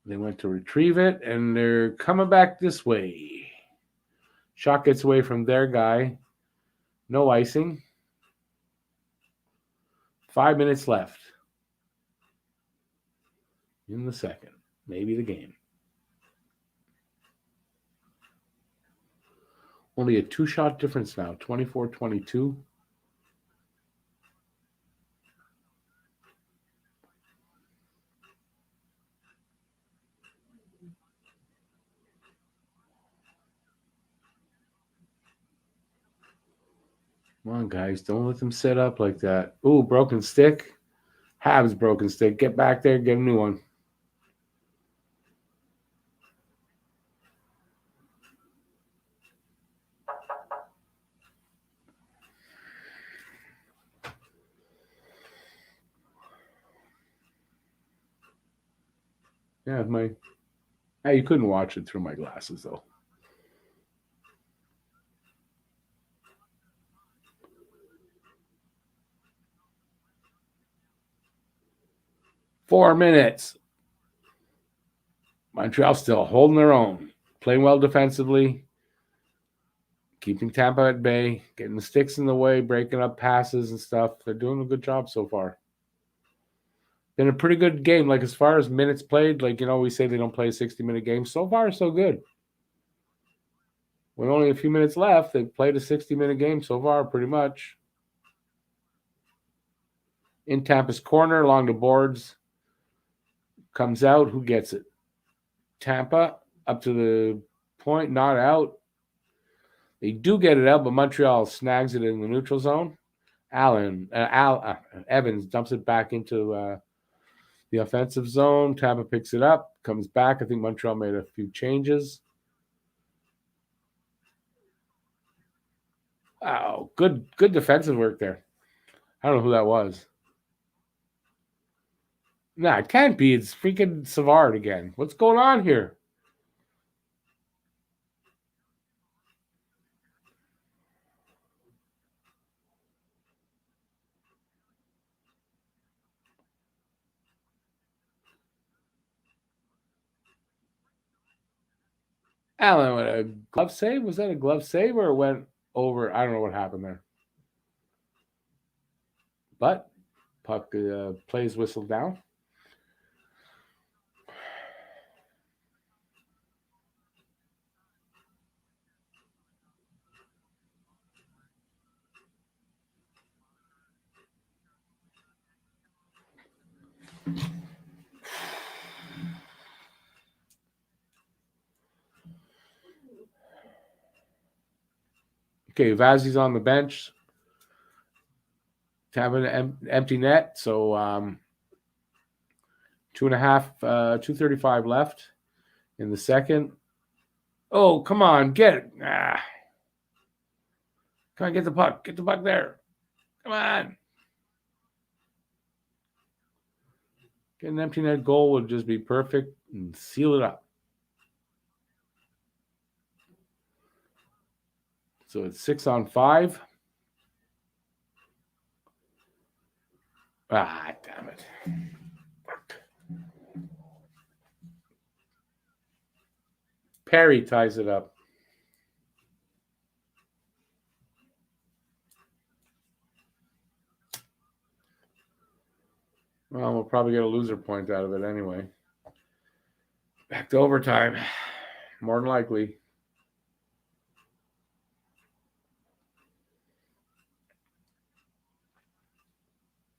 They went to retrieve it, and they're coming back this way. Shot gets away from their guy. No icing. 5 minutes left in the second. Maybe the game. Only a 2-shot difference now. 24-22. Come on, guys. Don't let them set up like that. Ooh, broken stick. Habs broken stick. Get back there. Get a new one. Yeah, Hey, you couldn't watch it through my glasses, though. Four minutes. Montreal still holding their own. Playing well defensively. Keeping Tampa at bay. Getting the sticks in the way. Breaking up passes and stuff. They're doing a good job so far. Been a pretty good game. Like, as far as minutes played, like, we say they don't play a 60-minute game. So far, so good. With only a few minutes left, they've played a 60-minute game so far, pretty much. In Tampa's corner, along the boards. Comes out. Who gets it? Tampa up to the point, not out. They do get it out, but Montreal snags it in the neutral zone. Evans dumps it back into the offensive zone. Tampa picks it up, comes back. I think Montreal made a few changes. Wow, good defensive work there. I don't know who that was. Nah, it can't be. It's freaking Savard again. What's going on here? Allen with a glove save? Was that a glove save or it went over? I don't know what happened there. But puck plays whistle down. Okay, Vazzy's on the bench. Having an empty net, so 2:35 left in the second. Oh, come on, get it. Come on, get the puck. Get the puck there. Come on. Get an empty net goal would just be perfect and seal it up. So it's 6-on-5. Damn it. Perry ties it up. Well, we'll probably get a loser point out of it anyway. Back to overtime. More than likely.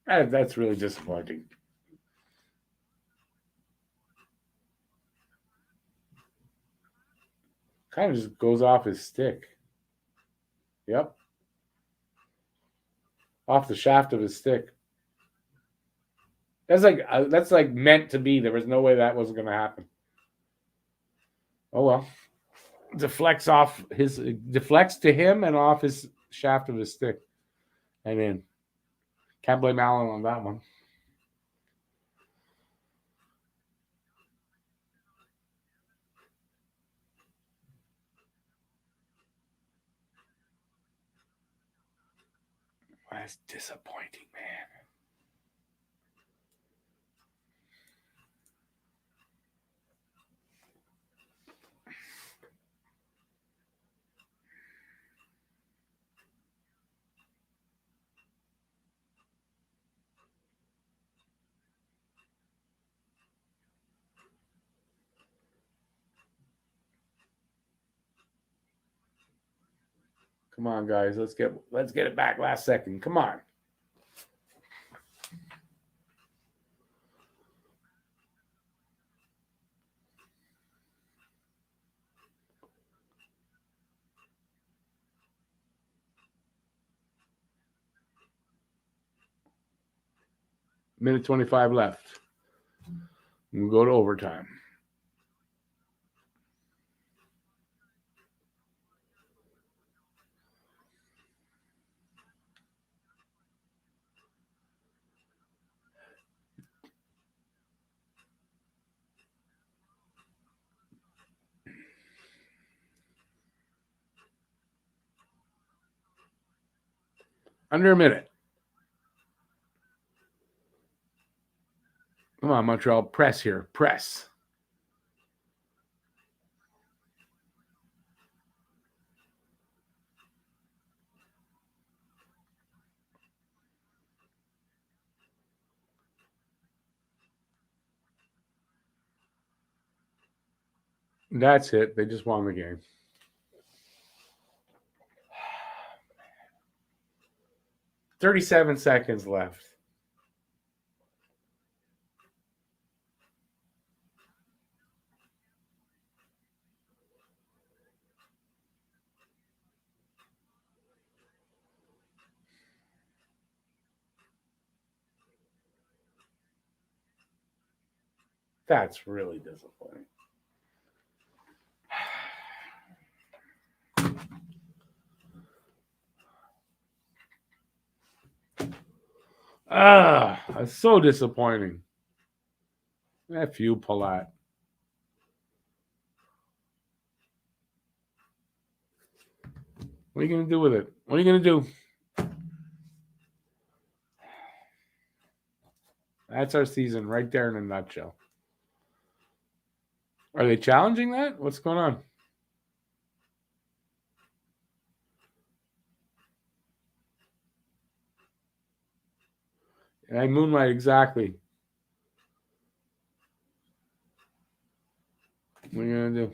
That's really disappointing. Kind of just goes off his stick. Yep. Off the shaft of his stick. That's like meant to be. There was no way that wasn't going to happen. Oh well. Deflects to him and off his shaft of his stick. And in. Can't blame Allen on that one. That's disappointing, man. Come on, guys. Let's get it back last second. Come on. Minute 25 left. We'll go to overtime. Under a minute. Come on, Montreal. Press here. Press. That's it. They just won the game. $37 seconds left. That's really disappointing. That's so disappointing. F you, Palat. What are you going to do with it? What are you going to do? That's our season right there in a nutshell. Are they challenging that? What's going on? I moonlight exactly. What are you going to do?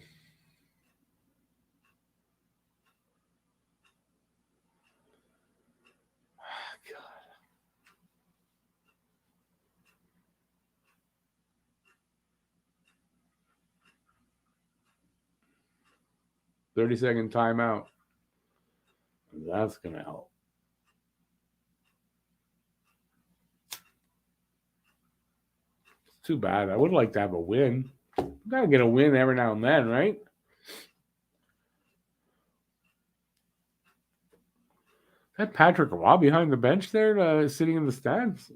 God. 30-second timeout. That's going to help. It's too bad. I would like to have a win. Got to get a win every now and then, right? Is that Patrick Roy behind the bench there, sitting in the stands?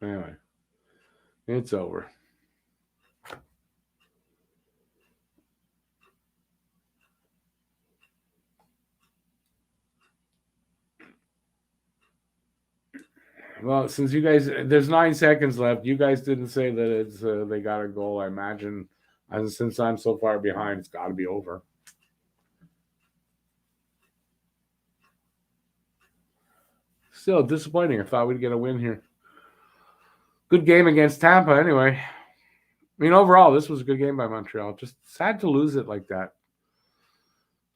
Anyway, it's over. Well, since you guys, there's 9 seconds left. You guys didn't say that it's they got a goal. I imagine, and since I'm so far behind, it's got to be over. Still disappointing. I thought we'd get a win here. Good game against Tampa, anyway. I mean, overall, this was a good game by Montreal. Just sad to lose it like that.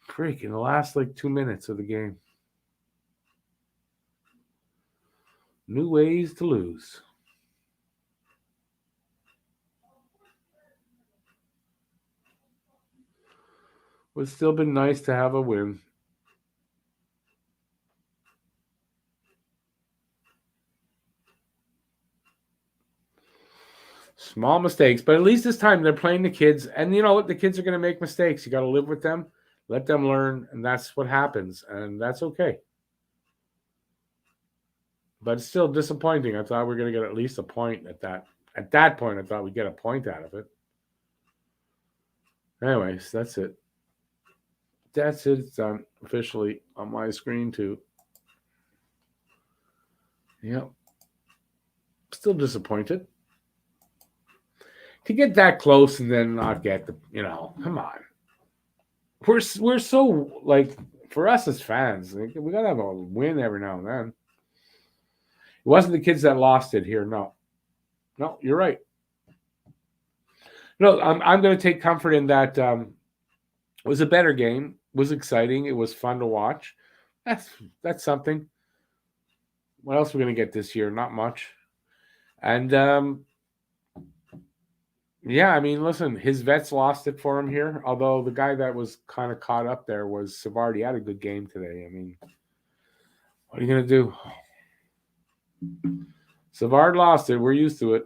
Freak, in the last 2 minutes of the game. New ways to lose. Would still been nice to have a win. Small mistakes, but at least this time they're playing the kids. And you know what? The kids are going to make mistakes. You got to live with them, let them learn, and that's what happens. And that's okay. But it's still disappointing. I thought we were going to get at least a point at that. At that point, I thought we'd get a point out of it. Anyways, that's it. That's it. It's done officially on my screen, too. Yep. Still disappointed. To get that close and then not get the, come on. We're so, like, for us as fans, we got to have a win every now and then. It wasn't the kids that lost it here. No, you're right. No, I'm going to take comfort in that. It was a better game. It was exciting. It was fun to watch. That's something. What else are we going to get this year? Not much. And yeah, I mean, listen, his vets lost it for him here. Although the guy that was kind of caught up there was Savard. He had a good game today. I mean, what are you going to do? Savard lost it. We're used to it.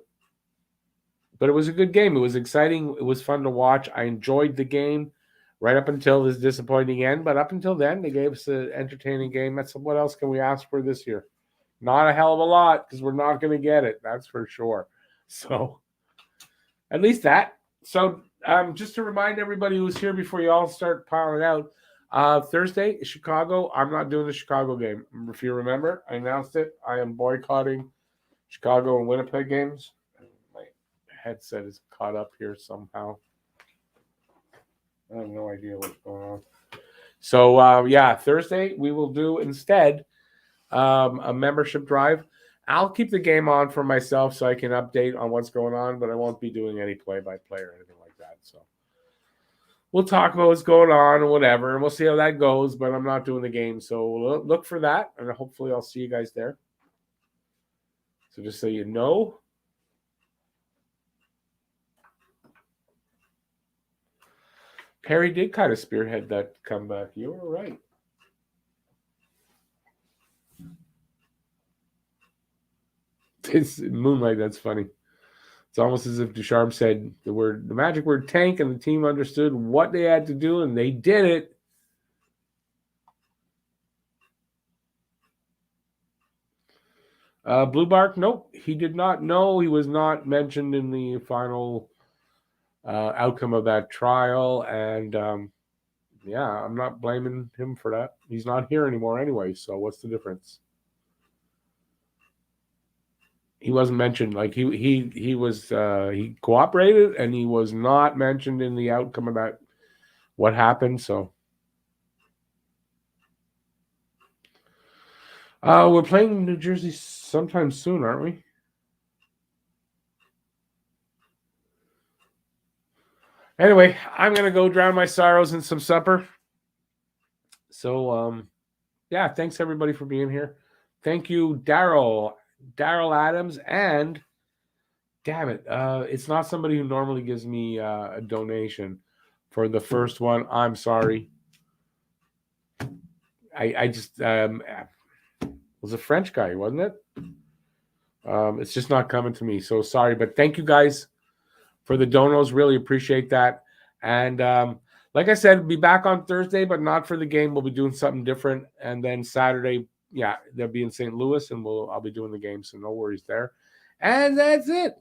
But it was a good game. It was exciting. It was fun to watch. I enjoyed the game right up until this disappointing end. But up until then, they gave us an entertaining game. That's what else can we ask for this year? Not a hell of a lot because we're not going to get it. That's for sure. So at least that. So just to remind everybody who's here before you all start piling out, Thursday, Chicago. I'm not doing the Chicago game. If you remember, I announced it. I am boycotting Chicago and Winnipeg games. My headset is caught up here somehow. I have no idea what's going on. So, Thursday we will do instead a membership drive. I'll keep the game on for myself so I can update on what's going on, but I won't be doing any play-by-play or anything like that. So we'll talk about what's going on and whatever, and we'll see how that goes, but I'm not doing the game. So look for that, and hopefully I'll see you guys there. So just so you know. Perry did kind of spearhead that comeback. You were right. It's Moonlight. That's funny. It's almost as if Ducharme said the magic word tank, and the team understood what they had to do, and they did it. Blue Bark, nope. He did not know. He was not mentioned in the final outcome of that trial, and I'm not blaming him for that. He's not here anymore anyway, so what's the difference? He wasn't mentioned. Like he was he cooperated, and he was not mentioned in the outcome of that what happened. So we're playing New Jersey sometime soon, aren't we? Anyway, I'm gonna go drown my sorrows in some supper. So thanks everybody for being here. Thank you, Daryl Adams, and damn it, it's not somebody who normally gives me a donation for the first one. I'm sorry. I just was a French guy, wasn't it? It's just not coming to me, so sorry. But thank you guys for the donos. Really appreciate that. And like I said, be back on Thursday, but not for the game. We'll be doing something different. And then Saturday, they'll be in St. Louis, and I'll be doing the game, so no worries there. And that's it.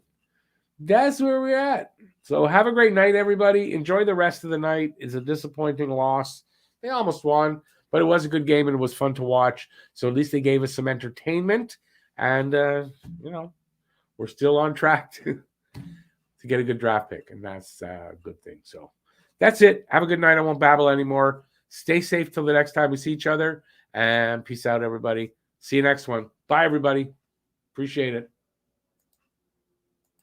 That's where we're at. So have a great night, everybody. Enjoy the rest of the night. It's a disappointing loss. They almost won, but it was a good game, and it was fun to watch. So at least they gave us some entertainment, and we're still on track to get a good draft pick, and that's a good thing. So that's it. Have a good night. I won't babble anymore. Stay safe till the next time we see each other, and peace out, everybody. See you next one. Bye, everybody. Appreciate it.